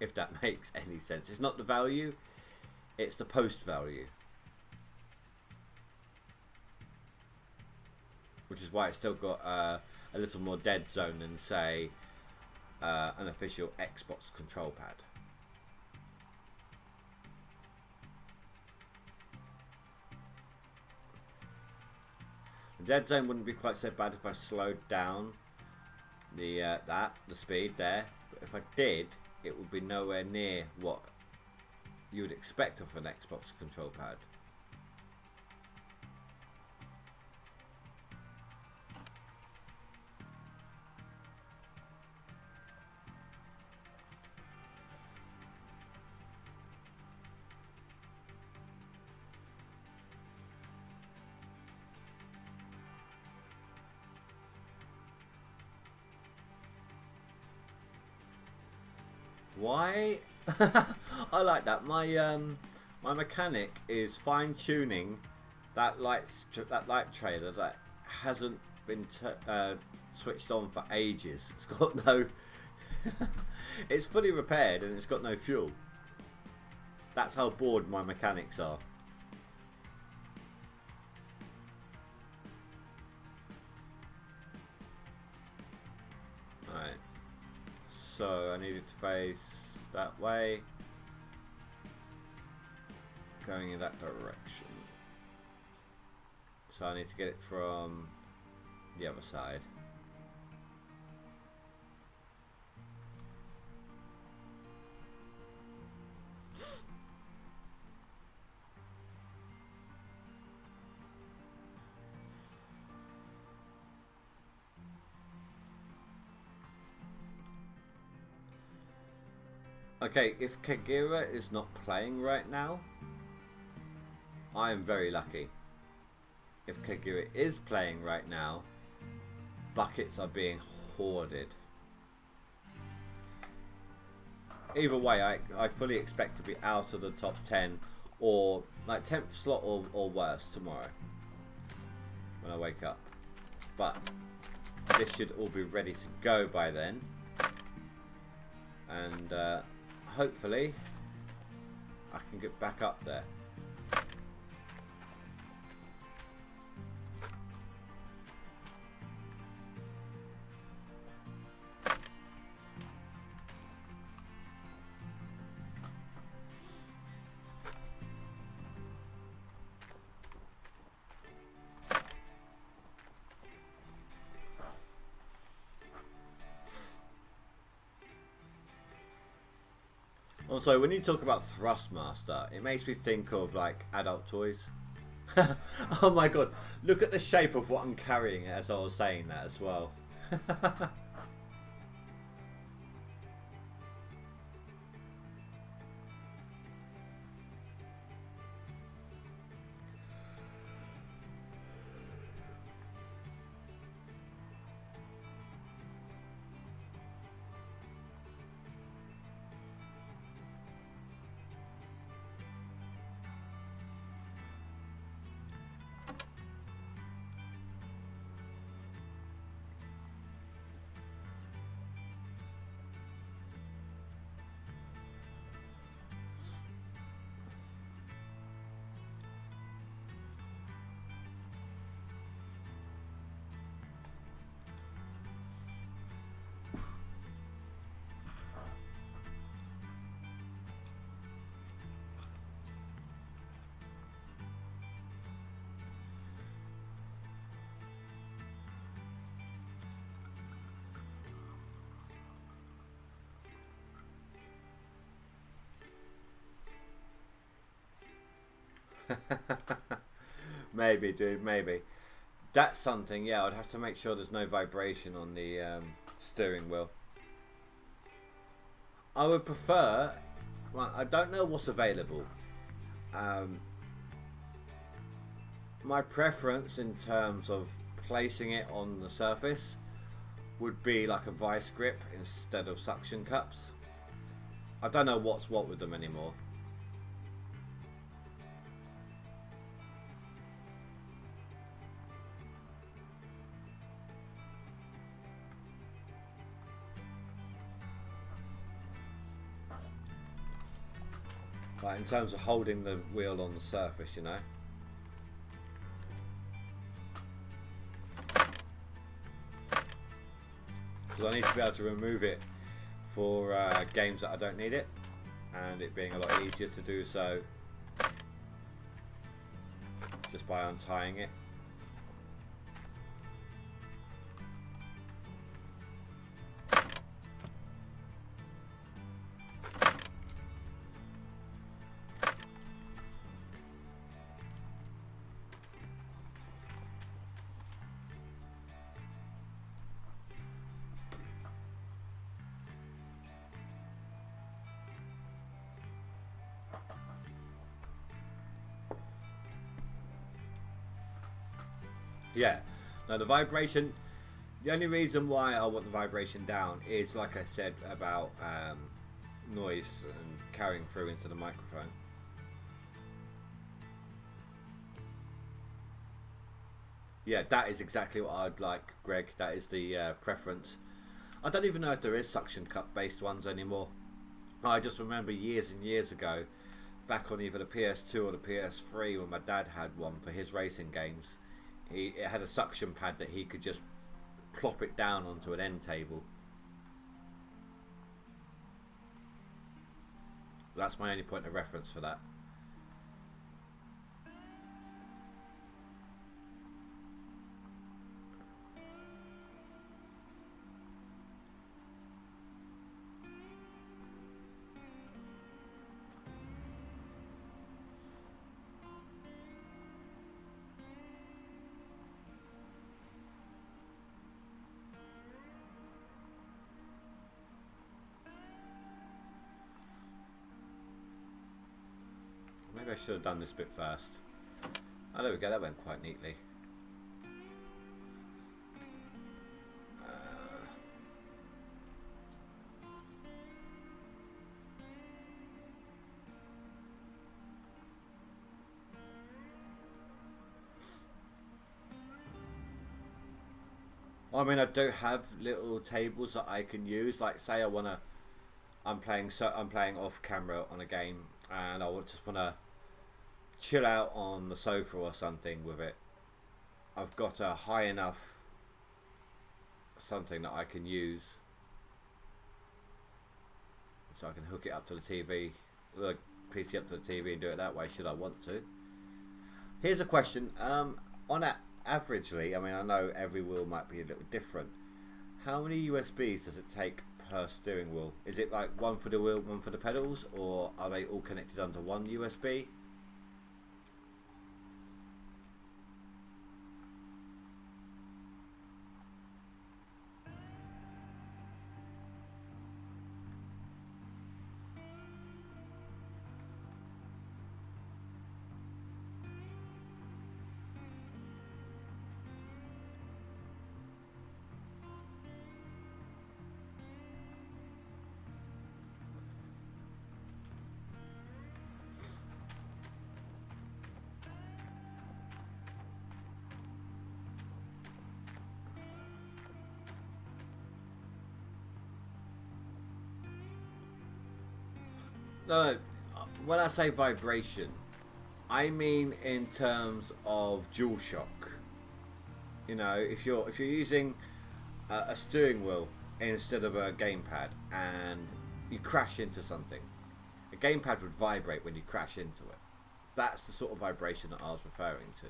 if that makes any sense. It's not the value, it's the post value, which is why it's still got a little more dead zone than, say, an official Xbox control pad. The dead zone wouldn't be quite so bad if I slowed down the speed there, but if I did, it would be nowhere near what you would expect of an Xbox control pad. Why? I like that. My my mechanic is fine tuning that light trailer that hasn't been switched on for ages. It's got no. It's fully repaired and it's got no fuel. That's how bored my mechanics are. Alright. So I need it to face that way. Going in that direction. So I need to get it from the other side. Okay, if Kagura is not playing right now, I am very lucky. If Kagura is playing right now, buckets are being hoarded. Either way, I fully expect to be out of the top 10 or like 10th slot or worse tomorrow when I wake up. But this should all be ready to go by then. And hopefully I can get back up there. Also, when you talk about Thrustmaster, it makes me think of like adult toys. Oh my god, look at the shape of what I'm carrying as I was saying that as well. Maybe, dude, maybe. That's something, yeah, I'd have to make sure there's no vibration on the steering wheel. I would prefer, well, I don't know what's available. My preference in terms of placing it on the surface would be like a vice grip instead of suction cups. I don't know what's what with them anymore. Like in terms of holding the wheel on the surface, you know. Because I need to be able to remove it for games that I don't need it, and it being a lot easier to do so just by untying it. Yeah, now the vibration, the only reason why I want the vibration down is, like I said, about noise and carrying through into the microphone. Yeah, that is exactly what I'd like, Greg. That is the preference. I don't even know if there is suction cup based ones anymore. I just remember years and years ago, back on either the PS2 or the PS3, when my dad had one for his racing games. It had a suction pad that he could just plop it down onto an end table. That's my only point of reference for that. Maybe I should have done this bit first. Oh, there we go, that went quite neatly. I mean, I do have little tables that I can use. Like, say I'm playing off camera on a game, and I just wanna chill out on the sofa or something with it. I've got a high enough something that I can use, so I can hook it up to the TV, the PC up to the TV, and do it that way should I want to. Here's a question. On averagely, I mean, I know every wheel might be a little different. How many USBs does it take her steering wheel? Is it like one for the wheel, one for the pedals, or are they all connected under one USB? No, no. When I say vibration, I mean in terms of DualShock. You know, if you're using a steering wheel instead of a gamepad and you crash into something, a gamepad would vibrate when you crash into it. That's the sort of vibration that I was referring to.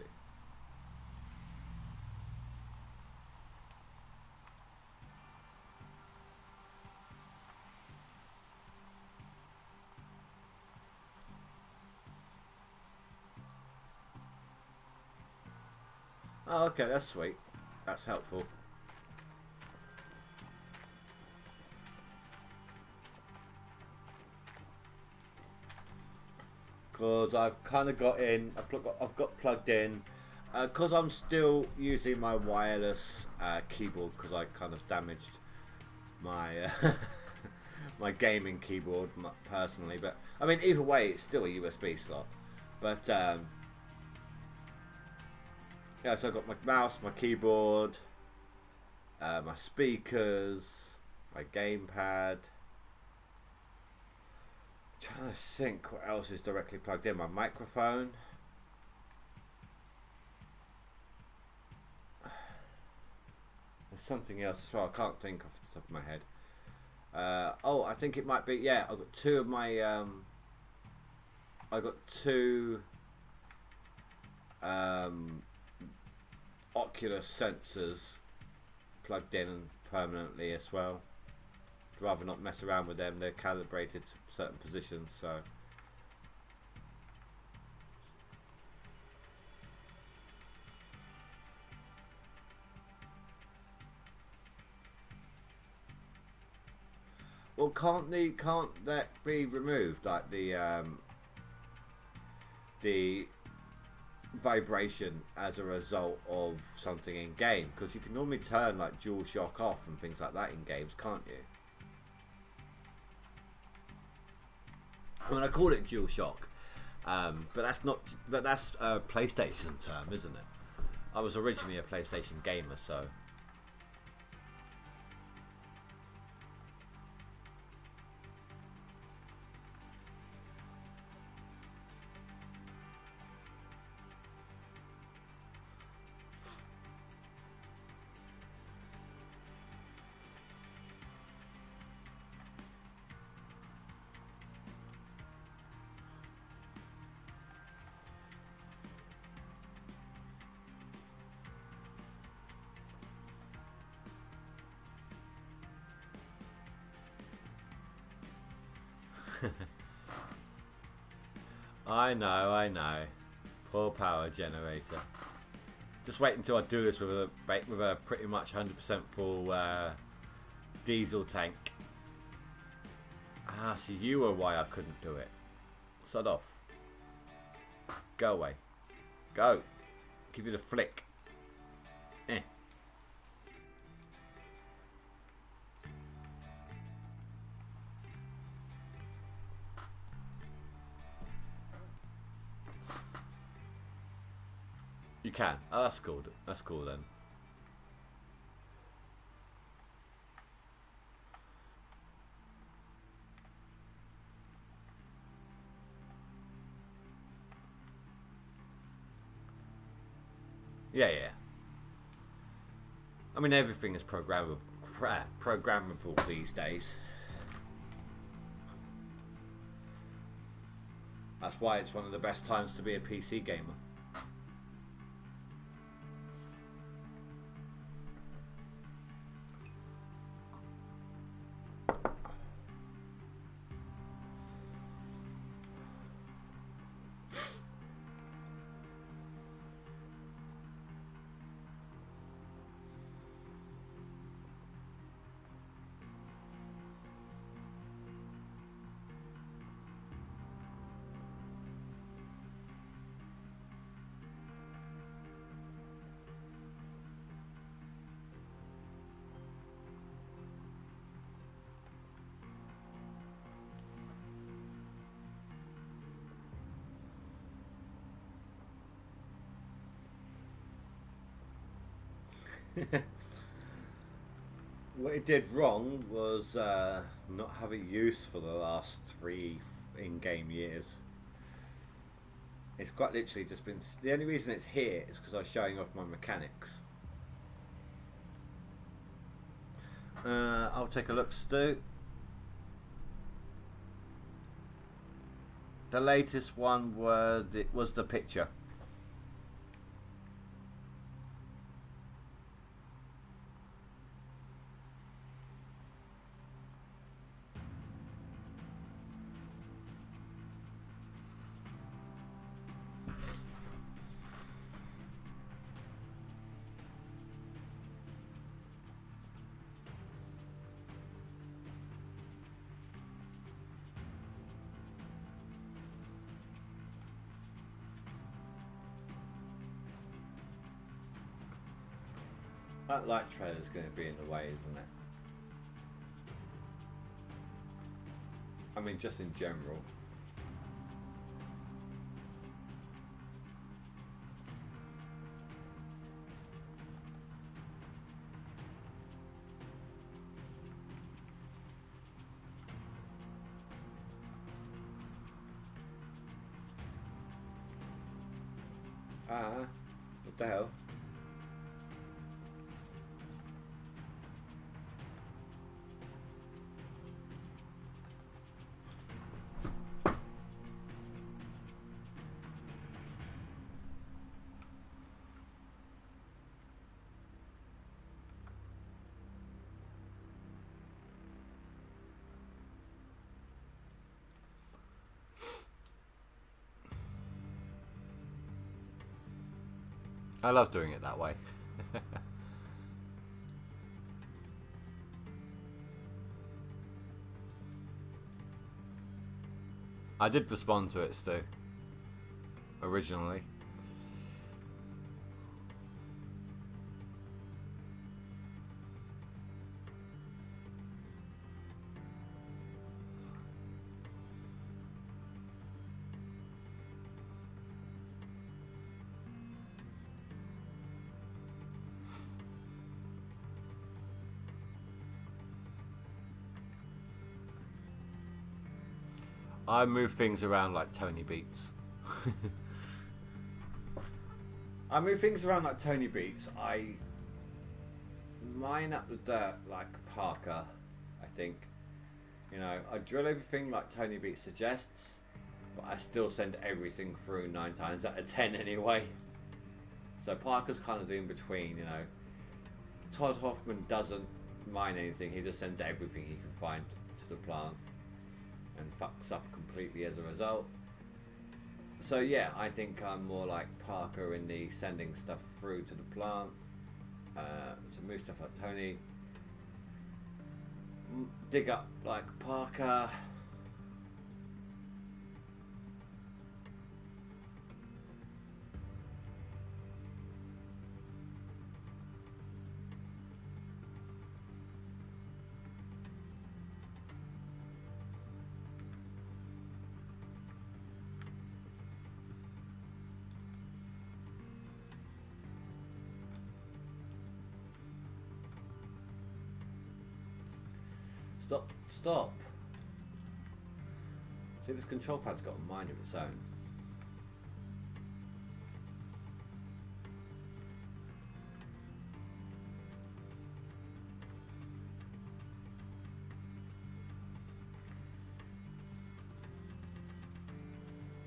Oh, okay, that's sweet. That's helpful. Because I've kind of got in, I've got plugged in. Because I'm still using my wireless keyboard, because I kind of damaged my my gaming keyboard personally. But I mean, either way, it's still a USB slot. But yeah, so I've got my mouse, my keyboard, my speakers, my gamepad. Trying to think what else is directly plugged in. My microphone. There's something else as well. I can't think off the top of my head. Oh, I think it might be. Yeah, I've got two of my. I got two. Oculus sensors plugged in permanently as well. I'd rather not mess around with them. They're calibrated to certain positions, so. Well, can't that be removed? Like the vibration as a result of something in game, because you can normally turn like DualShock off and things like that in games, can't you? I mean, I call it DualShock, but that's not. But that's a PlayStation term, isn't it? I was originally a PlayStation gamer, so. I know. Poor power generator. Just wait until I do this with a pretty much 100% full diesel tank. Ah, so you were why I couldn't do it. Sod off. Go away. Go. Give you the flick. Eh. You can. Oh, that's cool. That's cool then. Yeah. I mean, everything is programmable these days. That's why it's one of the best times to be a PC gamer. What it did wrong was not have it used for the last 3 in-game years. It's quite literally just been... The only reason it's here is because I was showing off my mechanics. I'll take a look, Stu. The latest one was the picture. That light trailer's going to be in the way, isn't it? I mean, just in general. What the hell? I love doing it that way. I did respond to it, Stu. Originally. I move things around like Tony Beats. I move things around like Tony Beats. I mine up the dirt like Parker, I think. You know, I drill everything like Tony Beats suggests, but I still send everything through 9 times out of 10 anyway. So Parker's kind of in between, you know. Todd Hoffman doesn't mine anything, he just sends everything he can find to the plant and fucks up completely as a result. So yeah, I think I'm more like Parker in the sending stuff through to the plant, to move stuff like Tony, dig up like Parker. Stop. See, this control pad's got a mind of its own.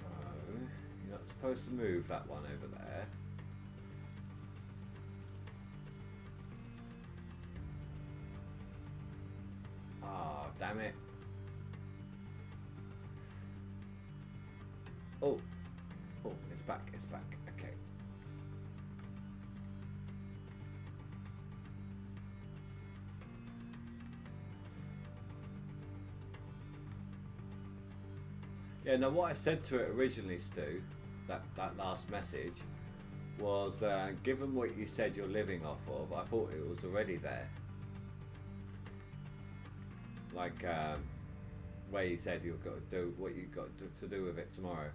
Oh, you're not supposed to move that one over there. Damn it. Oh, it's back, okay. Yeah, now what I said to it originally, Stu, that last message, was given what you said you're living off of, I thought it was already there. Like where you said you've got to do what you've got to do with it tomorrow.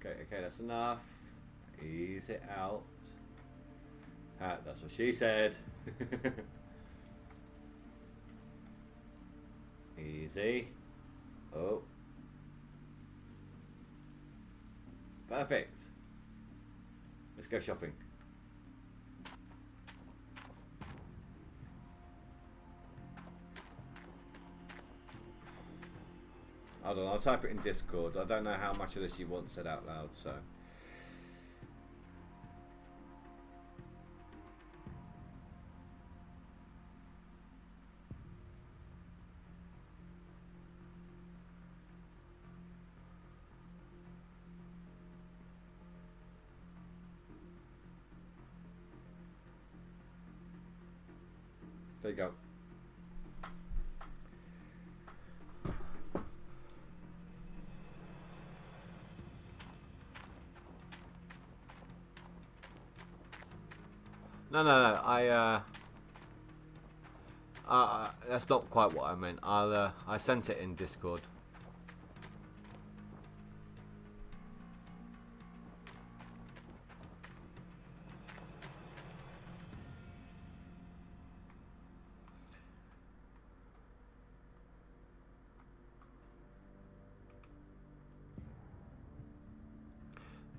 Okay, that's enough. Ease it out. That's what she said. Easy. Oh. Perfect. Let's go shopping. Hold on, I'll type it in Discord. I don't know how much of this you want said out loud, so. There you go. No. That's not quite what I meant. I sent it in Discord.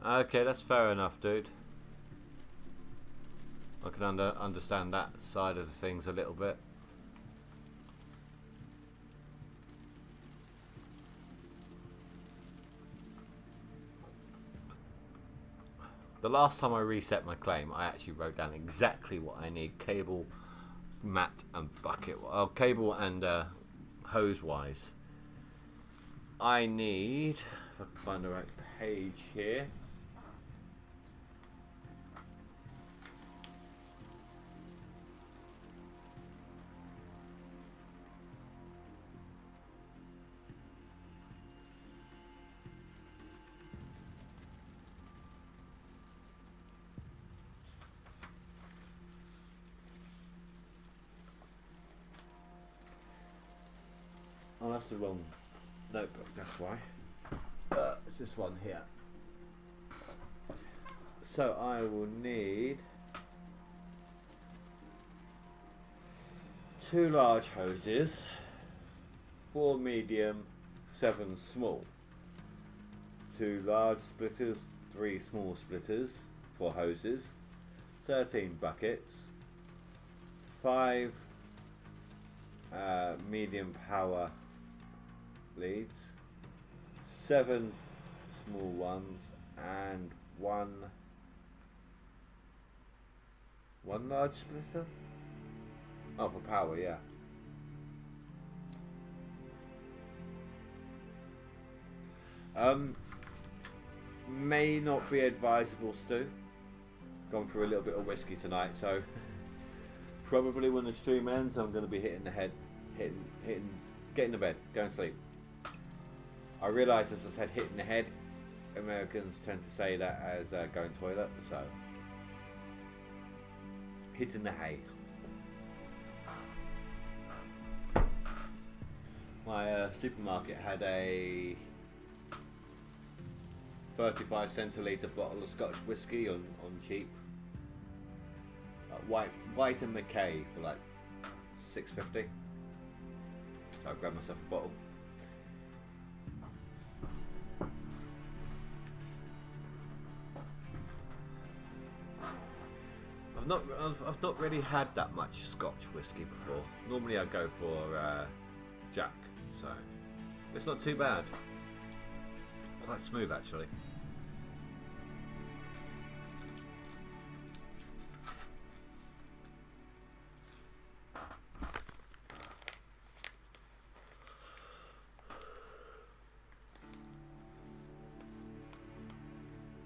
Okay, that's fair enough, dude. I can understand that side of the things a little bit. The last time I reset my claim, I actually wrote down exactly what I need: cable, mat, and bucket. Well, cable and hose wise. I need, if I can find the right page here. Oh, that's the wrong notebook, that's why. It's this one here. So I will need 2 large hoses, 4 medium, 7 small, 2 large splitters, 3 small splitters for hoses, 13 buckets, 5 medium power leads, 7 small ones, and one large splitter. Oh, for power, yeah. May not be advisable, Stu. Gone through a little bit of whiskey tonight, so probably when the stream ends, I'm going to be hitting the head, getting to bed, going to sleep. I realise, as I said, hitting the head, Americans tend to say that as going toilet, so hitting the hay. My supermarket had a 35 centilitre bottle of Scotch whiskey on cheap. White and Mackay for like $6.50. So I grabbed myself a bottle. I've not really had that much Scotch whiskey before. Normally I go for Jack, so it's not too bad. Quite smooth actually.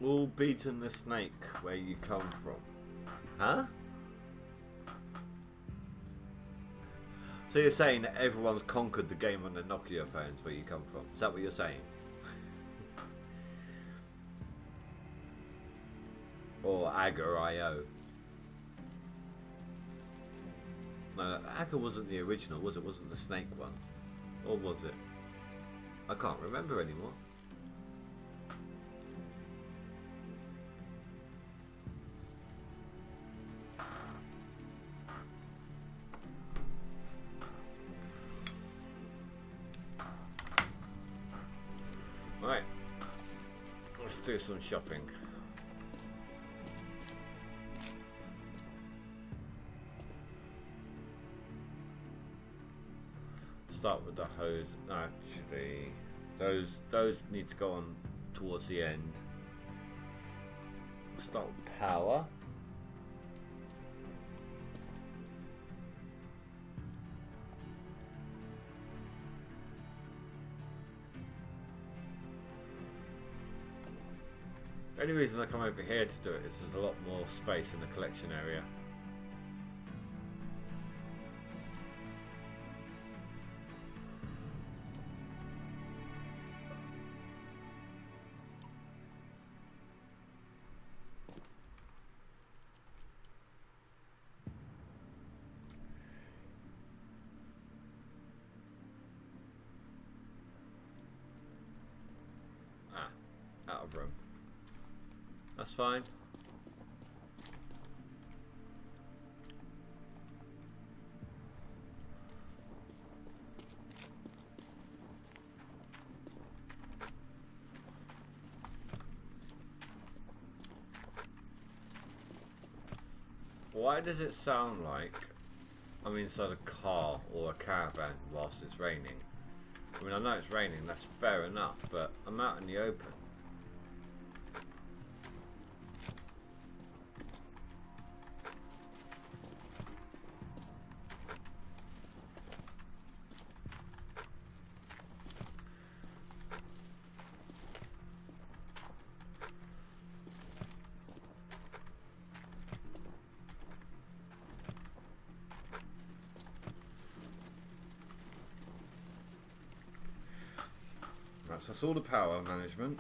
All beaten the snake where you come from. Huh? So you're saying that everyone's conquered the game on the Nokia phones where you come from? Is that what you're saying? Or Agar.io? No, Agar wasn't the original, was it? Wasn't the snake one? Or was it? I can't remember anymore. do some shopping. Start with the hose. Actually, those need to go on towards the end. Start with power. The only reason I come over here to do it is there's a lot more space in the collection area. Out of room. That's fine. Why does it sound like I'm inside a car or a caravan whilst it's raining? I mean, I know it's raining, that's fair enough, but I'm out in the open. So that's all the power management.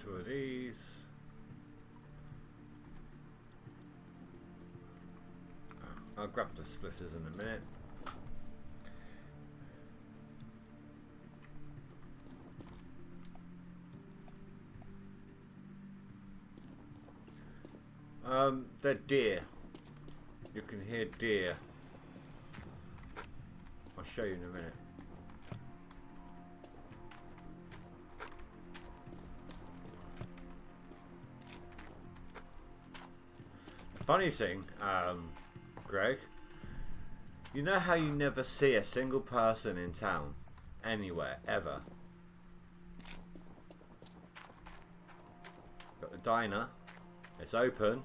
Two of these. I'll grab the splitters in a minute. They're deer. You can hear deer. I'll show you in a minute. Funny thing, Greg, you know how you never see a single person in town, anywhere, ever? Got the diner, it's open.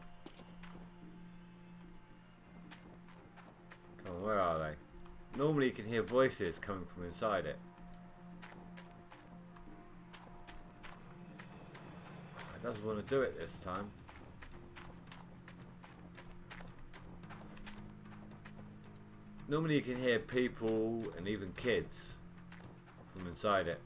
Come on, where are they? Normally you can hear voices coming from inside it. It doesn't want to do it this time. Normally you can hear people and even kids from inside it.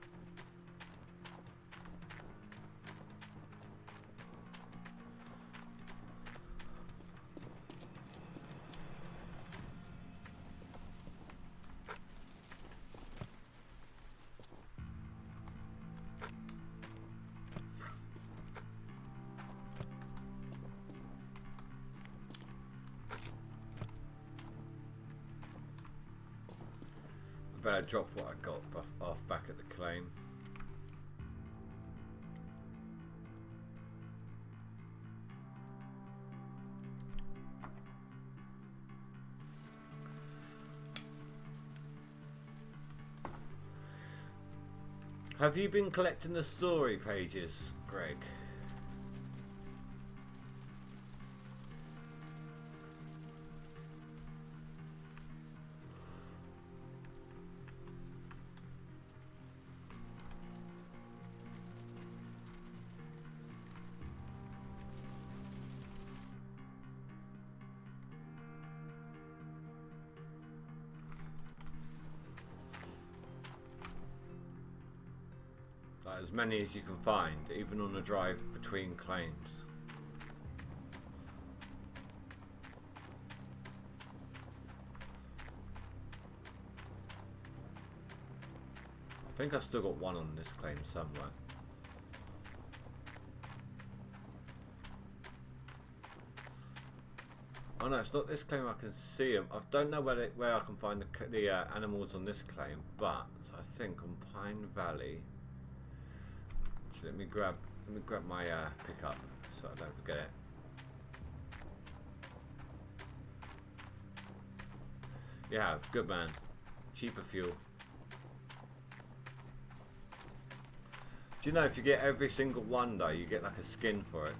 Better drop what I got off back at the claim. Have you been collecting the story pages, Greg? as many as you can find, even on a drive between claims. I think I've still got one on this claim somewhere. Oh no, it's not this claim. I can see them. I don't know where I can find the animals on this claim, but I think on Pine Valley. Actually, let me grab my pickup so I don't forget it. Yeah, good man. Cheaper fuel. Do you know if you get every single one though, you get like a skin for it?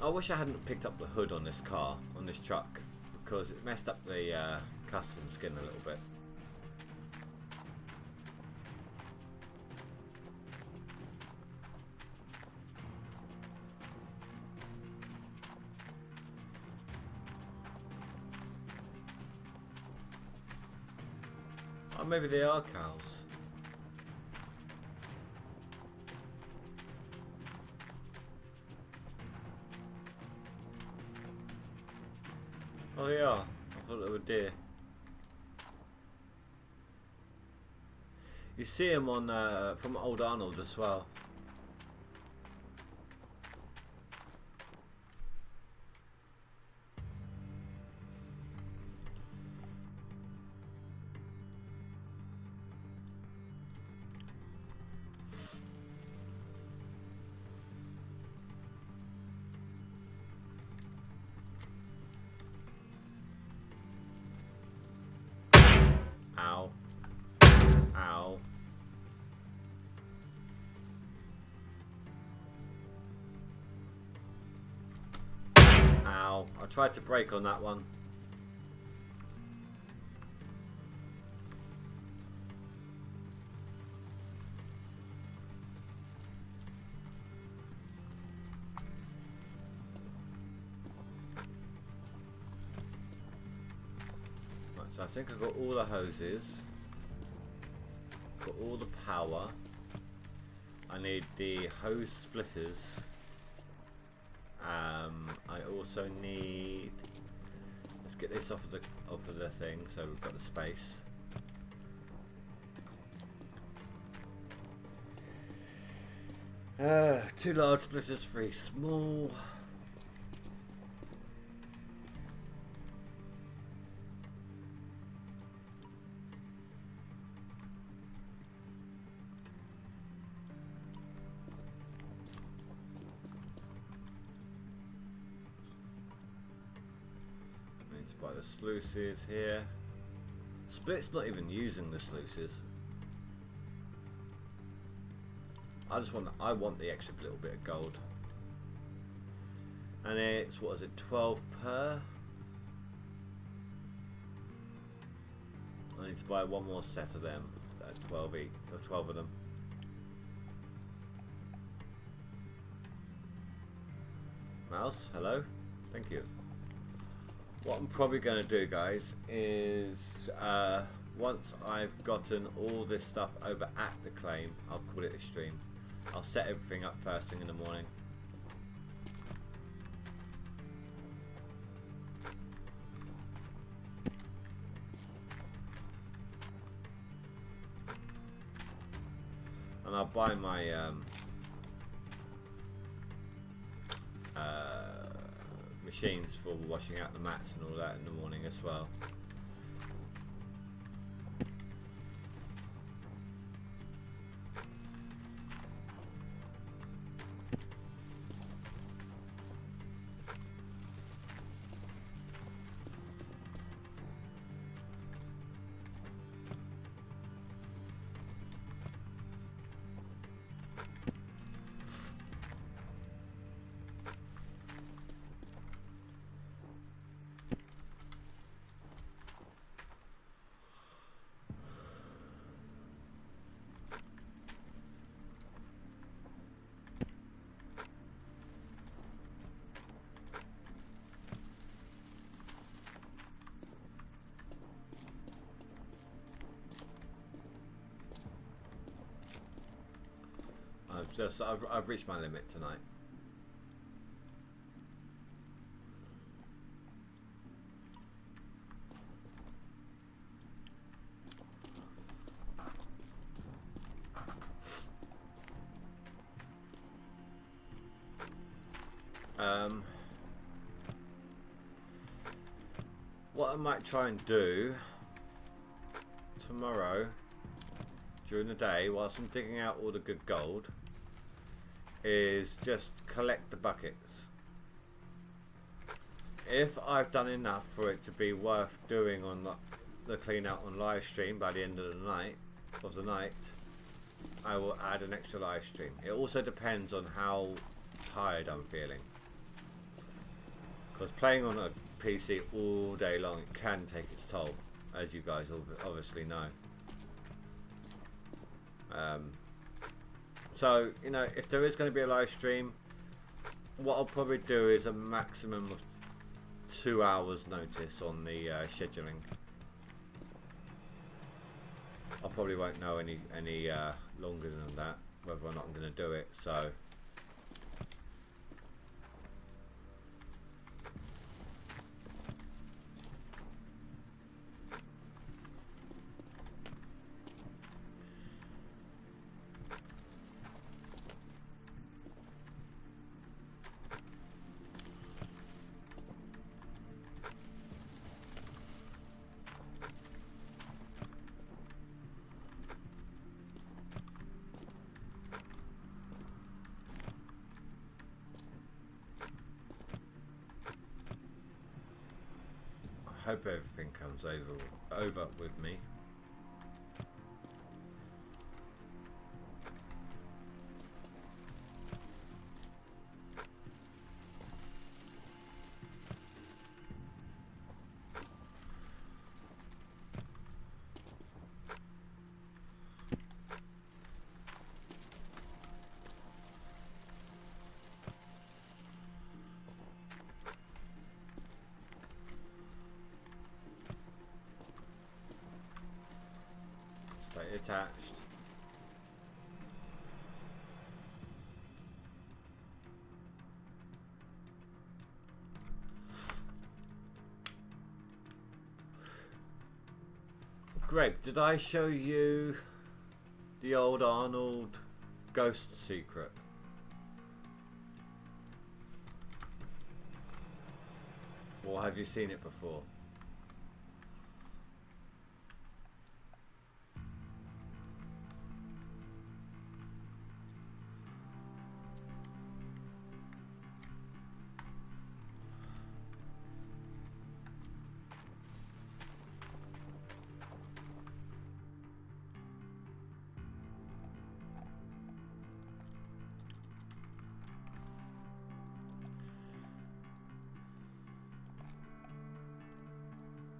I wish I hadn't picked up the hood on this car, on this truck, because it messed up the custom skin a little bit. Oh, maybe they are cows. Oh yeah, I thought they were deer. You see them on from Old Arnold as well. Ow. Ow. Ow. I tried to brake on that one. So I think I've got all the hoses, got all the power. I need the hose splitters. I also need. Let's get this off of the thing, so we've got the space. Two large splitters, 3 small. By the sluices here. Split's not even using the sluices. I want the extra little bit of gold. And it's, what is it, 12 per? I need to buy one more set of them. 12 each, or 12 of them. Mouse, hello? Thank you. What I'm probably going to do, guys, is once I've gotten all this stuff over at the claim, I'll call it a stream. I'll set everything up first thing in the morning. And I'll buy my machines for washing out the mats and all that in the morning as well. Just I've reached my limit tonight. What I might try and do tomorrow during the day whilst I'm digging out all the good gold is just collect the buckets. If I've done enough for it to be worth doing on the clean out on live stream by the end of the night, I will add an extra live stream. It also depends on how tired I'm feeling, because playing on a PC all day long, it can take its toll, as you guys obviously know. So, you know, if there is going to be a live stream, what I'll probably do is a maximum of 2 hours notice on the scheduling. I probably won't know any longer than that whether or not I'm going to do it. So I hope everything comes over with me. Stay attached. Greg, did I show you the old Arnold ghost secret? Or have you seen it before?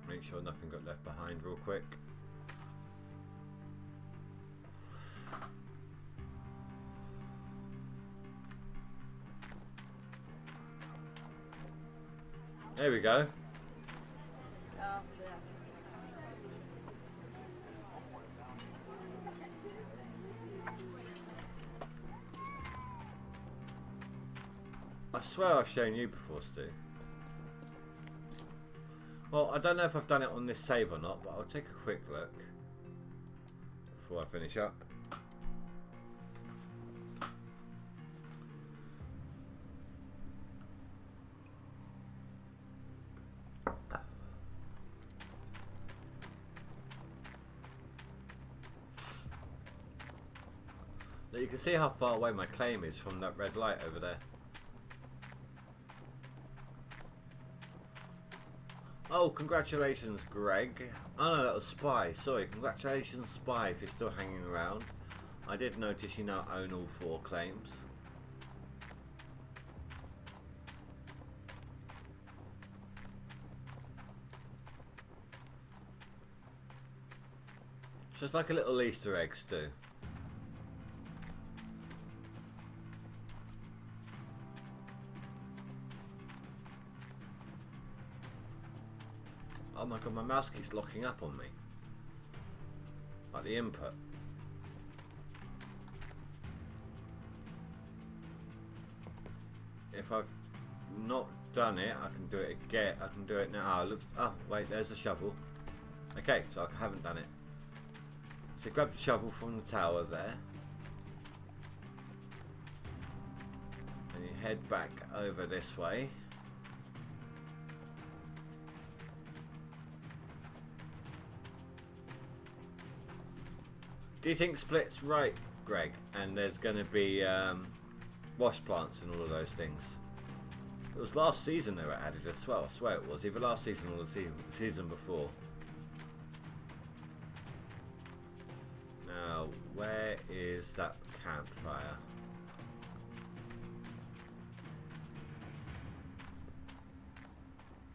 Make sure nothing got left behind real quick. There we go. I swear I've shown you before, Stu. Well, I don't know if I've done it on this save or not, but I'll take a quick look before I finish up. Now you can see how far away my claim is from that red light over there. Oh, congratulations, Greg. Oh no, that was Spy. Sorry, congratulations, Spy, if you're still hanging around. I did notice you now own all 4 claims. Just like a little Easter egg, Stu. Oh my god, my mouse keeps locking up on me. Like the input. if I've not done it, I can do it again. I can do it now. Oh, it looks. Oh, wait, there's the shovel. Okay, so I haven't done it. So grab the shovel from the tower there. And you head back over this way. Do you think Split's right, Greg? And there's going to be wash plants and all of those things. It was last season they were added as well. I swear it was. Either last season or the season before. Now, where is that campfire?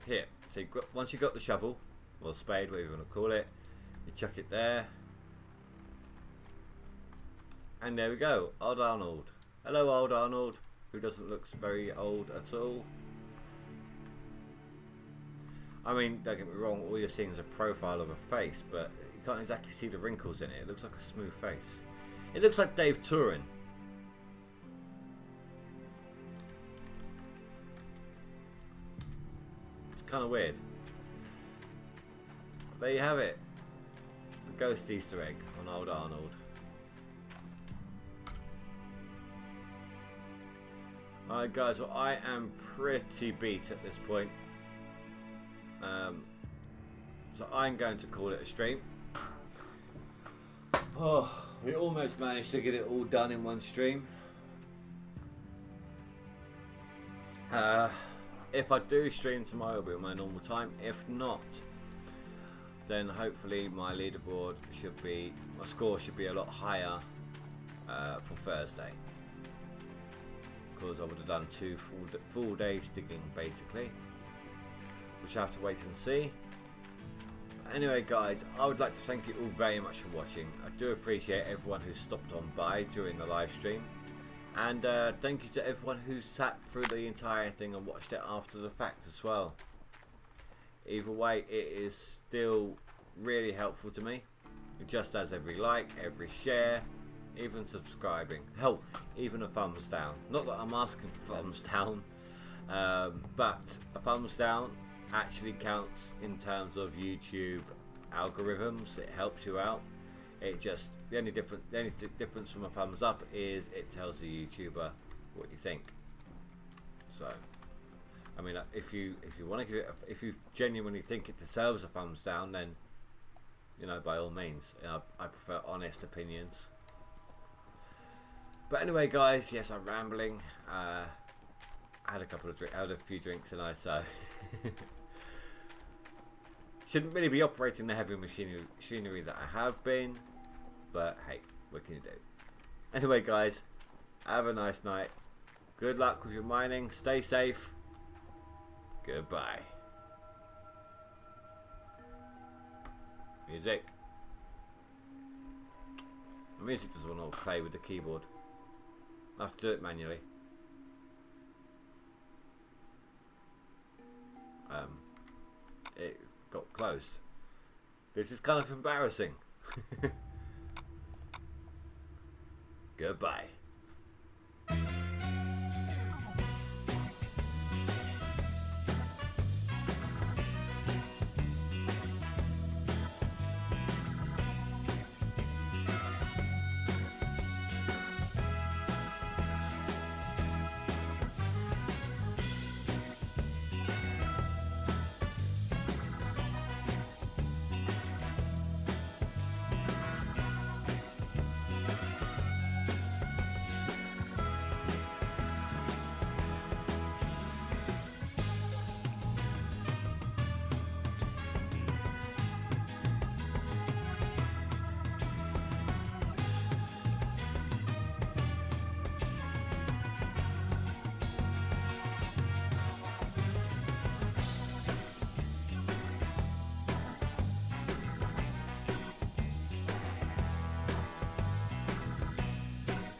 Here. So once you've got the shovel, or spade, whatever you want to call it, you chuck it there. And there we go. Old Arnold. Hello, Old Arnold. Who doesn't look very old at all. I mean, don't get me wrong, all you're seeing is a profile of a face, but you can't exactly see the wrinkles in it. It looks like a smooth face. It looks like Dave Turin. It's kind of weird. There you have it. The ghost Easter egg on Old Arnold. Alright guys, well I am pretty beat at this point. So I'm going to call it a stream. Oh, we almost managed to get it all done in one stream. If I do stream tomorrow, it'll be at my normal time. If not, then hopefully my leaderboard should be, my score should be a lot higher for Thursday. Because I would have done 2 full days digging basically, which I have to wait and see. But anyway guys, I would like to thank you all very much for watching. I do appreciate everyone who stopped on by during the live stream, and thank you to everyone who sat through the entire thing and watched it after the fact as well. Either way, it is still really helpful to me. It just as every like, every share, even subscribing, hell, even a thumbs down. Not that I'm asking for thumbs down, but a thumbs down actually counts in terms of YouTube algorithms. It helps you out. It just, the only difference from a thumbs up is it tells the YouTuber what you think. So I mean, if you want to give it, if you genuinely think it deserves a thumbs down, then you know, by all means. You know, I prefer honest opinions. But anyway, guys, yes, I'm rambling. I had a few drinks tonight, so shouldn't really be operating the heavy machinery that I have been. But hey, what can you do? Anyway, guys, have a nice night. Good luck with your mining. Stay safe. Goodbye. Music. The music doesn't want to play with the keyboard. I have to do it manually. It got closed. This is kind of embarrassing. Goodbye.